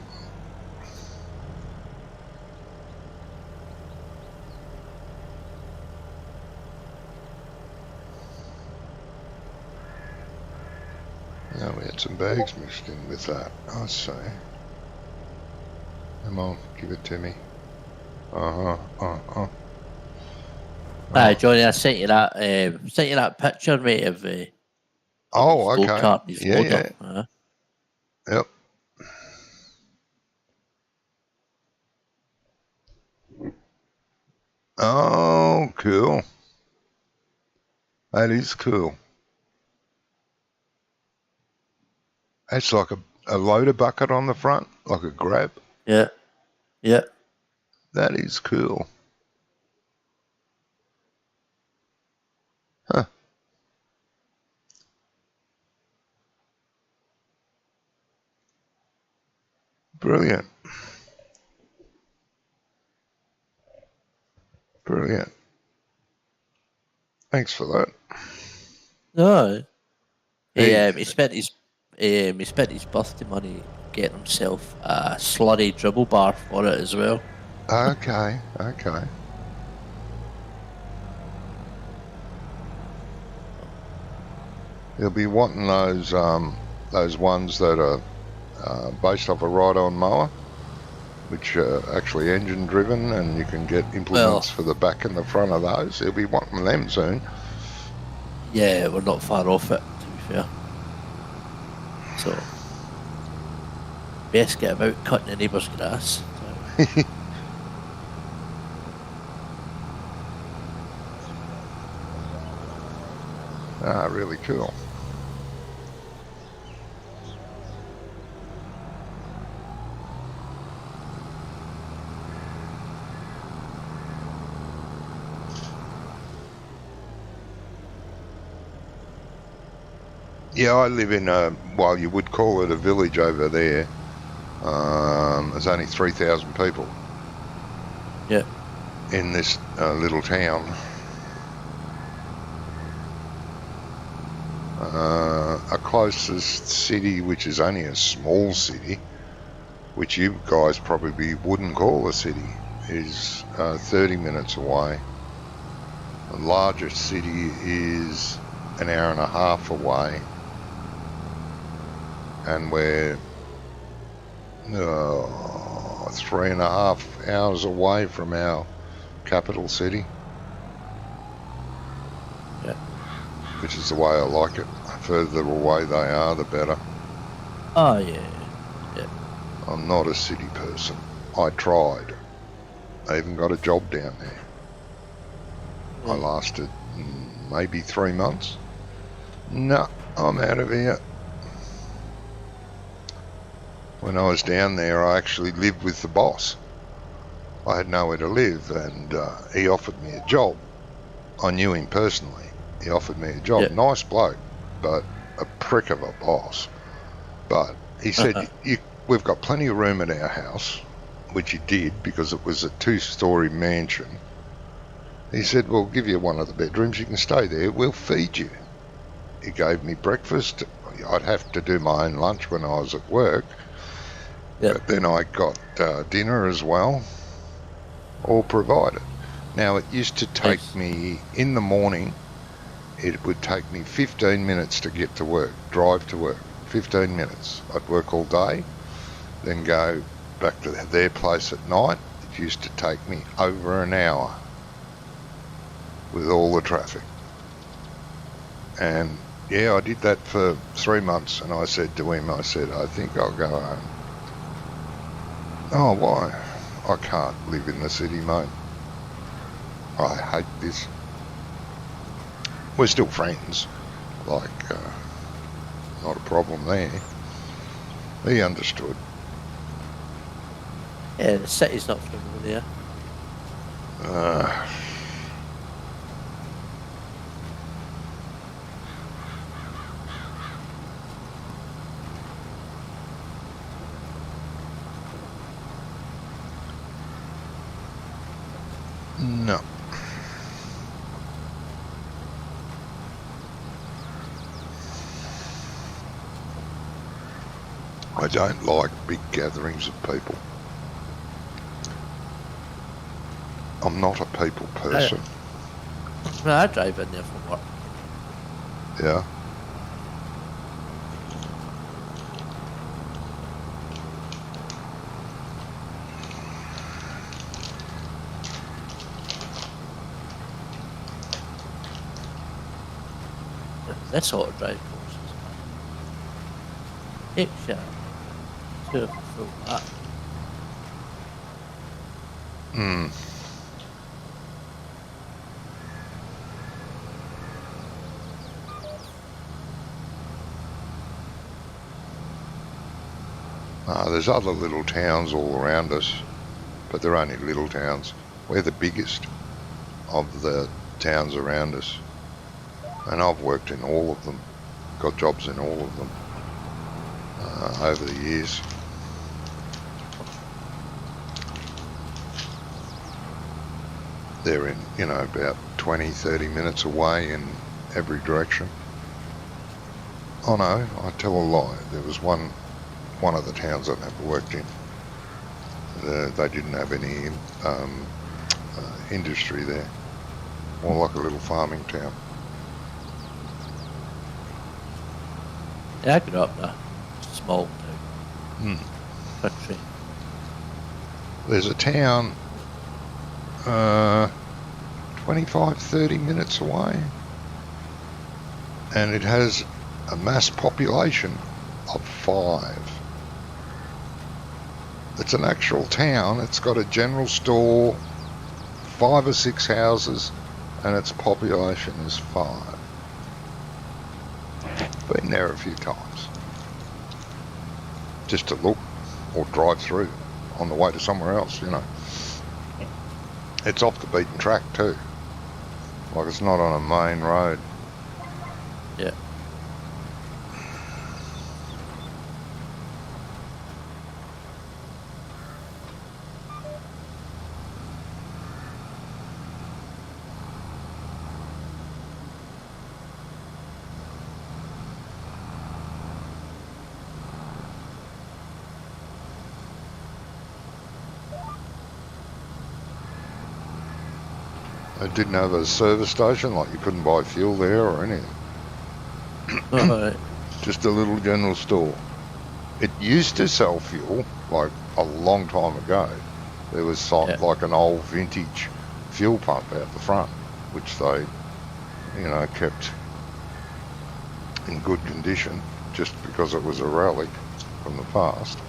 Now we had some bags mixed in with that, I say. Come on, give it to me.
Johnny, I sent you that picture, mate, of
oh,
his
okay.
go-kart, his loader.
Yeah. Yep. Oh, cool. That is cool. That's like a loader bucket on the front, like a grab.
Yeah. Yeah.
That is cool. Huh. Brilliant. Brilliant. Thanks for that.
No.
Hey.
He spent his birthday money getting himself a slurry dribble bar for it as well.
Okay. He'll be wanting those ones that are based off a ride-on mower. which are actually engine driven, and you can get implements
Well,
for the back and the front of those. He'll be wanting them soon.
yeah, we're not far off it, to be fair. So, best get about cutting the neighbour's grass.
Really cool. Yeah, I live in well, you would call it a village over there. There's only 3,000 people.
Yeah.
In this little town. Our closest city, which is only a small city, which you guys probably wouldn't call a city, is 30 minutes away. The largest city is an hour and a half away, and we're 3.5 hours away from our capital city.
Yeah.
Which is the way I like it. The further away they are, the better.
Oh, yeah.
I'm not a city person. I tried. I even got a job down there. I lasted maybe 3 months. No, I'm out of here. When I was down there, I actually lived with the boss. I had nowhere to live, and he offered me a job. I knew him personally. He offered me a job.
Yeah.
Nice bloke, but a prick of a boss. But he said, we've got plenty of room at our house, which he did because it was a 2-story mansion. He said, we'll give you one of the bedrooms. You can stay there. We'll feed you. He gave me breakfast. I'd have to do my own lunch when I was at work.
Yep.
But then I got dinner as well, all provided. Now, it used to take me, in the morning, it would take me 15 minutes to get to work, drive to work, 15 minutes. I'd work all day, then go back to their place at night. It used to take me over an hour with all the traffic. And, yeah, I did that for 3 months, and I said to him, I think I'll go home. Oh, why? I can't live in the city, mate. I hate this. We're still friends. Like, not a problem there. He understood.
Yeah, the city's not from over there.
No. I don't like big gatherings of people. I'm not a people person.
I drive in there from work.
Yeah.
This sort of drive courses. It's to full that.
There's other little towns all around us, but they're only little towns. We're the biggest of the towns around us, and I've worked in all of them, got jobs in all of them over the years. They're in, about 20, 30 minutes away in every direction. Oh no, I tell a lie. There was one of the towns I never worked in. They didn't have any industry there. More like a little farming town.
Yeah, I grew up in a small town. Country.
There's a town 25, 30 minutes away, and it has a mass population of 5. It's an actual town. It's got a general store, 5 or 6 houses, and its population is 5. Been there a few times, just to look or drive through on the way to somewhere else, you know. It's off the beaten track too, like it's not on a main road.
Yeah.
It didn't have a service station, like you couldn't buy fuel there or anything.
Alright.
Just a little general store. It used to sell fuel, like a long time ago. There was like an old vintage fuel pump out the front, which they, you know, kept in good condition just because it was a relic from the past.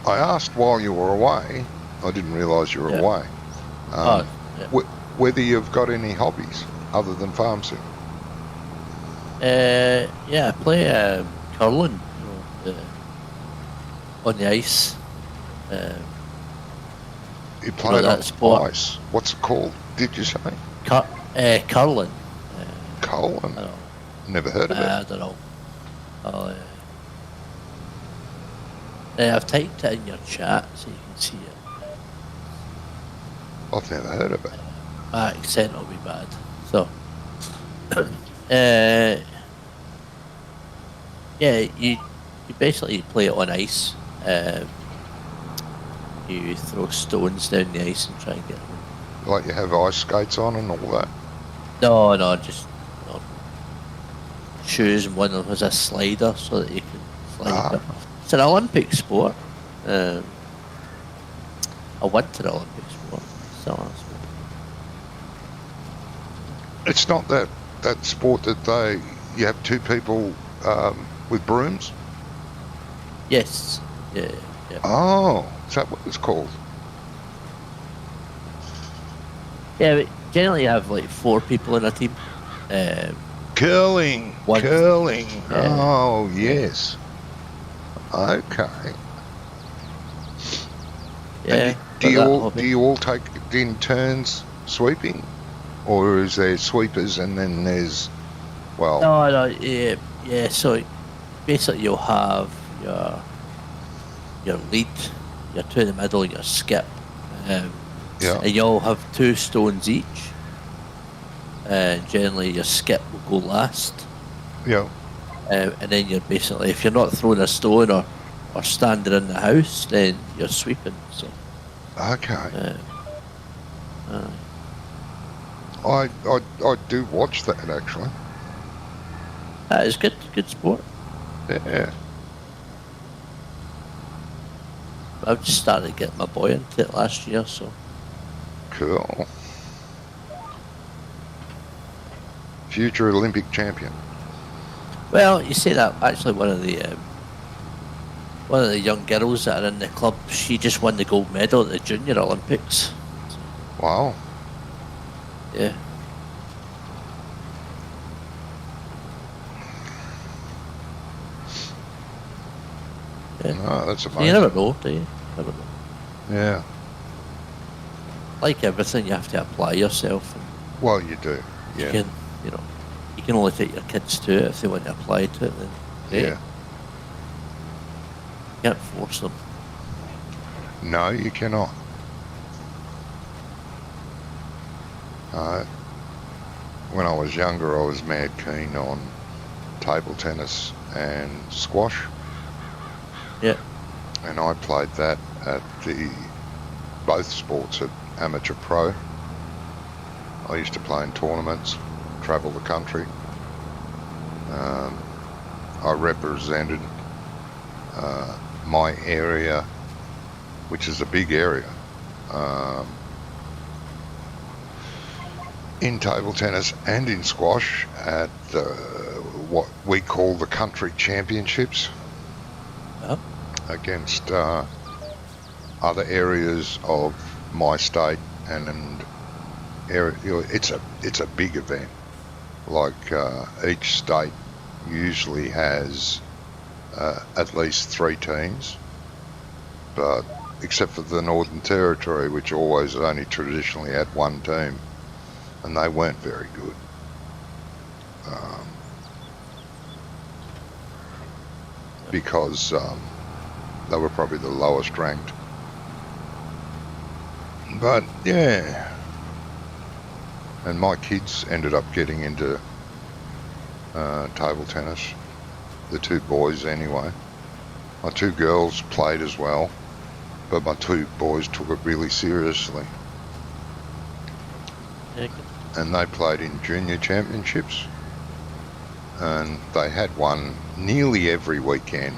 I asked while you were away, I didn't realise you were away, whether you've got any hobbies other than farm sim.
Yeah, I play curling, on the ice.
You play it on
sport.
ice. What's it called, did you say?
Curling.
Curling? Never heard of it.
I don't know. I've typed it in your chat so you can see it.
I've never heard of it.
My accent will be bad. So, yeah, you basically play it on ice. You throw stones down the ice and try and get them.
Like you have ice skates on and all that?
No, just shoes, and one of them has a slider so that you can slide it. It's an Olympic sport. A winter Olympic sport.
It's not that sport that you have 2 people with brooms?
Yes. Yeah.
Oh, is that what it's called?
Yeah, but generally you have like 4 people in a team.
Curling. Curling.
Yeah.
Oh, yes. Okay.
Yeah.
Do you all take it in turns sweeping, or is there sweepers and then there's, well?
No. Yeah. So basically, you'll have your lead, your 2 in the middle, your skip. And you'll have 2 stones each. Generally, your skip will go last.
Yeah.
And then you're basically, if you're not throwing a stone or standing in the house, then you're sweeping. So.
Okay. I do watch that actually.
It's good sport.
Yeah.
I've just started getting my boy into it last year, so.
Cool. Future Olympic champion.
Well, you say that. Actually, one of the young girls that are in the club, she just won the gold medal at the Junior Olympics.
Wow.
Yeah.
No, that's amazing.
You never know, do you? Never know.
Yeah.
Like everything, you have to apply yourself.
Well, you do. Yeah.
You can only take your kids to it if they want to apply to it. Then
yeah.
You can't force them.
No, you cannot. Uh, when I was younger, I was mad keen on table tennis and squash,
Yeah.
and I played that at both sports at amateur pro. I used to play in tournaments, travel the country. I represented my area, which is a big area, in table tennis and in squash at what we call the country championships against other areas of my state and area. It's a big event. Like each state usually has at least 3 teams, but except for the Northern Territory, which always only traditionally had 1 team, and they weren't very good. Because they were probably the lowest ranked. But yeah, and my kids ended up getting into table tennis. The 2 boys anyway. My 2 girls played as well, but my 2 boys took it really seriously.
Yeah.
And they played in junior championships, and they had one nearly every weekend.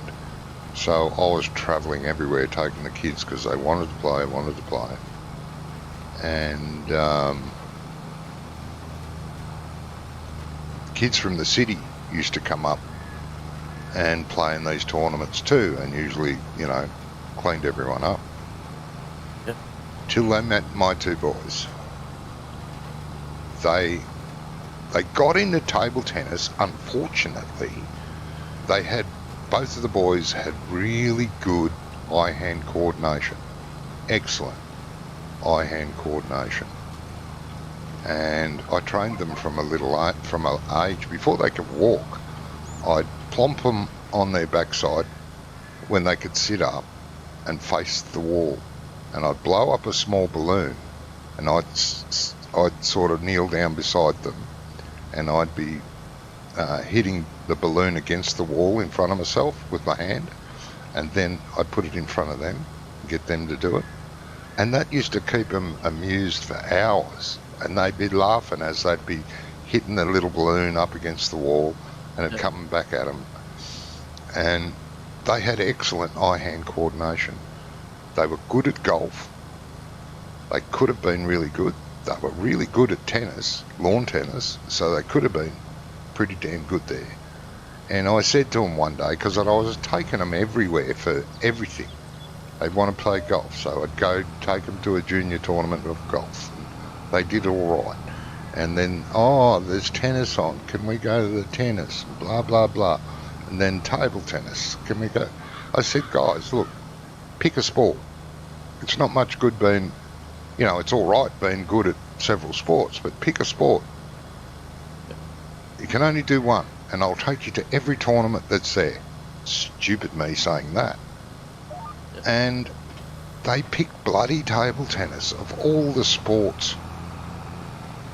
So I was travelling everywhere taking the kids because they wanted to play. And kids from the city used to come up and play in these tournaments too, and usually, cleaned everyone up.
Yep.
Till they met my 2 boys. They got into table tennis. Unfortunately, both of the boys had really good eye-hand coordination. Excellent eye-hand coordination. And I trained them from an age before they could walk. I'd plonk them on their backside when they could sit up and face the wall, and I'd blow up a small balloon, and I'd sort of kneel down beside them, and I'd be hitting the balloon against the wall in front of myself with my hand, and then I'd put it in front of them and get them to do it. And that used to keep them amused for hours, and they'd be laughing as they'd be hitting the little balloon up against the wall and it coming back at them. And they had excellent eye-hand coordination. They were good at golf. They could have been really good. They were really good at tennis, lawn tennis, so they could have been pretty damn good there. And I said to them one day, because I was taking them everywhere for everything, they'd want to play golf, so I'd go take them to a junior tournament of golf. They did all right. And then, there's tennis on. Can we go to the tennis? Blah, blah, blah. And then table tennis. Can we go? I said, guys, look, pick a sport. It's not much good being, it's all right being good at several sports, but pick a sport. You can only do one, and I'll take you to every tournament that's there. Stupid me saying that. And they picked bloody table tennis of all the sports.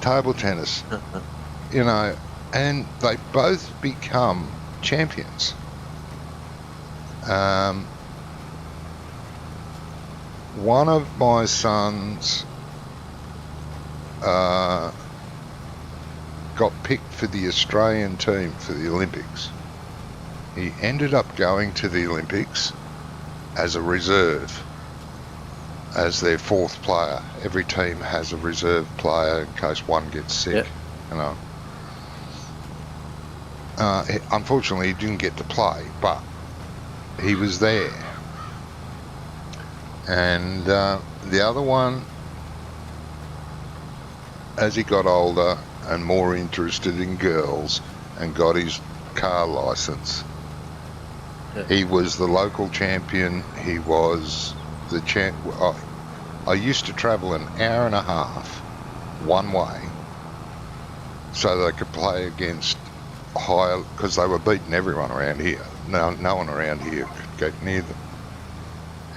Table tennis, and they both become champions. One of my sons got picked for the Australian team for the Olympics. He ended up going to the Olympics as a reserve, as their 4th player. Every team has a reserve player in case one gets sick. Yep. Unfortunately, he didn't get to play, but he was there. And the other one, as he got older and more interested in girls and got his car license, he was the local champion. He was the champ. I used to travel an hour and a half one way so they could play against higher, because they were beating everyone around here. No one around here could get near them.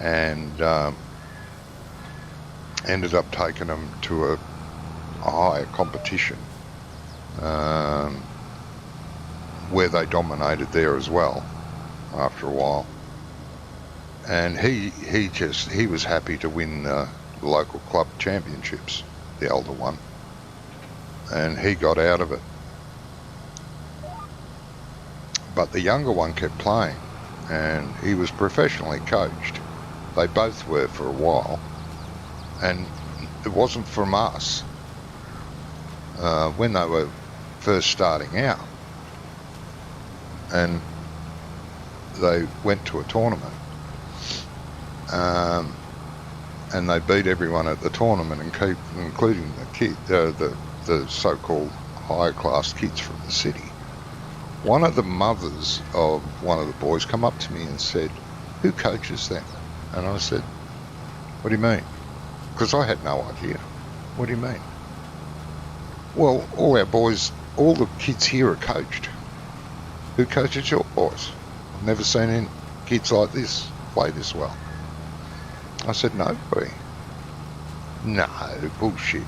And ended up taking them to higher competition, where they dominated there as well after a while. And he was happy to win the local club championships, the elder one, and he got out of it. But the younger one kept playing, and he was professionally coached. They both were for a while, and it wasn't from us when they were first starting out, and they went to a tournament, and they beat everyone at the tournament, including the so-called higher class kids from the city. One of the mothers of one of the boys come up to me and said, "Who coaches them?" And I said, "What do you mean?" Because I had no idea. "What do you mean?" "Well, all our boys, all the kids here are coached." "Who coaches your boys?" "I've never seen any kids like this play this well." I said, "Nobody." "No, bullshit.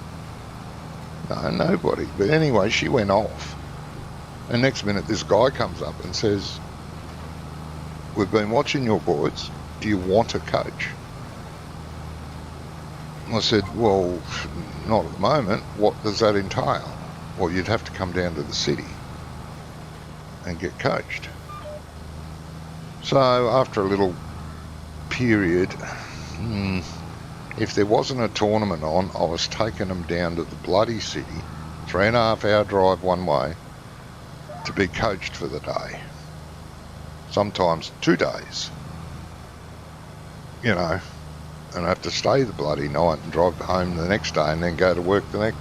No, nobody." But anyway, she went off. And next minute, this guy comes up and says, "We've been watching your boys. Do you want to coach?" I said, "Well, not at the moment. What does that entail?" "Well, you'd have to come down to the city and get coached." So after a little period, if there wasn't a tournament on, I was taking them down to the bloody city, 3.5 hour drive one way, to be coached for the day. Sometimes 2 days, and I have to stay the bloody night and drive home the next day and then go to work the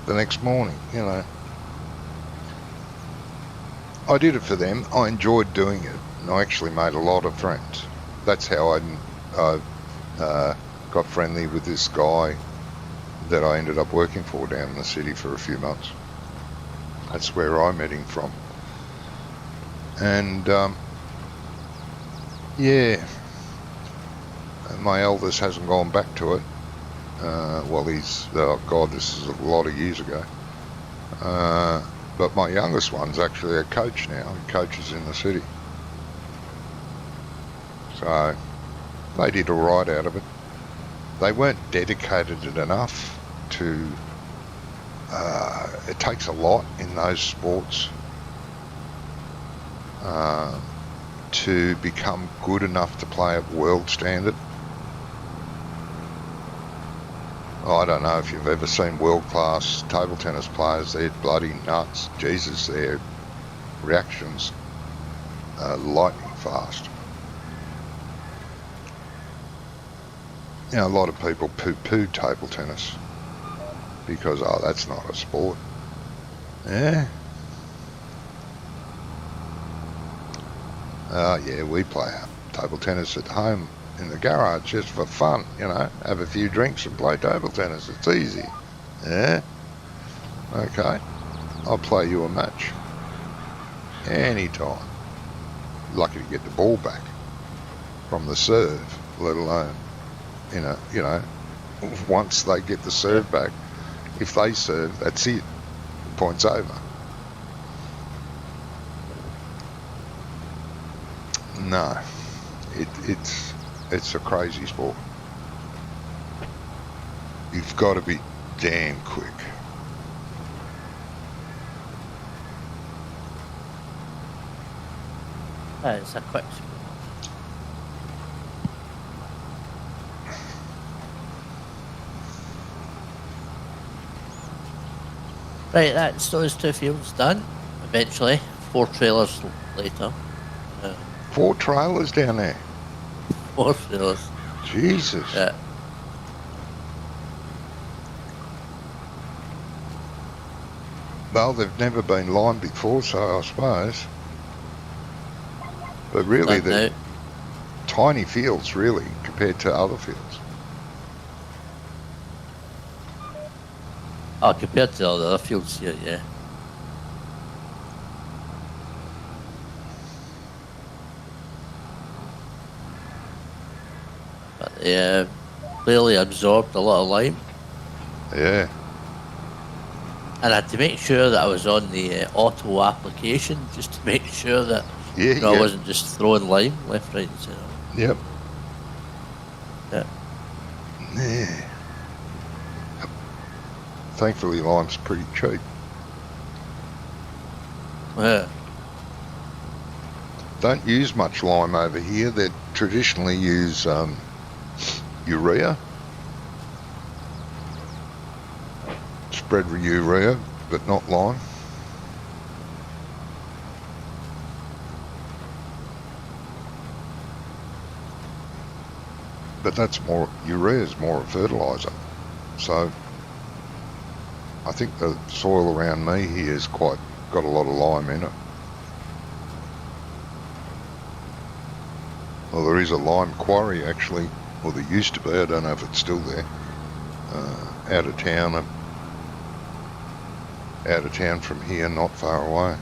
next morning. I did it for them. I enjoyed doing it, and I actually made a lot of friends. That's how I got friendly with this guy that I ended up working for down in the city for a few months. That's where I met him from. And my eldest hasn't gone back to it. Well, this is a lot of years ago. But my youngest one's actually a coach now. He coaches in the city. So they did all right out of it. They weren't dedicated enough to... it takes a lot in those sports to become good enough to play at world standard. I don't know if you've ever seen world-class table tennis players. They're bloody nuts. Jesus, their reactions are lightning fast. A lot of people poo-poo table tennis because, that's not a sport. Yeah. We play table tennis at home in the garage just for fun, have a few drinks and play table tennis. It's easy. Yeah? Okay. I'll play you a match. Anytime. Lucky to get the ball back from the serve, let alone, once they get the serve back, if they serve, that's it. The point's over. No, it's a crazy sport. You've got to be damn quick.
It's a quick sport. Right, that's those 2 fields done. Eventually, 4 trailers later.
4 trailers down there.
4 trailers.
Jesus.
Yeah.
Well, they've never been lined before, so I suppose. But really, they're tiny fields, really, compared to other fields.
Compared to all the other fields here, yeah. But they clearly absorbed a lot of lime.
Yeah.
and I had to make sure that I was on the auto application just to make sure that
Yeah,
I
yeah,
wasn't just throwing lime left, right, and centre.
yep.
Yeah.
Yeah. Thankfully, lime's pretty cheap.
Yeah.
Don't use much lime over here. They traditionally use urea. Spread urea, but not lime. But that's more, urea is more a fertiliser. So I think the soil around me here has got a lot of lime in it. Well, there is a lime quarry actually, or there used to be, I don't know if it's still there, out of town from here, not far away.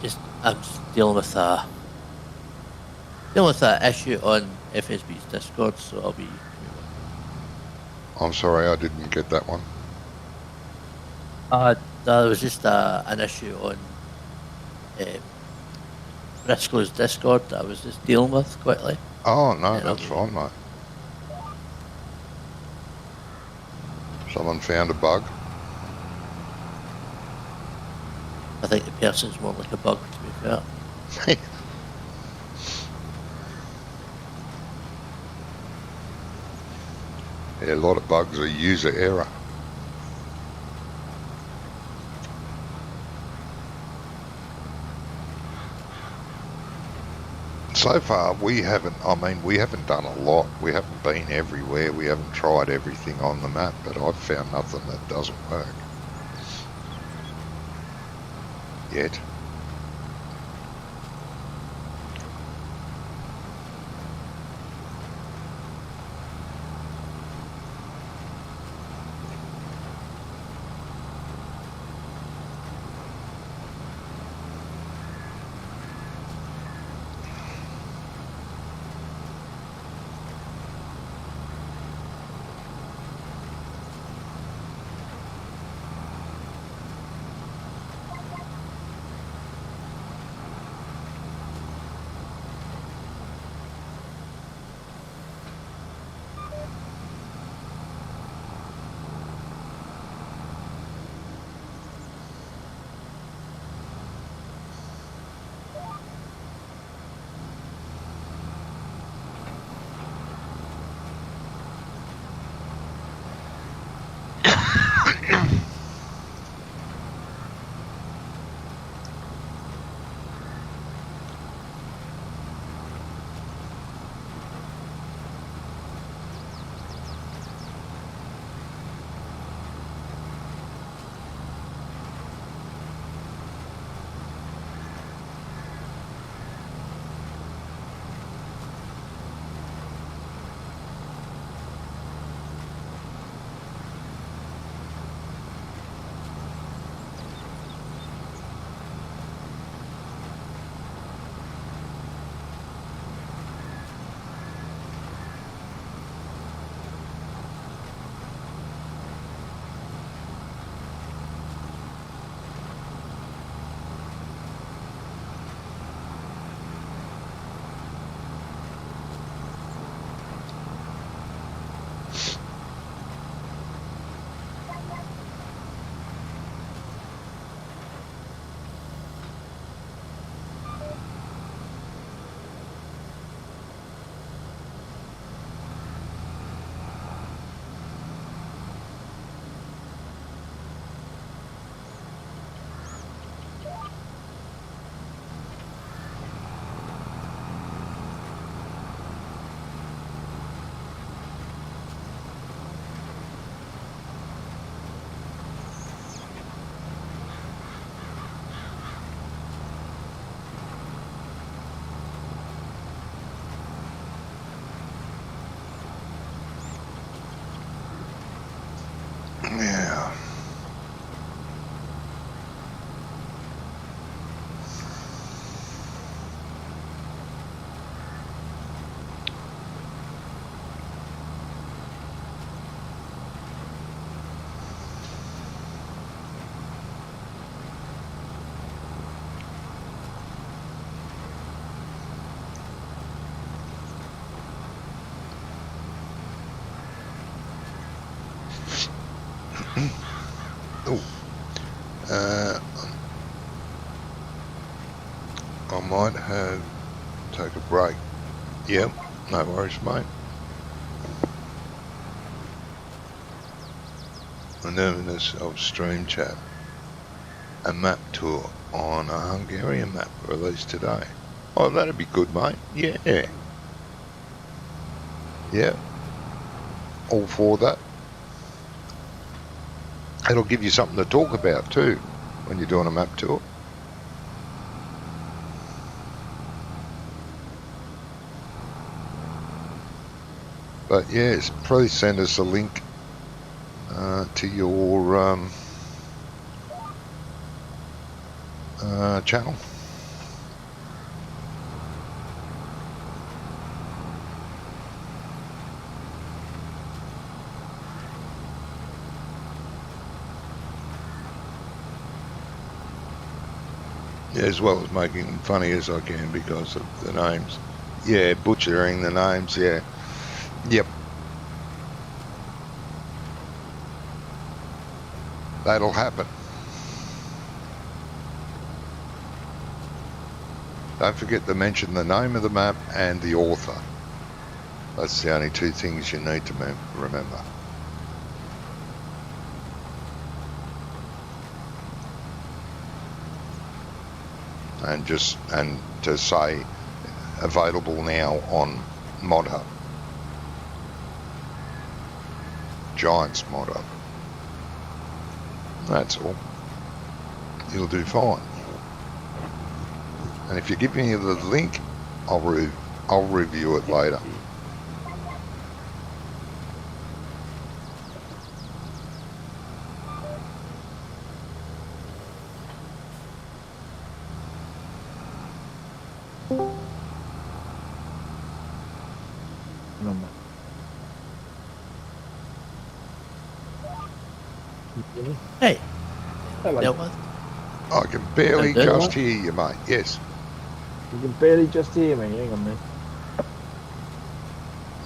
Just I'm just dealing with that issue on FSB's Discord, so I'll be.
I'm sorry, I didn't get that one.
There was just an issue on Briscoe's Discord that I was just dealing with quickly.
Oh, no,
And
that's fine, mate. Someone found a bug.
I think the person's more like a bug, to be fair.
Yeah, a lot of bugs are user error. So far, we haven't done a lot. We haven't been everywhere. We haven't tried everything on the map, but I've found nothing that doesn't work. Yet. break. Yep, no worries, mate. Anonymous of stream chat. A map tour on a Hungarian map released today. Oh, that'd be good, mate. Yeah. Yeah. All for that. It'll give you something to talk about too when you're doing a map tour. But yes, please send us a link to your channel. As well as making them funny as I can because of the names. Yeah, butchering the names, yeah. Yep. That'll happen. Don't forget to mention the name of the map and the author. That's the only two things you need to remember. And to say available now on Mod Hub. Giants Mod Hub. That's all. You'll do fine. And if you give me the link, I'll review it later.
Hey.
Hello.
I can barely just hear you, mate. Yes.
You can barely just hear me. Hang on a minute.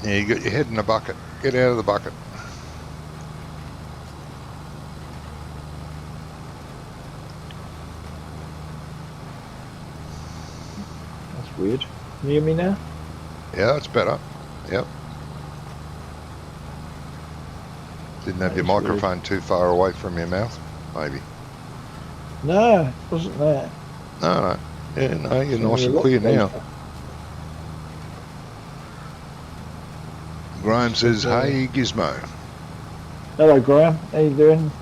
Yeah, you got your head in the bucket. Get out of the bucket.
That's weird. Can you hear me now?
Yeah, that's better. Yep. Didn't have your microphone too far away from your mouth, maybe.
No, it wasn't that.
No. Yeah, no, you're nice and clear now. Graham says, hey, Gizmo.
Hello, Graham. How you doing?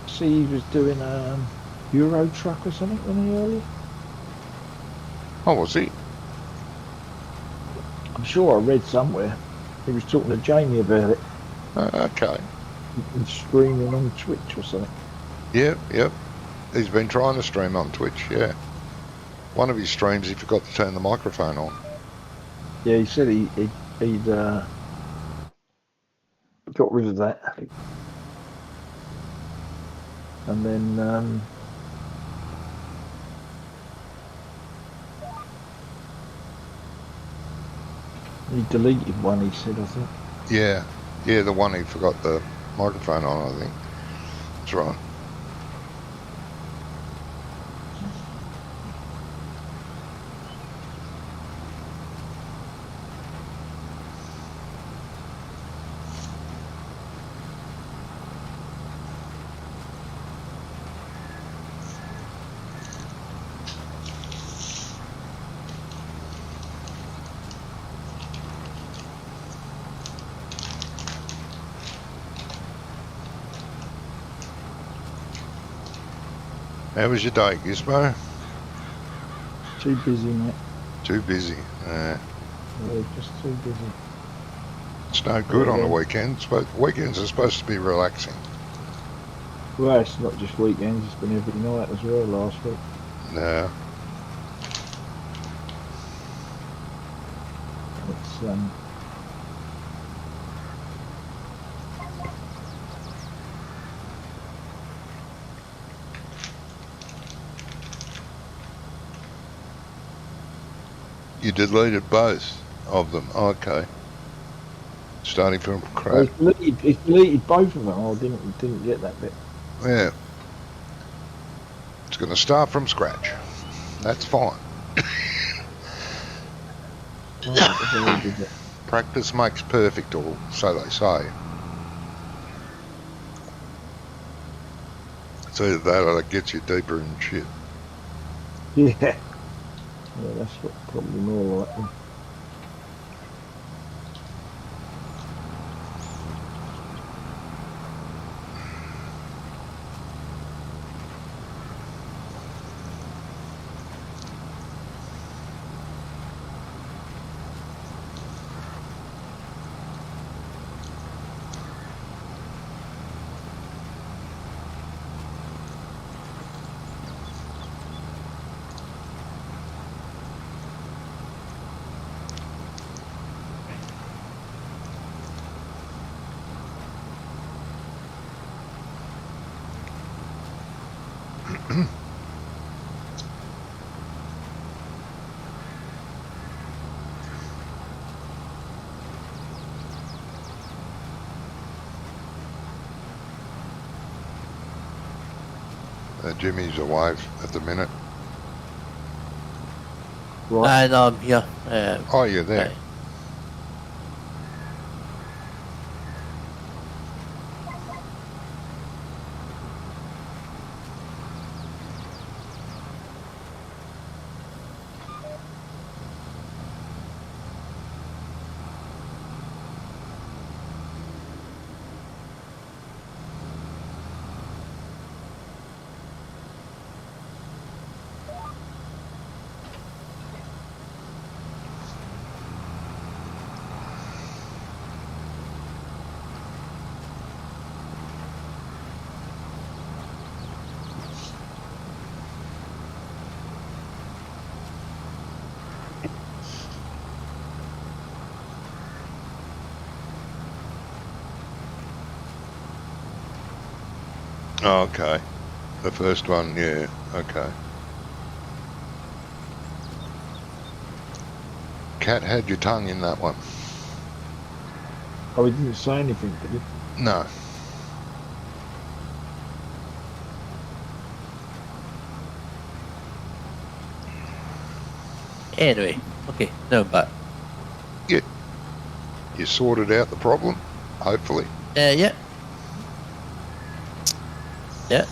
See, he was doing Euro truck or something, wasn't he, earlier?
Oh, was he?
I'm sure I read somewhere. He was talking to Jamie about it.
Okay.
And streaming on Twitch or something.
Yep. He's been trying to stream on Twitch, yeah. One of his streams, he forgot to turn the microphone on.
Yeah, he said he'd got rid of that. And then he deleted one, he said, I think.
Yeah, the one he forgot the microphone on, I think. That's right. How was your day, Gizmo?
Too busy, mate.
Too busy.
Yeah, just too busy.
It's no good on the weekends, but weekends are supposed to be relaxing.
Well, it's not just weekends, it's been every night as well last week.
No.
It's
You deleted both of them. Okay. Starting from crap.
He deleted both of them. Oh, I didn't get that bit.
Yeah. It's going to start from scratch. That's fine.
Oh, that's all we did.
Practice makes perfect, or so they say. It's either that or it gets you deeper in shit.
Yeah. Yeah, that's what probably more likely.
Jimmy's away at the minute.
Right.
And I'm here.
Oh, you're there.
Right.
Oh, okay. The first one, yeah, okay. Cat had your tongue in that one.
Oh, he didn't say anything, did he?
No.
Anyway, okay, now I'm back.
You sorted out the problem, hopefully.
Yeah. Yeah.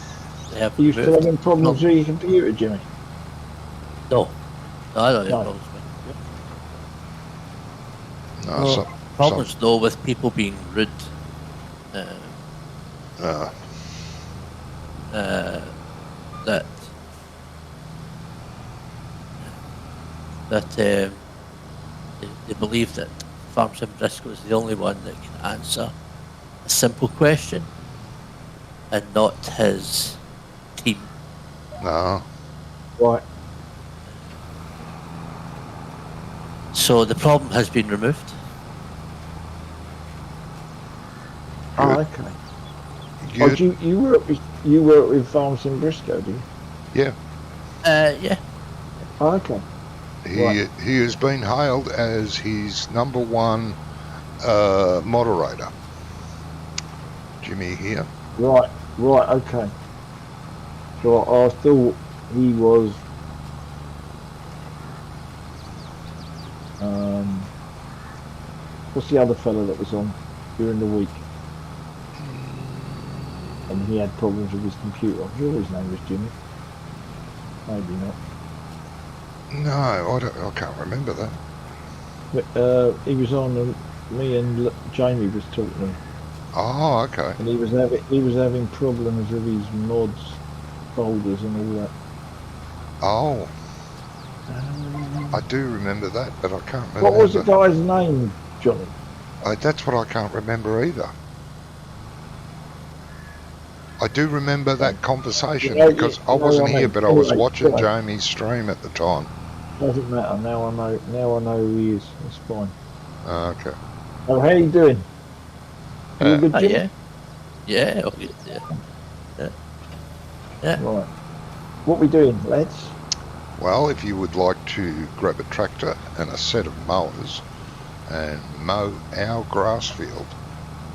They have
Are you still
removed-
having problems with your computer, Jimmy?
No, I don't have
No.
problems with it.
No,
No,
some,
problems though with people being rude. That they believe that Farm Sim Briscoe is the only one that can answer a simple question and not his team.
no.
Right.
So the problem has been removed.
Oh,
Good.
okay.
Good.
Oh, you work with Farms in Briscoe, do you?
Yeah.
Yeah.
Oh, okay.
He has been hailed as his #1 moderator. Jimmy here.
Right, okay. So I thought he was what's the other fella that was on during the week? And he had problems with his computer. I'm sure his name was Jimmy. Maybe not.
No, I can't remember that.
But he was on and me and Jamie was talking to him.
Oh, okay.
And he was having problems with his mods folders and all that.
Oh, I do remember that, but I can't remember.
What was the guy's name, Johnny?
That's what I can't remember either. I do remember that conversation because I wasn't here, but I was watching Jamie's stream at the time.
Doesn't matter. Now I know. Now I know who he is. It's fine.
Okay.
Oh, how you doing? You good, Jim?
Yeah. Yeah. Okay. Yeah.
Right. What we doing, lads?
Well, if you would like to grab a tractor and a set of mowers and mow our grass field,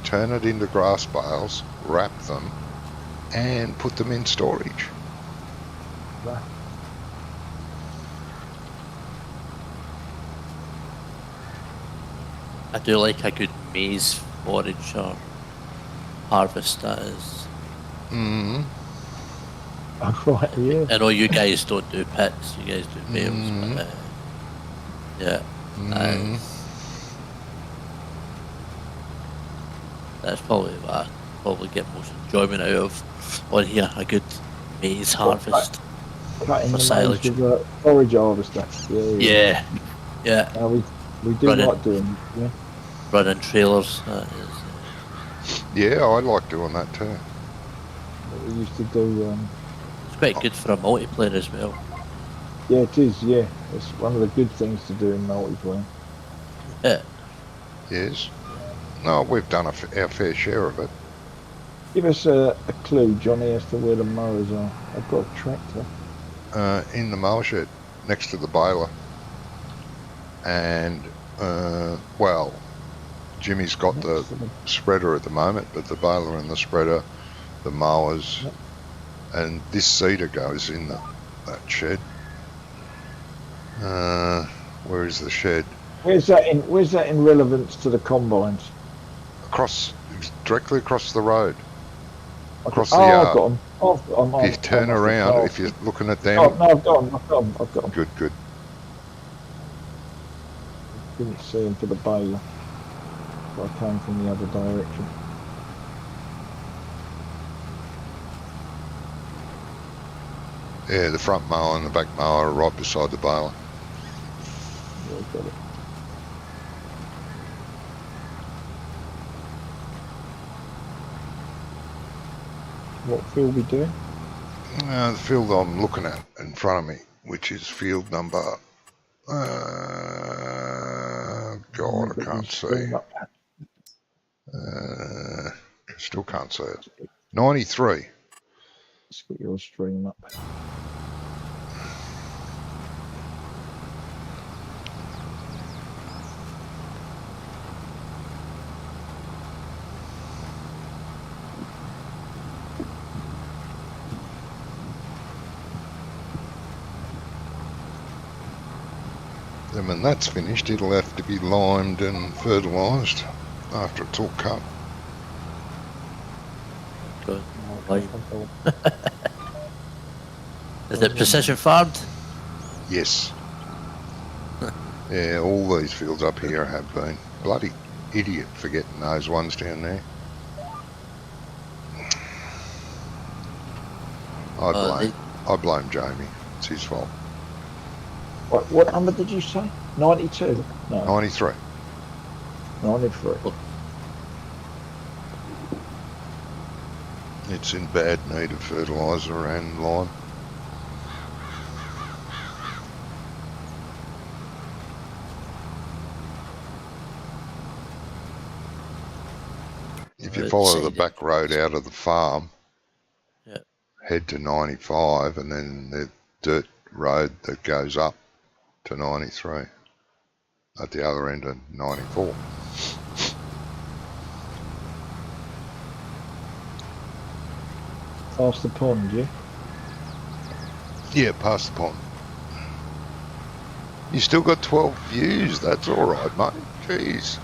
turn it into grass bales, wrap them, and put them in storage.
Right.
I do like a good maize forage or harvest. That is.
Mm.
Oh, right, yeah.
I know you guys don't do pits. You guys do bales, but yeah,
Mm.
that's probably what I probably get most enjoyment out of on here. A good maize harvest
Cutting
for
the maize
silage.
with a forage harvester. Yeah.
Yeah.
We do
Running,
like doing it, yeah.
running trailers. That is.
Yeah, I like doing that too.
But we used to do,
It's quite good for a multiplayer as well.
yeah, it is, yeah. It's one of the good things to do in multiplayer.
Yeah.
Yes. No, we've done our fair share of it.
Give us a clue, Johnny, as to where the mowers are. I've got a tractor.
In the mail shed next to the baler. And, well, Jimmy's got
Next
the
to the,
spreader at the moment, but the baler and the spreader, the mowers,
Yep.
and this seeder goes in that shed. Where is the shed?
where's that in relevance to the combines?
Directly across the road,
Okay.
across the
Oh, I've
yard.
got them.
If you turn around, if you're looking at them,
Oh, no, I've got them.
good.
Didn't see them for the baler. But I came from the other direction.
Yeah, the front mower and the back mower are right beside the baler.
Yeah, I've got it. What field we doing?
The field I'm looking at in front of me, which is field number. God, I can't see. Still can't see it. 93.
Let's get your stream up.
Then when that's finished, it'll have to be limed and fertilised after it's all cut.
Good.
Oh,
Is it precision farmed?
Yes. Yeah, all these fields up here have been. Bloody idiot for getting those ones down there. I blame Jamie. It's his fault.
What number did you say? 92? No,
93.
93.
It's in bad need of fertiliser and lime. If you follow the back road out of the farm, head to 95 and then the dirt road that goes up to 93 at the other end of 94.
Past the pond, yeah?
Yeah, past the pond. You still got 12 views, that's alright, mate. Jeez.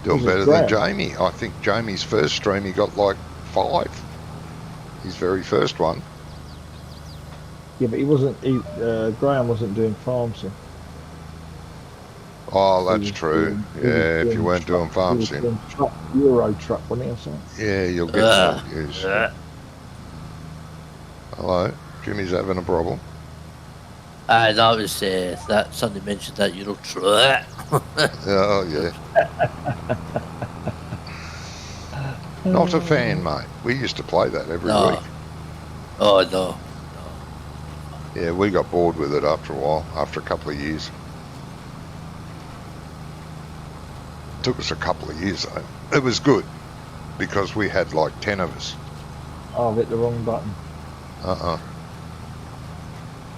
Doing better than Jamie. I think Jamie's first stream he got like 5. His very first one.
Yeah, but Graham wasn't doing farm sim.
Oh, that's true. Yeah, if you weren't doing farm sim.
Euro truck, wasn't he, or something?
Yeah, you'll get more views. Hello, Jimmy's having a problem.
That was that somebody mentioned that Euro truck.
Oh, yeah. Not a fan, mate. We used to play that every week.
Oh, no.
Yeah, we got bored with it after a while, after a couple of years. It took us a couple of years, though. It was good, because we had like 10 of us.
Oh, I've hit the wrong button.
Uh-uh.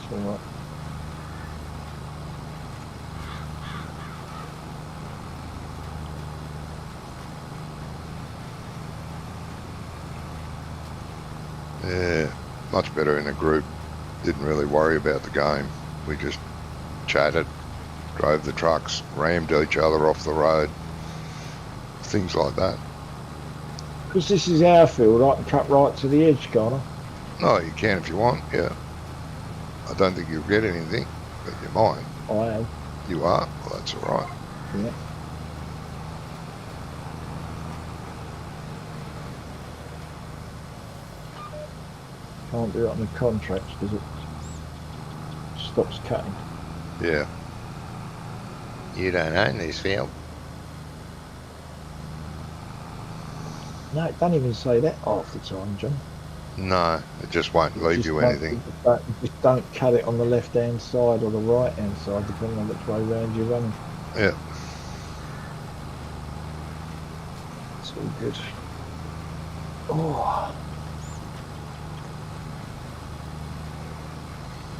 It's all right.
Yeah, much better in a group. Didn't really worry about the game. We just chatted, drove the trucks, rammed each other off the road, things like that.
Because this is our field, I can cut right to the edge, can't I?
No, you can if you want, yeah. I don't think you'll get anything, but you might.
I am.
You are? Well, that's all right.
Yeah. Can't do it on the contracts because it stops cutting.
Yeah. You don't own this field.
No, it don't even say that half the time, John.
No, it just won't leave
Just
you
don't-
anything.
Just don't cut it on the left-hand side or the right-hand side, depending on which way round you're running.
Yeah.
It's all good. Oh.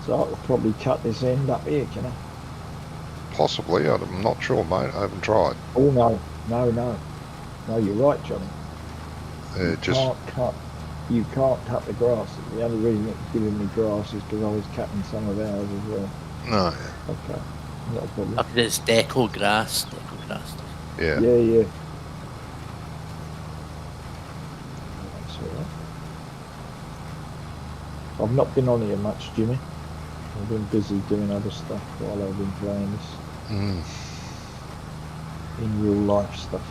So I could probably cut this end up here, can I?
Possibly. I'm not sure, mate. I haven't tried.
Oh no, no, no. No, you're right, Johnny. You
Just
you can't cut the grass. The only reason it's giving me grass is because I was cutting some of ours as well.
no.
Okay, not a problem.
Look at it's deco grass. Deco grass.
Yeah.
Yeah, yeah. That's all right. I've not been on here much, Jimmy. I've been busy doing other stuff while I've been playing this
Mm,
in real life stuff.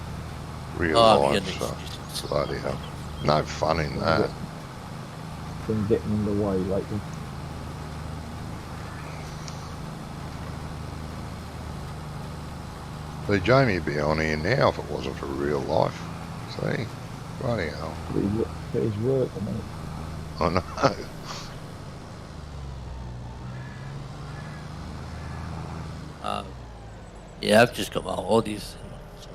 real
Oh, I'm
life.
hearing
So
excuses.
bloody hell. No fun in that.
Been getting in the way lately.
But Jamie would be on here now if it wasn't for real life. See? Bloody hell.
But his work, I mean.
I know.
Yeah, I've just got my holidays. So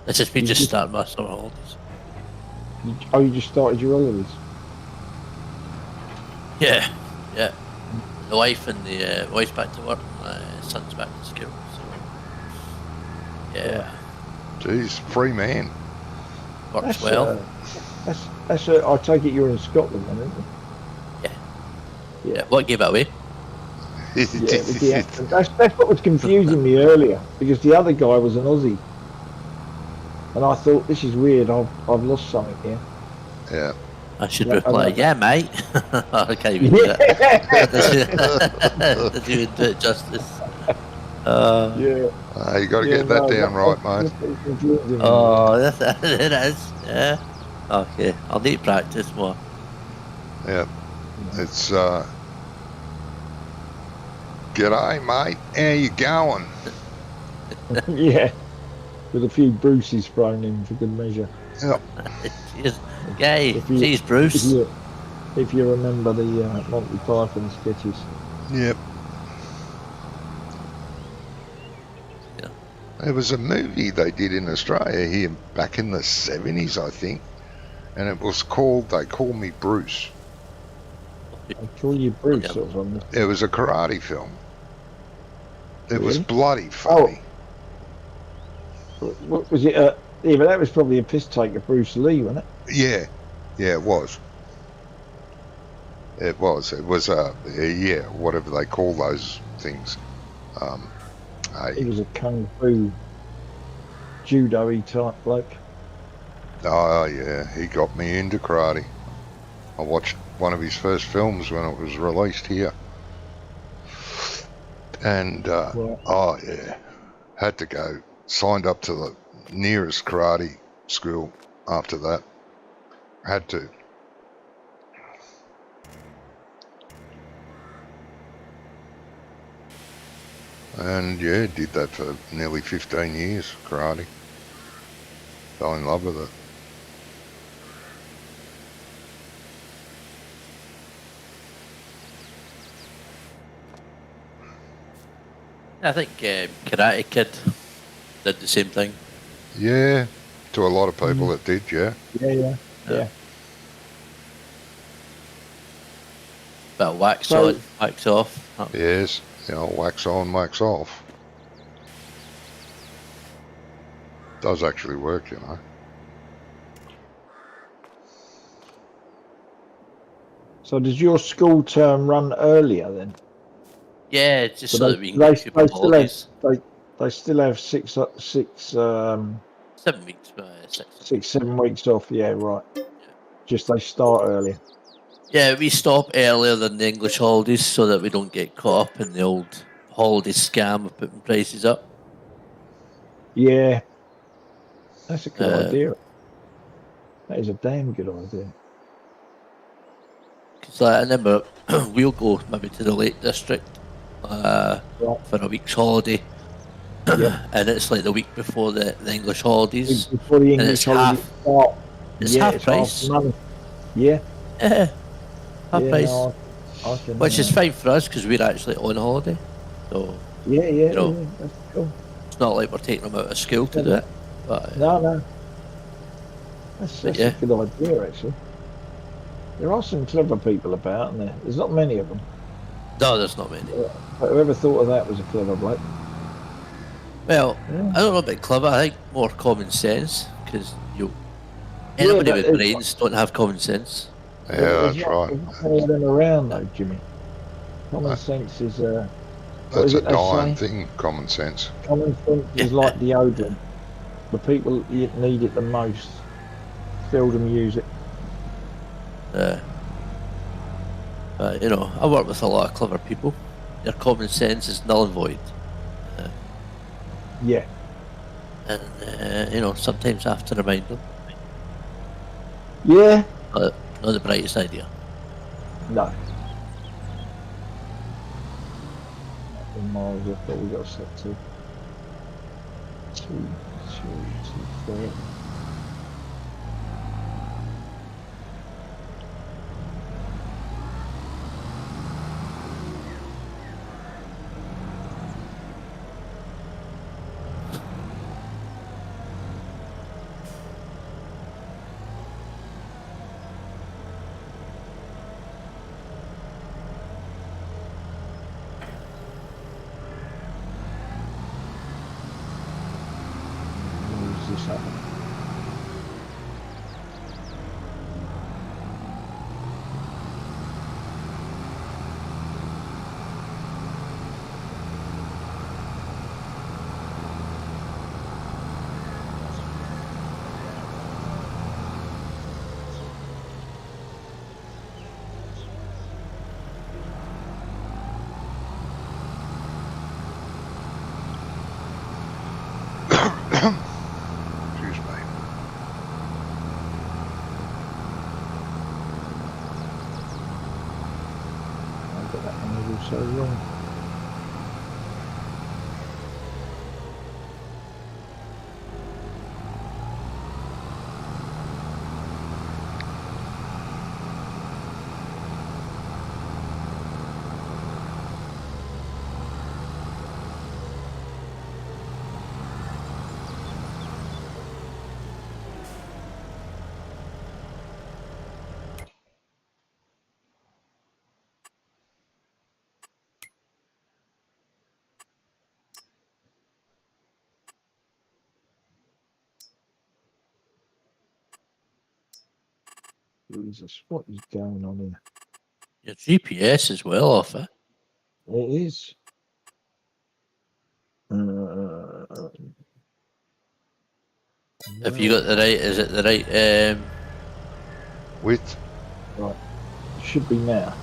it's just me just starting my summer holidays.
Oh, you just started your holidays?
Yeah, yeah. The wife and the wife's back to work, and the son's back to school. So yeah,
Jeez, free man.
works well.
I take it you're in Scotland then, isn't it?
Yeah, what gave it away?
Yeah, with the accent. That's what was confusing me earlier, because the other guy was an Aussie. And I thought, this is weird, I've lost something here.
Yeah.
I should
Yeah,
reply,
I know.
yeah, mate. I can't even do that. Doesn't even do it justice.
Yeah.
You got to get that down right, mate.
That's what was confusing me.
Oh, that's it is. Yeah. Okay, I'll need to practice more.
Yeah. It's, g'day, mate. How you going?
Yeah. With a few Bruces thrown in for good measure.
Yep.
Cheers. Yay.
If you-
Cheers, Bruce.
If you remember the Monty Python sketches.
Yep.
Yeah.
There was a movie they did in Australia here back in the 70s, I think. And it was called They Call Me Bruce.
I call you Bruce
Yeah.
or something.
It was a karate film. It was
Really?
bloody funny.
What was it? Yeah, but that was probably a piss take of Bruce Lee, wasn't it?
Yeah. Yeah, it was. It was. It was, yeah, whatever they call those things.
He was a kung fu judo-y type bloke.
Oh, yeah, he got me into karate. I watched one of his first films when it was released here. And,
Right.
oh, yeah, had to go. Signed up to the nearest karate school after that. Had to. And, yeah, did that for nearly 15 years, karate. Fell in love with it.
I think Karate Kid did the same thing.
Yeah, to a lot of people it did, yeah.
Yeah.
Bit of wax
So-
on, wax off.
Yes, wax on, wax off. Does actually work, you know.
So does your school term run earlier then?
Yeah, just
But
so that we can get a few more holidays.
they still have six
7 weeks, 6.
7 weeks off. Yeah, right.
Yeah.
Just they start earlier.
Yeah, we stop earlier than the English holidays so that we don't get caught up in the old holiday scam of putting prices up.
Yeah, that's a good
Um,
idea. That is a damn good idea.
Because I remember we'll go maybe to the Lake District
Right.
for a week's holiday,
Yeah.
and it's like the week before the English holidays,
Before the
and
English holidays start.
it's
Yeah,
half
it's half the
price.
money. Yeah,
Yeah, half
yeah,
price,
no, I can.
which is fine for us because we're actually on holiday. So
Yeah, yeah,
you know,
yeah. That's cool.
it's not like we're taking them out of school to do it. But,
No,
but
that's a
yeah,
good idea actually. There are some clever people about, and there's not many of them.
no, there's not many.
But whoever thought of that was a clever bloke.
Well,
Yeah,
I don't know about clever. I think more common sense because
yeah,
anybody
but
with brains don't have common sense.
Yeah, that's right.
there's not many of them around
Yeah.
though, Jimmy. Common
That,
sense is what
that's
is
a
it they
dying
say?
thing, common sense.
Common sense is like deodorant. The people that need it the most seldom use it.
But I work with a lot of clever people. Their common sense is null and void,
Yeah,
and sometimes I have to remind them.
yeah,
But not the brightest idea.
no. In miles, I thought we got set to 230. Where's this happening?
Excuse me.
I got that one also wrong. Jesus, what is going on here?
Your GPS is well off it.
It is.
Have you got the right? Is it the right?
Width?
Right. It should be now.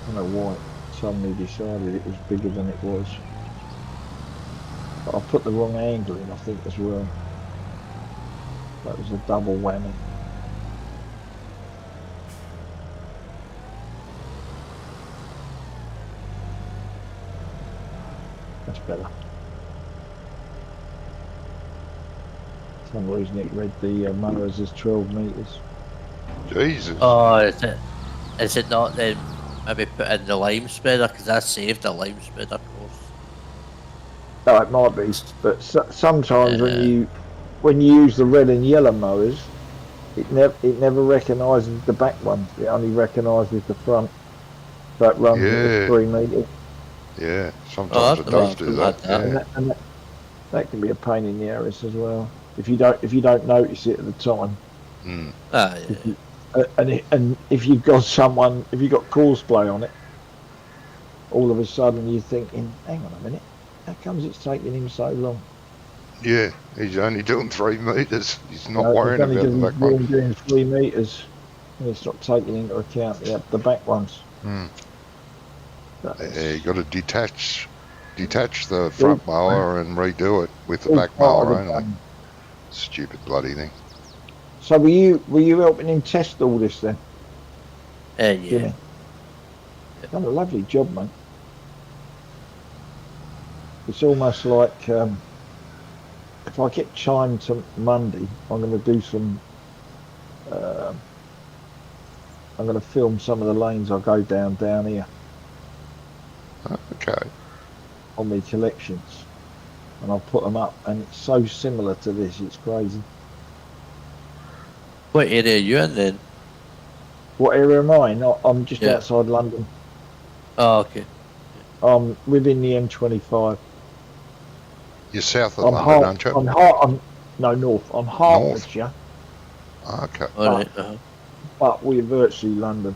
I don't know why it suddenly decided it was bigger than it was. But I put the wrong angle in, I think, as well. That was a double whammy. That's better. For some reason it read the motors as 12 metres.
Jesus.
Oh, is it not then? Maybe put in the lime spreader because I saved the lime spreader course.
No, it might be, but sometimes when you use the red and yellow mowers, it never recognises the back ones. It only recognises the front. So it runs at 3 metres.
Yeah, sometimes it does do that. Yeah.
And that can be a pain in the arse as well. If you don't notice it at the time.
Mm.
Ah, yeah.
And if you've got someone, if you've got Courseplay on it, all of a sudden you're thinking, hang on a minute, how comes it's taking him so long?
Yeah, he's only doing 3 metres. He's not
It's
worrying
only
about
because
the
he's
back one.
doing 3 metres, and it's not taking into account the back ones.
Mm.
That's-
Yeah, you got to detach the front mower and redo it with the
all
back
part of
mower
the
only.
game.
Stupid bloody thing.
So were you helping him test all this then,
Yeah.
Jimmy? Done a lovely job, mate. It's almost like if I get chimed to Monday, I'm going to do some. I'm going to film some of the lanes I go down here
Okay.
on my collections, and I'll put them up. And it's so similar to this, it's crazy.
What area are you in then?
What area am I? I'm just
Yeah.
outside London.
Oh, okay.
I'm within the M25.
You're south of
I'm
London, aren't you?
no, north. I'm Hertfordshire,
Okay.
All right.
but we're virtually London.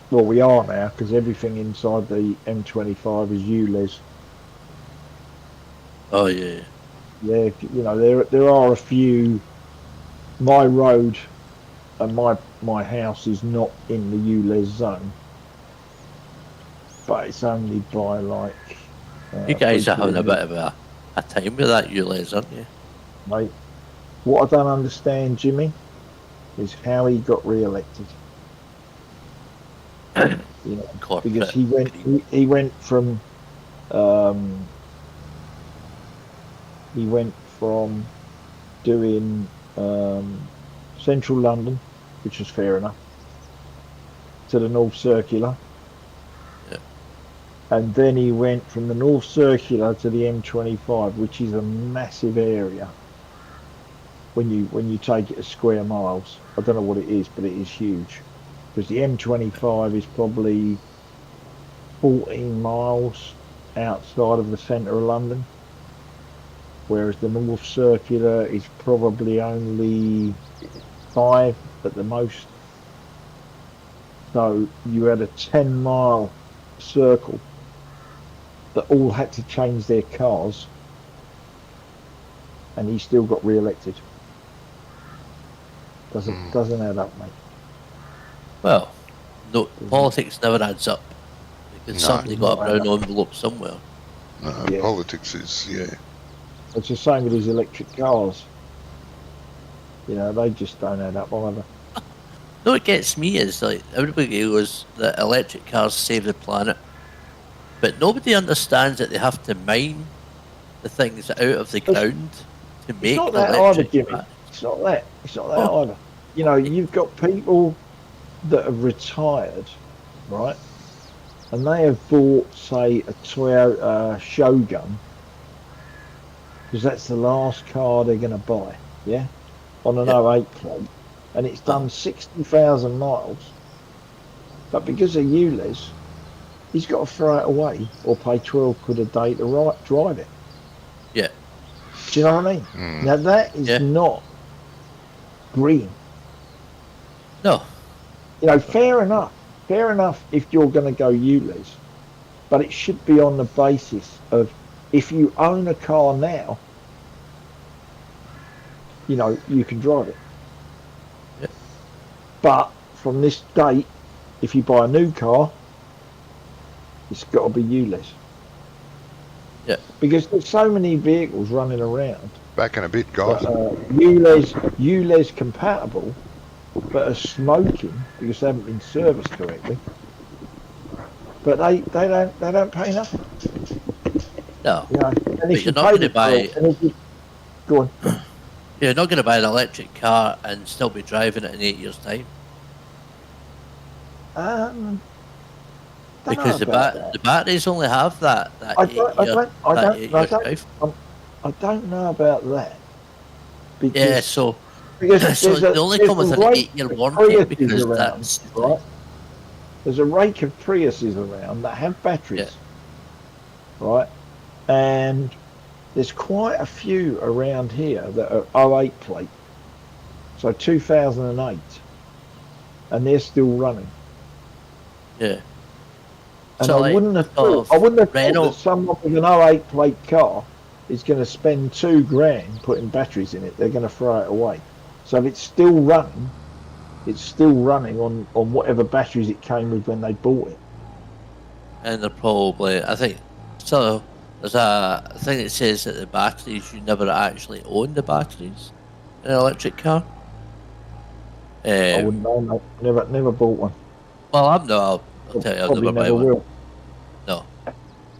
Well, we are now because everything inside the M25 is ULEZ.
Oh, yeah.
Yeah, you know there are a few. My road and my house is not in the ULEZ zone, but it's only by like.
You guys are having a
3
bit of a time with that ULEZ, aren't you?
Mate, what I don't understand, Jimmy, is how he got re-elected. You know,
Corporate.
because he went from doing central London, which was fair enough, to the North Circular.
Yeah.
And then he went from the North Circular to the M25, which is a massive area. When you take it as square miles, I don't know what it is, but it is huge. Because the M25 is probably 14 miles outside of the centre of London, whereas the North Circular is probably only 5 at the most. So you had a 10-mile circle that all had to change their cars, and he still got re-elected. Doesn't add up, mate.
Well, no, politics never adds up. Because
No.
somebody got a brown envelope somewhere.
No,
Yeah.
politics is, yeah.
It's the same with these electric cars. You know, they just don't add up either.
No, what gets me is like everybody goes that electric cars save the planet, but nobody understands that they have to mine the things out of the ground to make
It's not that either,
electric
Jimmy.
cars.
It's not that either. You know, you've got people that have retired, right? And they have bought, say, a Toyota Shogun, because that's the last car they're going to buy, yeah? On an 08 plate. And it's done 60,000 miles. But because of ULEZ, he's got to throw it away or pay 12 quid a day to drive it.
Yeah.
Do you know what I mean?
Mm.
Now, that is not green.
No.
You know, fair enough if you're going to go ULEZ, but it should be on the basis of if you own a car now, you know, you can drive it.
Yep.
But from this date, if you buy a new car, it's got to be ULEZ.
Yeah.
Because there's so many vehicles running around.
Back in a bit, guys.
ULEZ compatible, but are smoking because they haven't been serviced correctly. But they don't pay nothing.
No.
You know, and
But
if
you're
you
not
pay
going to buy.
go on.
You're not going to buy an electric car and still be driving it in 8 years' time.
Don't
Because
know about that.
the batteries only have that
I
8
don't- I
year,
don't- I
that
don't-
8
I
year
don't-
drive.
I don't know about that. Because,
Yeah, so
because
so
there's
they only
there's
come with
a
an
rake
8 year
of
warranty
Priuses
because
around,
that's
right? There's a rake of Priuses around that have batteries, right? And there's quite a few around here that are 08 plate So 2008, and they're still running.
Yeah.
And
So
I
like
wouldn't have
sort
thought, I
of
wouldn't have thought that
Renault.
someone with an '08 plate car is going to spend £2 grand putting batteries in it. They're going to throw it away. So if it's still running, it's still running on whatever batteries it came with when they bought it.
And they're probably, I think, so there's a thing that says that the batteries, you never actually own the batteries in an electric car.
I wouldn't
Um,
know, mate. Never bought one.
well, I'm not, I'll tell you, I'll
Probably
never buy
never
one.
will.
No.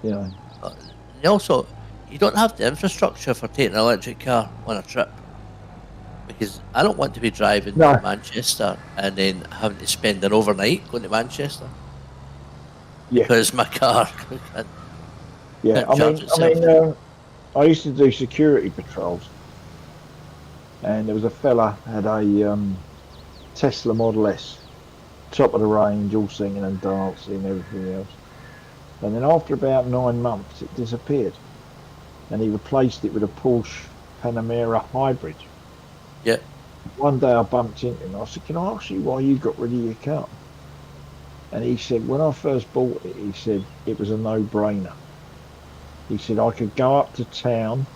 You know.
And also, you don't have the infrastructure for taking an electric car on a trip. Because I don't want to be driving to
No.
Manchester and then having to spend an overnight going to Manchester
Yeah.
because my car
Yeah.
can't charge
I
itself.
mean, I used to do security patrols, and there was a fella had a Tesla Model S, top of the range, all singing and dancing and everything else. And then after about 9 months, it disappeared, and he replaced it with a Porsche Panamera hybrid.
Yeah,
One day I bumped into him. I said, "Can I ask you why you got rid of your car?" And he said, "When I first bought it, he said it was a no-brainer. He said I could go up to town,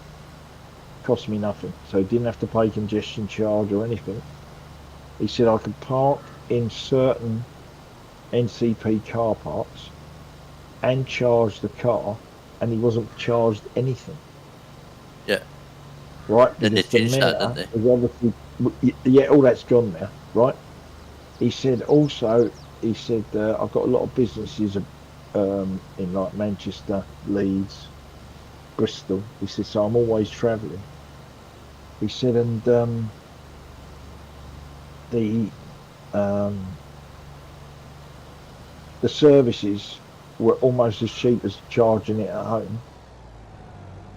cost me nothing, so he didn't have to pay congestion charge or anything. He said I could park in certain NCP car parks and charge the car, and he wasn't charged anything,
yeah.
right?
Then they
Because the
changed that, didn't
mayor
they?
is obviously, yeah, all that's gone now, right?" He said also, he said, "I've got a lot of businesses in like Manchester, Leeds, Bristol." He said, "So I'm always travelling." He said, and the um, the services were almost as cheap as charging it at home.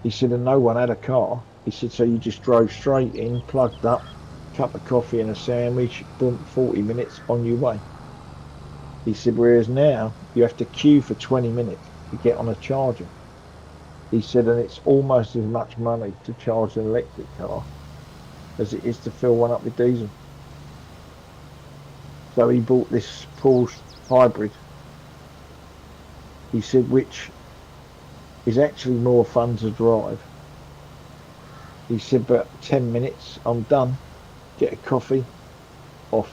He said, and no one had a car. He said, so you just drove straight in, plugged up, cup of coffee and a sandwich, boom, 40 minutes on your way. He said, whereas now you have to queue for 20 minutes to get on a charger. He said, and it's almost as much money to charge an electric car as it is to fill one up with diesel. So he bought this Porsche hybrid. He said, which is actually more fun to drive. He said, but 10 minutes, I'm done. Get a coffee, off.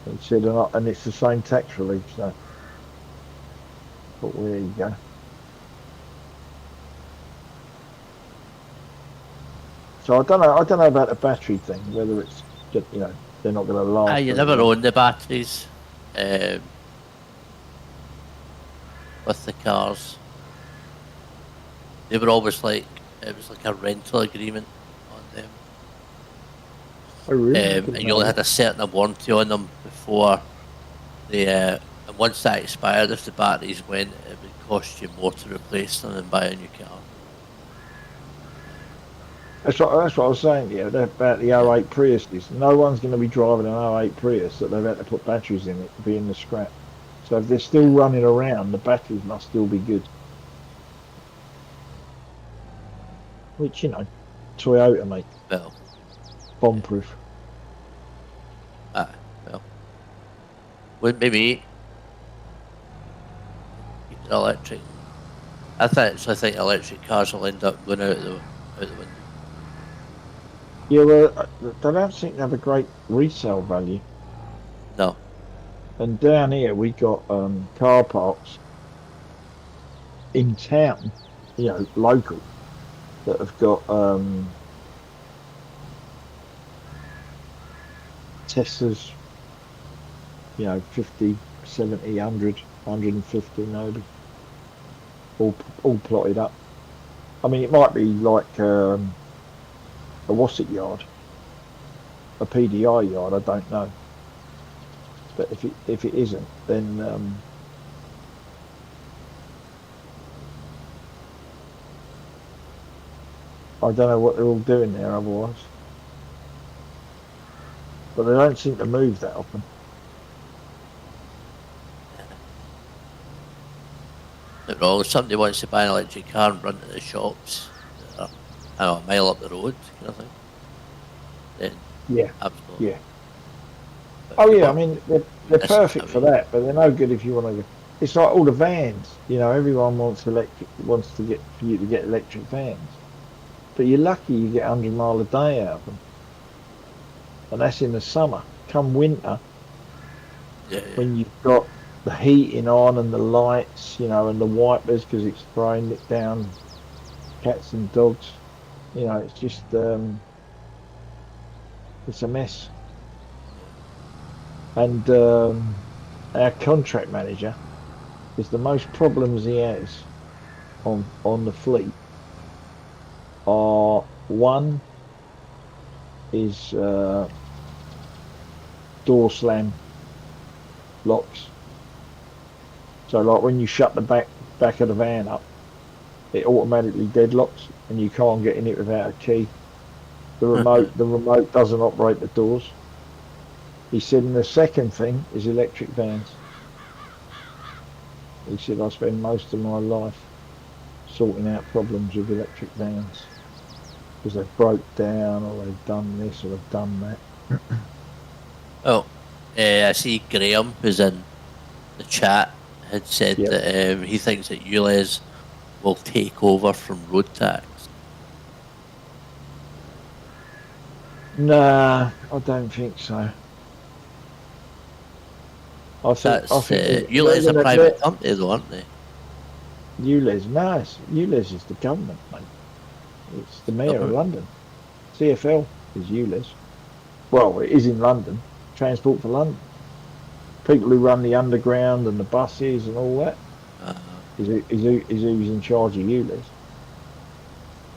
He said, and it's the same tax relief. So, but well, there you go. So I don't know about the battery thing. Whether it's just, they're not going to
Ah,
last
you
very
never
long.
own the batteries with the cars. They were always like, it was like a rental agreement on them.
Oh really? I didn't
And you
know
only
that.
had a certain warranty on them before they, and once that expired, if the batteries went, it would cost you more to replace them than buy a new car.
That's what I was saying to you about the
Yeah.
'08 Priuses. No one's going to be driving an '08 Prius that they've had to put batteries in it to be in the scrap. So if they're still
Yeah.
running around, the batteries must still be good. Which, Toyota, mate,
Well, yeah.
bomb-proof.
Well, wouldn't be me. Keep it electric. I think electric cars will end up going out the window.
Yeah, well, they don't seem to have a great resale value.
No.
And down here, we got car parks in town, local, that have got Teslas, 50, 70, 100, 150 maybe, all plotted up. I mean, it might be like a Wassett yard, a PDI yard, I don't know. But if it isn't, then I don't know what they're all doing there otherwise. But they don't seem to move that often.
Not wrong. If somebody wants to buy an electric car and run to the shops, that are, I don't know, a mile up the road, kind of thing. then
Yeah,
absolutely.
yeah.
But
Oh
if you
yeah, I
want
mean they're
distance
perfect for
away,
that, but they're no good if you want to. It's like all the vans. You know, everyone wants to get for you to get electric vans, but you're lucky you get 100 mile a day out of them, and that's in the summer. Come winter,
yeah, yeah.
when you've got the heating on and the lights, you know, and the wipers because it's throwing it down cats and dogs. You know, it's just it's a mess. And our contract manager is the most problems he has on the fleet are one is door slam locks. So like when you shut the back of the van up, it automatically deadlocks and you can't get in it without a key. The remote doesn't operate the doors. He said, and the second thing is electric vans. He said, I spend most of my life sorting out problems with electric vans because they've broke down or they've done this or they've done that.
Well, I see Graham, who's in the chat, had said
Yep.
that he thinks that ULEZ will take over from road tax.
Nah, I don't think so. I
That's
think
ULEZ a private company, though, aren't they?
ULEZ. No, ULEZ is the government, mate. It's the mayor of
Government.
London. CFL is ULEZ. Well, it is in London. Transport for London. People who run the underground and the buses and all that
Uh,
is who's in charge of ULEZ.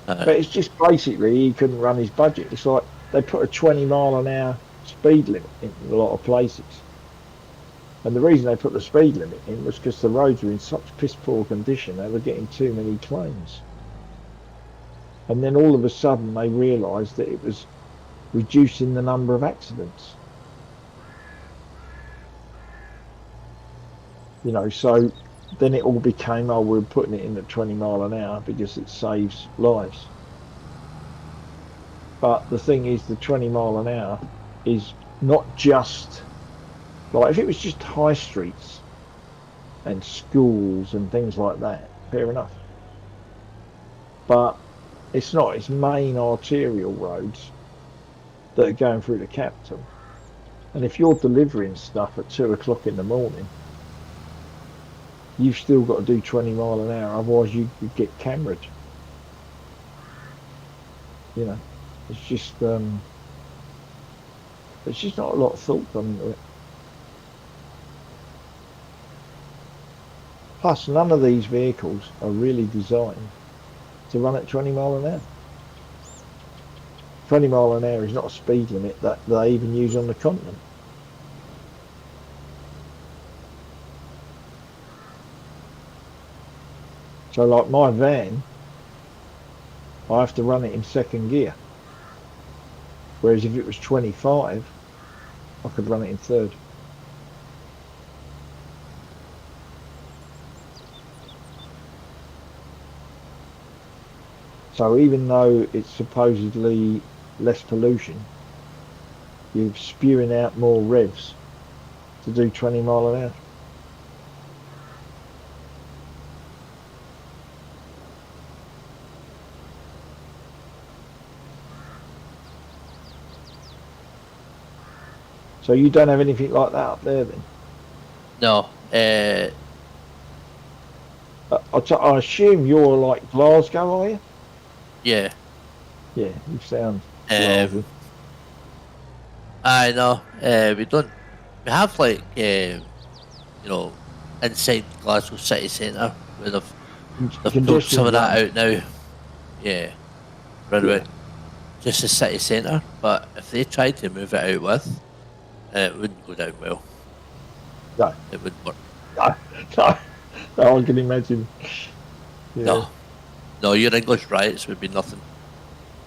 uh,
But it's just basically he couldn't run his budget. It's like they put a 20 mile an hour speed limit in a lot of places. And the reason they put the speed limit in was because the roads were in such piss poor condition, they were getting too many claims. And then all of a sudden they realised that it was reducing the number of accidents. You know, so then it all became, oh, we're putting it in at 20 mile an hour because it saves lives. But the thing is, the 20 mile an hour is not just like if it was just high streets and schools and things like that, fair enough. But it's not, it's main arterial roads that are going through the capital. And if you're delivering stuff at 2 o'clock in the morning, you've still got to do 20 mile an hour, otherwise you could get cameraed. You know, it's just not a lot of thought gone into it. Plus, none of these vehicles are really designed to run at 20 mile an hour. 20 mile an hour is not a speed limit that they even use on the continent. So like my van, I have to run it in second gear. Whereas if it was 25, I could run it in third. So even though it's supposedly less pollution, you're spewing out more revs to do 20 mile an hour. So you don't have anything like that up there then?
no,
I assume you're like Glasgow, are you?
yeah.
Yeah, you sound
Um,
Glasgow.
I know. We don't. We have like inside Glasgow city centre where they've pulled some
Congestion
of that
zone.
out now. Yeah, round
Yeah.
about just the city centre. But if they tried to move it out with, it wouldn't go down well.
No,
It wouldn't work.
no, no, no, I can imagine. Yeah,
No, no, your English riots would be nothing.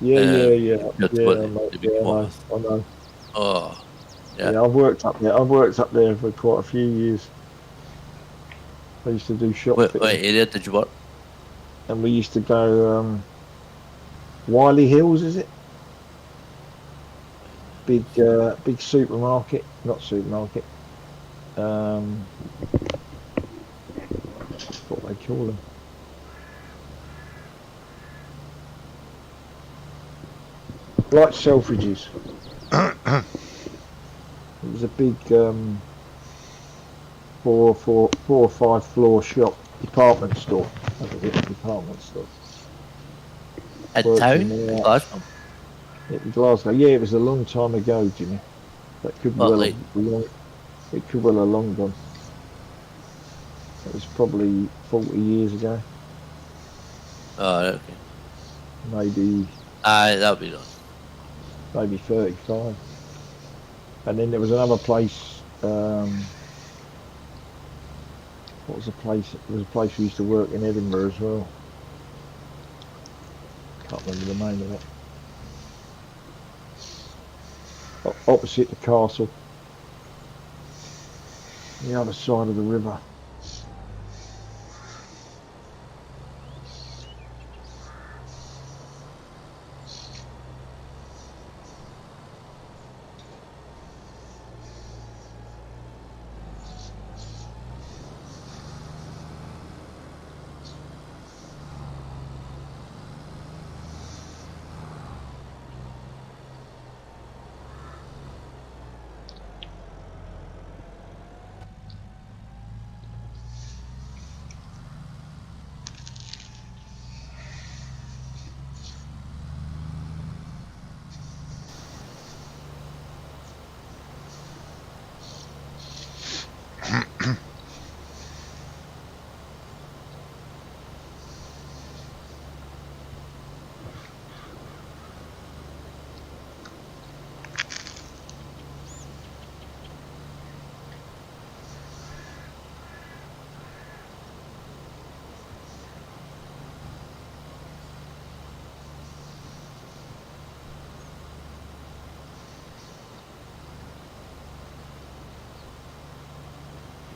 yeah, yeah, yeah,
Compared to what
yeah, mate.
they'd be
Yeah,
come up with.
I know.
Oh, yeah.
Yeah, I've worked up there. I've worked up there for quite a few years. I used to do shop
What
fitting,
area did you work?
and we used to go Wiley Hills, is it? big supermarket, not supermarket. What they call them. Like Selfridges. It was a big 4 or 5 floor shop, department store. That was it, department store.
In
Worked
town,
in
in
there
Glasgow.
in Glasgow. Yeah, it was a long time ago, Jimmy. That could
What,
well
like,
have long. It could well have long gone. It was probably 40 years ago,
oh, okay.
maybe
Aye, that'll be done.
35. And then there was another place. What was the place? There was a place we used to work in Edinburgh as well. Can't remember the name of it. Opposite the castle, the other side of the river.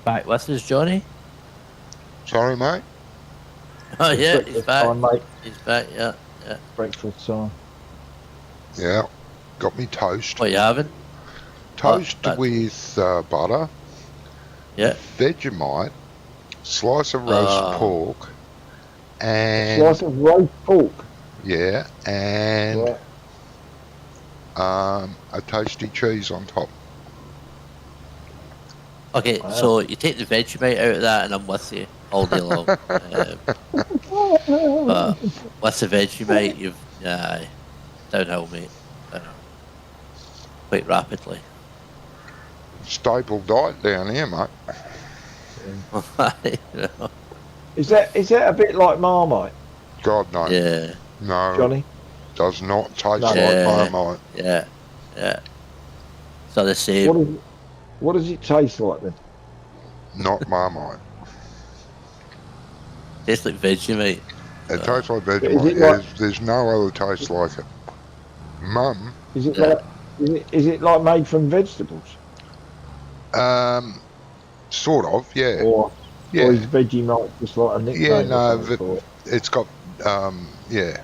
Back with us, Johnny?
Sorry, mate.
Oh,
It's
yeah, he's
breakfast
back.
time, mate.
He's back, yeah. Yeah.
Breakfast time.
Yeah, got me toast.
What you having?
Toast
back.
with butter,
Yeah.
Vegemite, slice of roast pork, and
Slice of roast pork.
yeah, and
Right.
a toasty cheese on top.
Okay,
Wow.
so you take the Vegemite out of that and I'm with you all day long. But with the Vegemite, you've... Aye, downhill, mate. Downhill. Quite rapidly.
Staple diet down here, mate.
You know?
Is that a bit like Marmite,
God, no.
Yeah,
No,
Johnny?
does not taste
No.
like
Yeah.
Marmite.
yeah, yeah. So the same.
What does it taste like then?
Not Marmite.
Tastes like Vegemite.
It tastes like
Is
Vegemite.
it like-
There's no other taste like it. Mum,
Is it
Yeah.
like is it like made from vegetables?
sort of, yeah.
Or
Yeah.
is Vegemite just like a nickname?
Yeah,
or
no,
something for it?
it's got, yeah.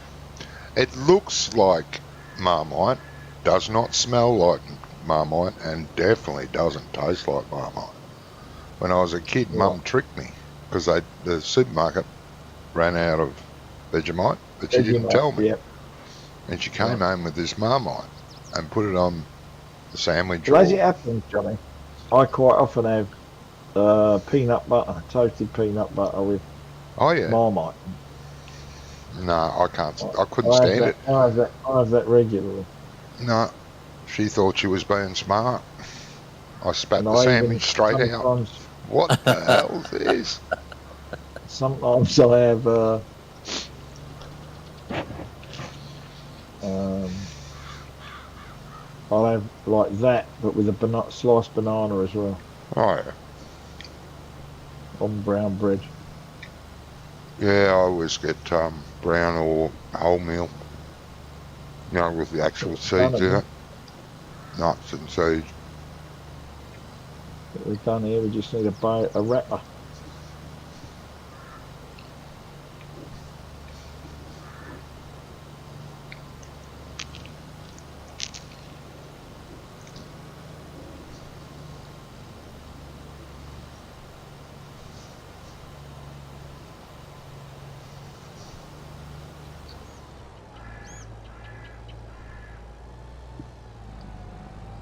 It looks like Marmite, does not smell like Marmite, and definitely doesn't taste like Marmite. When I was a kid, Mum tricked me because the supermarket ran out of Vegemite, but she didn't
Vegemite,
tell me.
Yeah.
And she came home with this Marmite and put it on the sandwich.
Well, as it happens, Johnny, I quite often have peanut butter, toasted peanut butter with
Oh yeah,
Marmite.
no, I can't. I couldn't stand it.
I have that regularly.
No, she thought she was being smart. I spat
And
the
I even
sandwich straight out.
sometimes,
What the hell is this?
Sometimes I have I'll have like that, but with a sliced banana as well
Oh yeah.
on brown bread.
Yeah, I always get brown or wholemeal. You know, with the actual seeds in it. Nuts and seeds.
What we've done here, we just need a wrapper.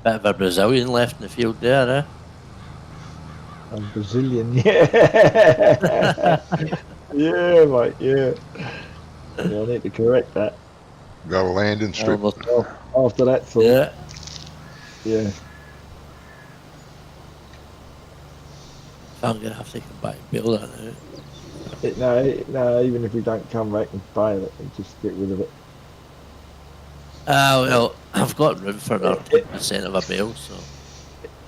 Bit of a Brazilian left in the field there, eh?
I'm Brazilian, yeah. Yeah, mate, yeah. Yeah, I need to correct that.
Got a landing strip.
Almost,
After that thought,
yeah.
yeah.
So I'm gonna have to come back and build that now.
No, even if we don't come back and bail it, and just get rid of it.
Ah, well, I've got room for another
It,
10% of a bale, so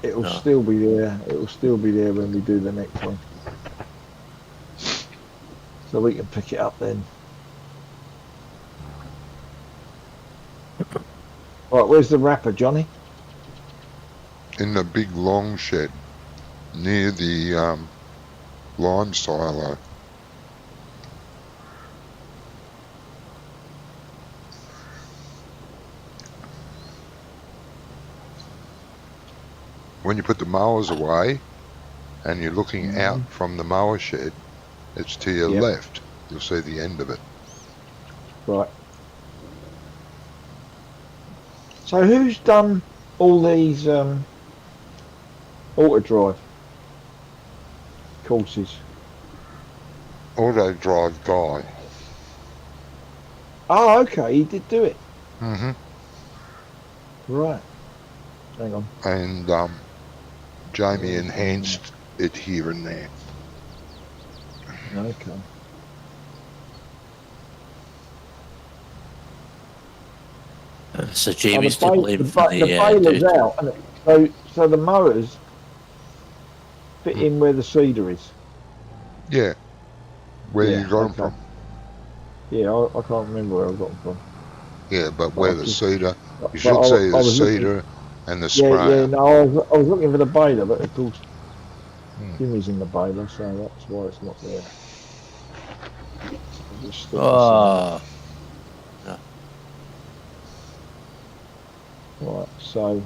It'll
no.
still be there. It'll still be there when we do the next one. So we can pick it up then. Right, where's the wrapper, Johnny?
In the big long shed near the lime silo. When you put the mowers away and you're looking out from the mower shed, it's to your
Yep.
left. You'll see the end of it.
Right. So who's done all these auto drive courses?
Auto drive guy.
Oh, okay, he did do it.
Mm-hmm.
Right. Hang on.
And Jamie enhanced it here and there.
Okay.
So Jamie's to
the
blame for
the baler's out, and so the mowers fit in where the cedar is.
Yeah. Where
Yeah,
you got them
okay.
from.
Yeah, I can't remember where I got them from.
Yeah, but where the cedar,
But
you should
I
see the
was looking-
cedar and the
Yeah,
sprayer.
no, I was looking for the baler, but of course Jimmy's in the baler, so that's why it's not there. I'll just stick this in.
Oh,
Right, so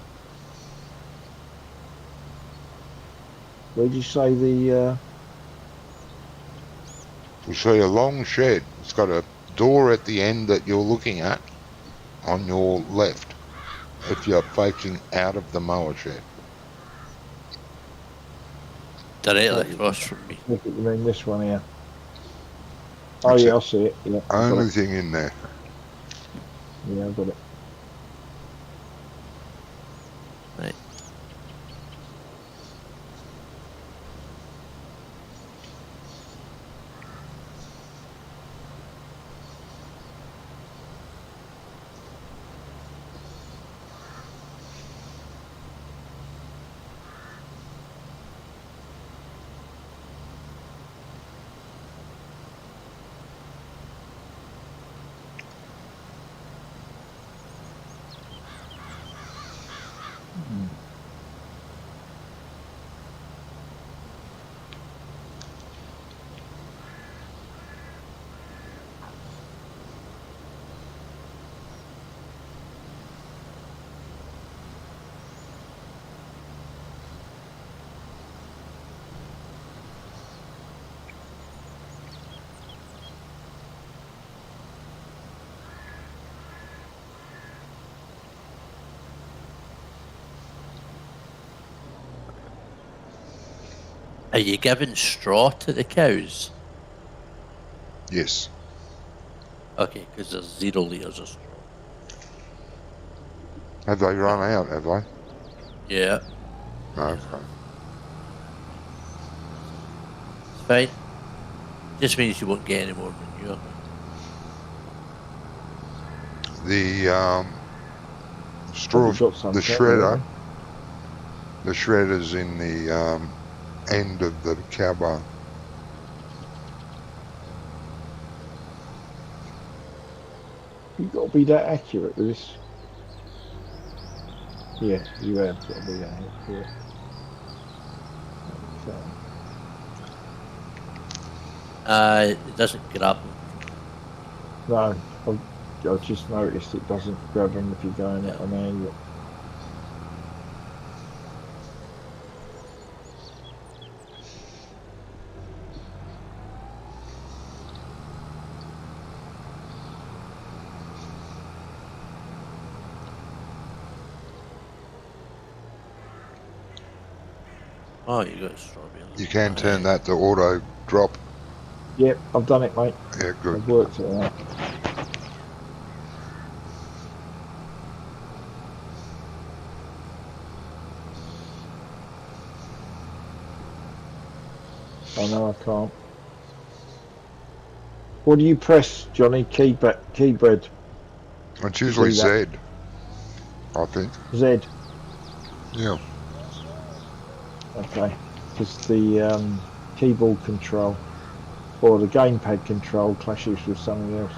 where did you say the?
You see a long shed. It's got a door at the end that you're looking at on your left if you're facing out of the mower shed.
directly across from me.
Look at you mean this one here. Oh
That's
yeah,
it.
I see it. Yeah, I've got
Only
it.
thing in there.
Yeah, I've got it.
Right. Are you giving straw to the cows?
Yes.
Okay, because there's 0 litres of straw.
Have they run out, have they?
Yeah,
Okay.
it's fine. Just means you won't get any more manure.
The straw,
Probably got some
the
somewhere,
shredder,
haven't
the shredder's in the end of the cow barn.
You've got to be that accurate with this. Yeah, you have got to be that accurate. Okay.
It doesn't grab them.
No, I've just noticed it doesn't grab them if you're going at an angle.
Oh, you got strawberry.
You can turn that to auto drop.
Yep, I've done it, mate.
Yeah, good.
I've worked it out. Oh no, I can't. What do you press, Johnny? Keyboard.
It's usually
do
Z,
that.
I think.
Z.
Yeah.
Okay. Because the keyboard control or the gamepad control clashes with something else.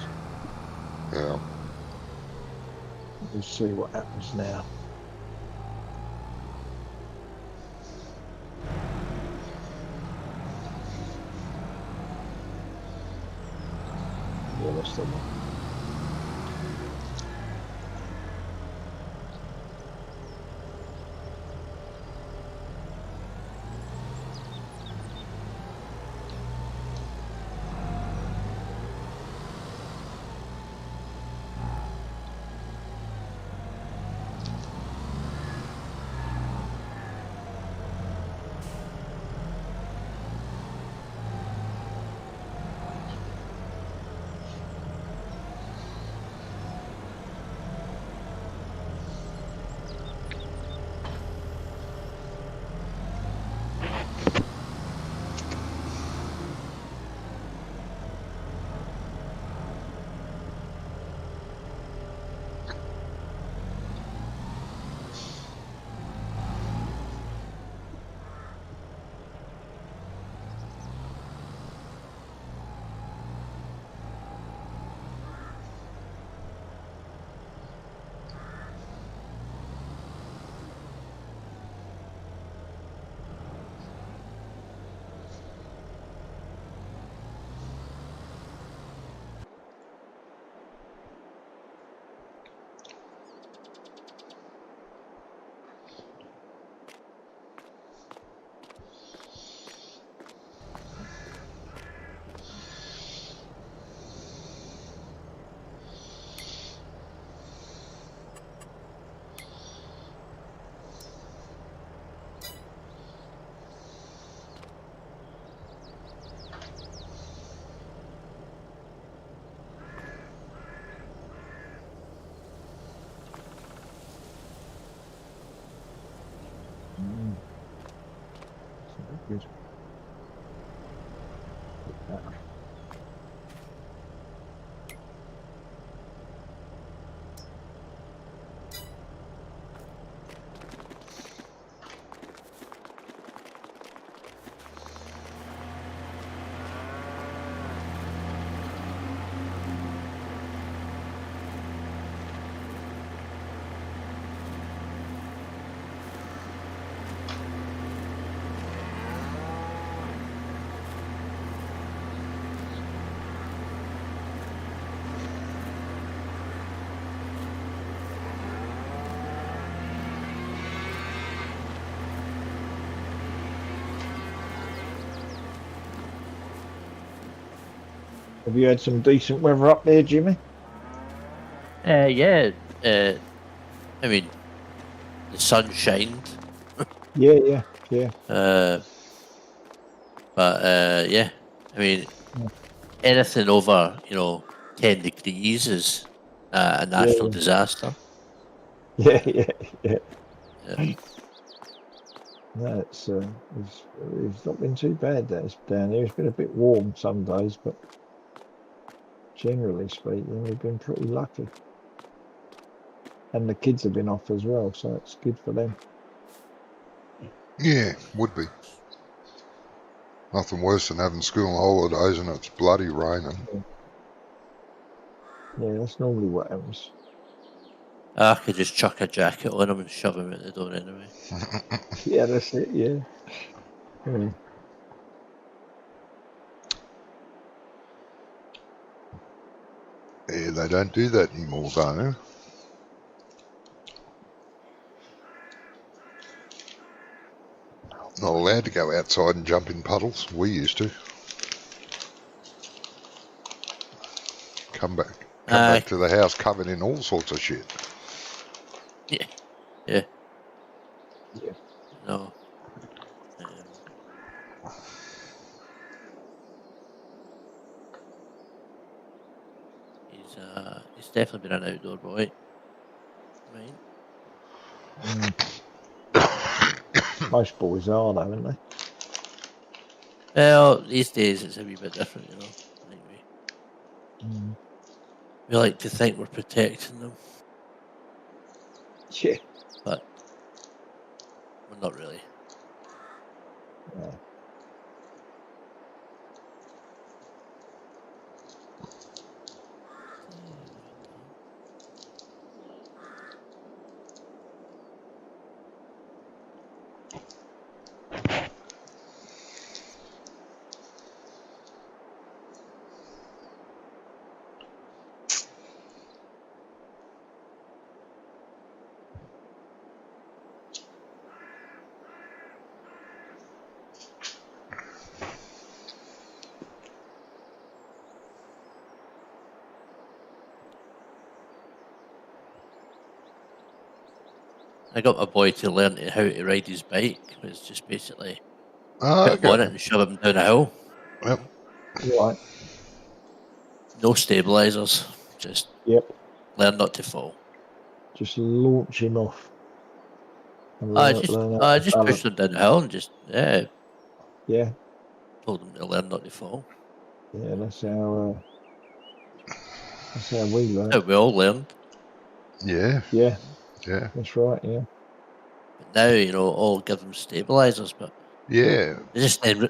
Yeah.
We'll see what happens now. Yeah, that's the one. Good. Have you had some decent weather up there, Jimmy?
Yeah. I mean, the sun shined.
Yeah.
Yeah. I mean, anything over 10 degrees is a national disaster.
Yeah.
Yeah.
No, it's not been too bad. That's down here. It's been a bit warm some days, but generally speaking, we've been pretty lucky. And the kids have been off as well, so it's good for them.
Yeah, would be. Nothing worse than having school holidays and it's bloody raining.
Yeah, that's normally what happens.
I could just chuck a jacket on him and shove him at the door anyway.
Yeah, that's it. Yeah.
Yeah, they don't do that anymore, though. Not allowed to go outside and jump in puddles. We used to. Come back to the house covered in all sorts of shit.
Yeah.
Yeah.
No. definitely been an outdoor boy. Right.
Most boys are, though, aren't they?
Well, these days it's a wee bit different, you know. I think we like to think we're protecting them,
Yeah.
but we're not really.
Yeah.
I got my boy to learn how to ride his bike. It's just basically
Oh,
put him on it
okay.
and shove him down a hill.
Yep.
Right.
No stabilizers. Just
Yep.
learn not to fall.
Just launch him off. And
I
learn how to
just
balance.
pushed him down the hill and just
Yeah.
told him to learn not to fall.
Yeah. That's how we learn.
How we all learned.
Yeah.
Yeah.
Yeah.
That's right. Yeah.
But now, you know, all give them stabilizers, but
Yeah.
they just then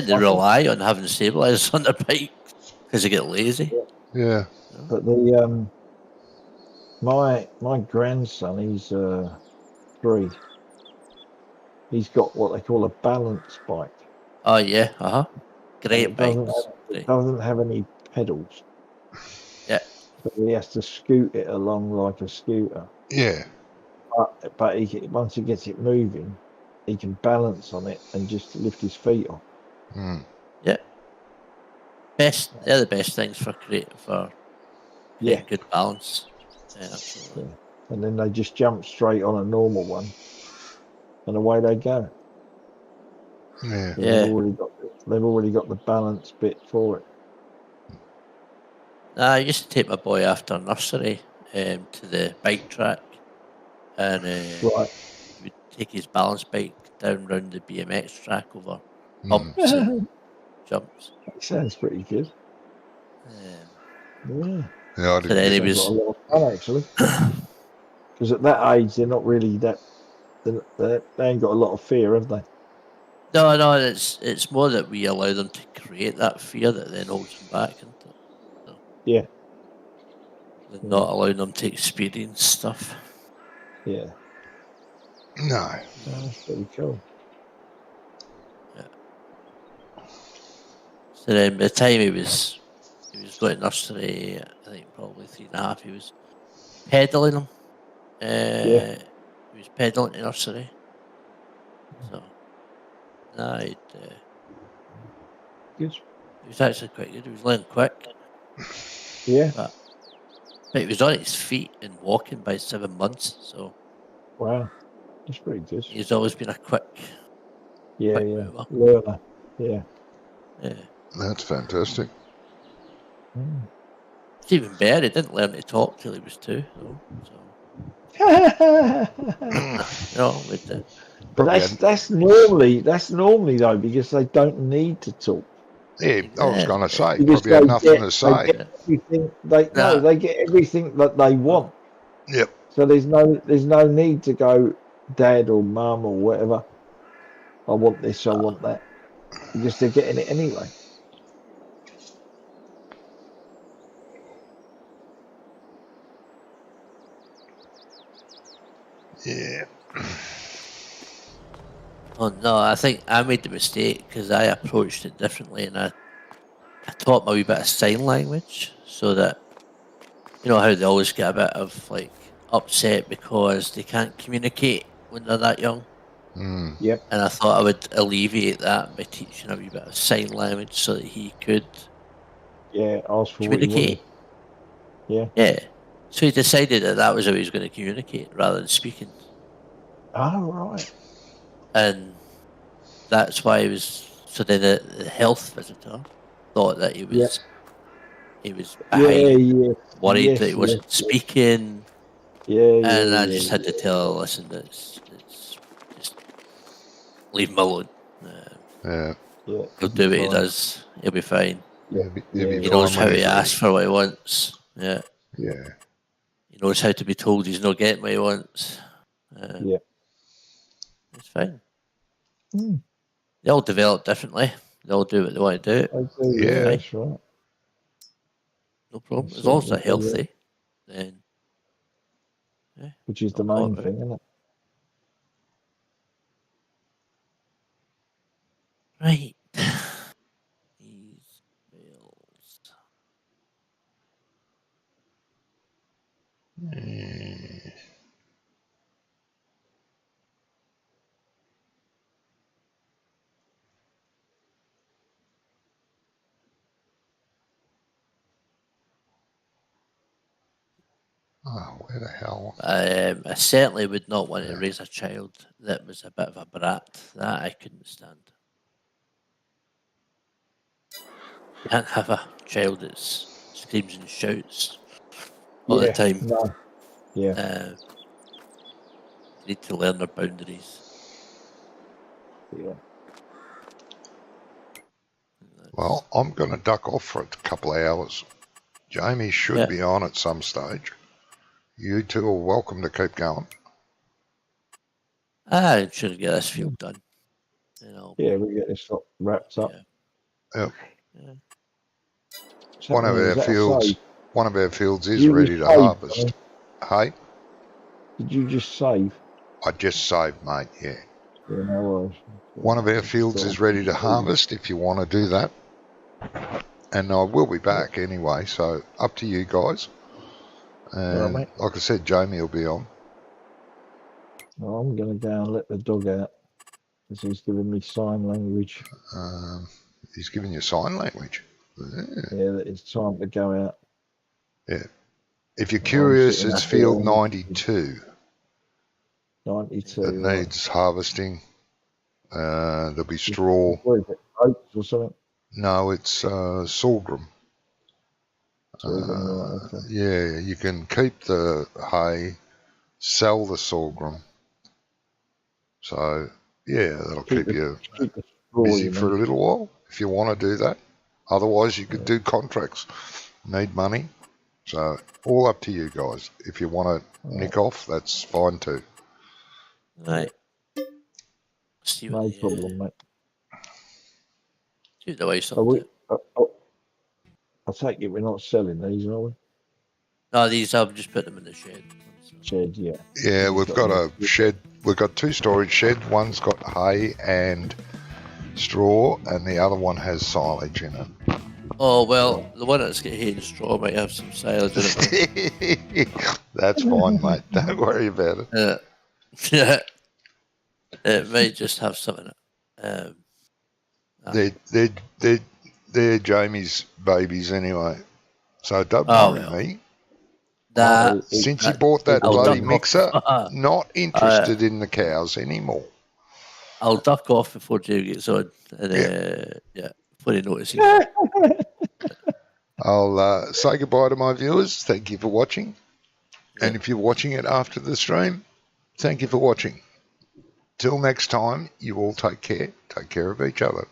they rely on having stabilizers on their bike because they get lazy.
Yeah.
You know?
But the my grandson, he's 3. He's got what they call a balance bike.
Oh yeah,
And
great
it doesn't
bikes.
have, it
Great.
doesn't have any pedals.
Yeah.
So he has to scoot it along like a scooter.
Yeah.
But once he gets it moving, he can balance on it and just lift his feet off.
Mm.
Yeah. They're the best things for creating
Yeah.
good balance. Yeah, absolutely.
Yeah. And then they just jump straight on a normal one, and away they go.
Yeah.
So
Yeah.
they've already got the balance bit for it.
I used to take my boy after nursery to the bike track, and
Right.
he would take his balance bike down round the BMX track over
Mm.
bumps and jumps.
That sounds pretty good. Yeah.
Yeah. I
So
didn't
then
get
he
Sounds
was.
like a lot of fun, actually. Because at that age, they're not really that. They ain't got a lot of fear, have they?
No, it's more that we allow them to create that fear that then holds them back, isn't it? So,
Yeah.
than not allowing them to experience stuff.
Yeah.
No.
That's pretty cool.
Yeah. So then by the time he was going to nursery, I think probably 3.5, he was pedaling them.
Yeah.
He was pedaling to nursery. So, no,
Good.
he was actually quite good. He was learning quick.
Yeah.
But he was on his feet and walking by 7 months. So,
Wow. That's pretty good.
he's always been a quick
Yeah.
mover.
Learner. Yeah.
Yeah.
That's fantastic.
Mm.
It's even better. He didn't learn to talk till he was 2, though. So, you know, with the.
But
Probably
that's normally though, because they don't need to talk,
Yeah, I was going to say,
because
probably had nothing to say.
get everything they
Nah.
they get everything that they want.
Yep.
So there's no need to go, dad or mum or whatever, I want this, I want that, because they're getting it anyway.
Yeah.
Oh no, I think I made the mistake because I approached it differently, and I taught my wee bit of sign language so that, you know how they always get a bit of like upset because they can't communicate when they're that young.
Mm.
Yep.
And I thought I would alleviate that by teaching a wee bit of sign language so that he could
Yeah. Ask for what you wanted.
communicate.
Yeah.
Yeah. So he decided that was how he was going to communicate rather than speaking.
Oh right.
And that's why he was. So then the health visitor thought that he was he was
Yeah,
behind,
yeah,
worried that he
yes, yes,
wasn't speaking,
yeah,
and I
yeah,
just
yeah,
had to tell her, listen, it's just leave him alone.
Yeah,
yeah.
He'll
He'll be
do what he
fine.
does. He'll be fine.
Yeah,
he'll be
yeah,
He knows
fine
how
when
to
he's
ask
ready.
for what he wants. Yeah.
yeah,
Yeah,
He knows how to be told he's not getting what he wants. Um,
yeah.
it's fine.
Mm,
They all develop differently. They all do what they want to do.
I do,
It's
yeah,
yeah.
fine.
that's right.
No
I
problem. As long as
certainly
they're
do, yeah.
healthy, then yeah,
Which is the
not all
main
about it.
thing, isn't it?
Right. These bills.
Mm. Oh, where the hell?
I certainly would not want to
Yeah.
raise a child that was a bit of a brat. That I couldn't stand. You can't have a child that screams and shouts all the
Yeah,
time.
no, yeah,
They need to learn their boundaries.
yeah.
Well, I'm going to duck off for a couple of hours. Jamie should
Yeah.
be on at some stage. You two are welcome to keep going.
I should get this field done. You know.
Yeah, we get this lot wrapped up.
Yeah.
Yep.
Yeah.
So,
One of
is
our
that a
fields,
save?
one of our fields is
You
ready
just
to
saved,
harvest. Hey,
did you just save?
I just saved, mate. Yeah.
Yeah, no worries.
One of our
I just
fields
thought
is ready to
I'd see you.
harvest if you want to do that. And I will be back anyway, so up to you guys.
All right,
And
mate.
like I said, Jamie will be on.
Well, I'm going to go and let the dog out because he's giving me sign language.
He's giving you sign language.
Yeah, that it's time to go out.
Yeah. If you're
I'm
curious,
sitting
it's
up here
field
on
92
92.
that
Right.
needs harvesting. There'll be straw.
What is it? Oats or something?
No, it's sorghum.
Sorghum, right, okay.
Yeah, you can keep the hay, sell the sorghum. So, yeah, that'll keep you
Keep the straw,
busy
you
for
mean?
a little while if you want to do that. Otherwise, you could do contracts. Need money. So, all up to you guys. If you want to nick off, that's fine too.
Right. See what
No
the
problem, mate.
see what the wife's
Are
up
we,
to.
I take it we're not selling these, are we?
No, these I've just put them in the shed.
Shed, yeah.
Yeah,
You've
we've got
more-
a shed. We've got two storage sheds. One's got hay and straw, and the other one has silage in it.
Oh well, the one that's got hay and straw might have some silage in it.
That's fine, mate. Don't worry about it.
Yeah, it might just have something.
They're Jamie's babies anyway, so don't
Oh
worry
well,
me.
that
Since you bought that
I'll
bloody
duck
mixer,
off.
not interested in the cows anymore.
I'll duck off before Jim gets on, and before he notices.
I'll say goodbye to my viewers. Thank you for watching. And if you're watching it after the stream, thank you for watching. Till next time, you all take care. Take care of each other.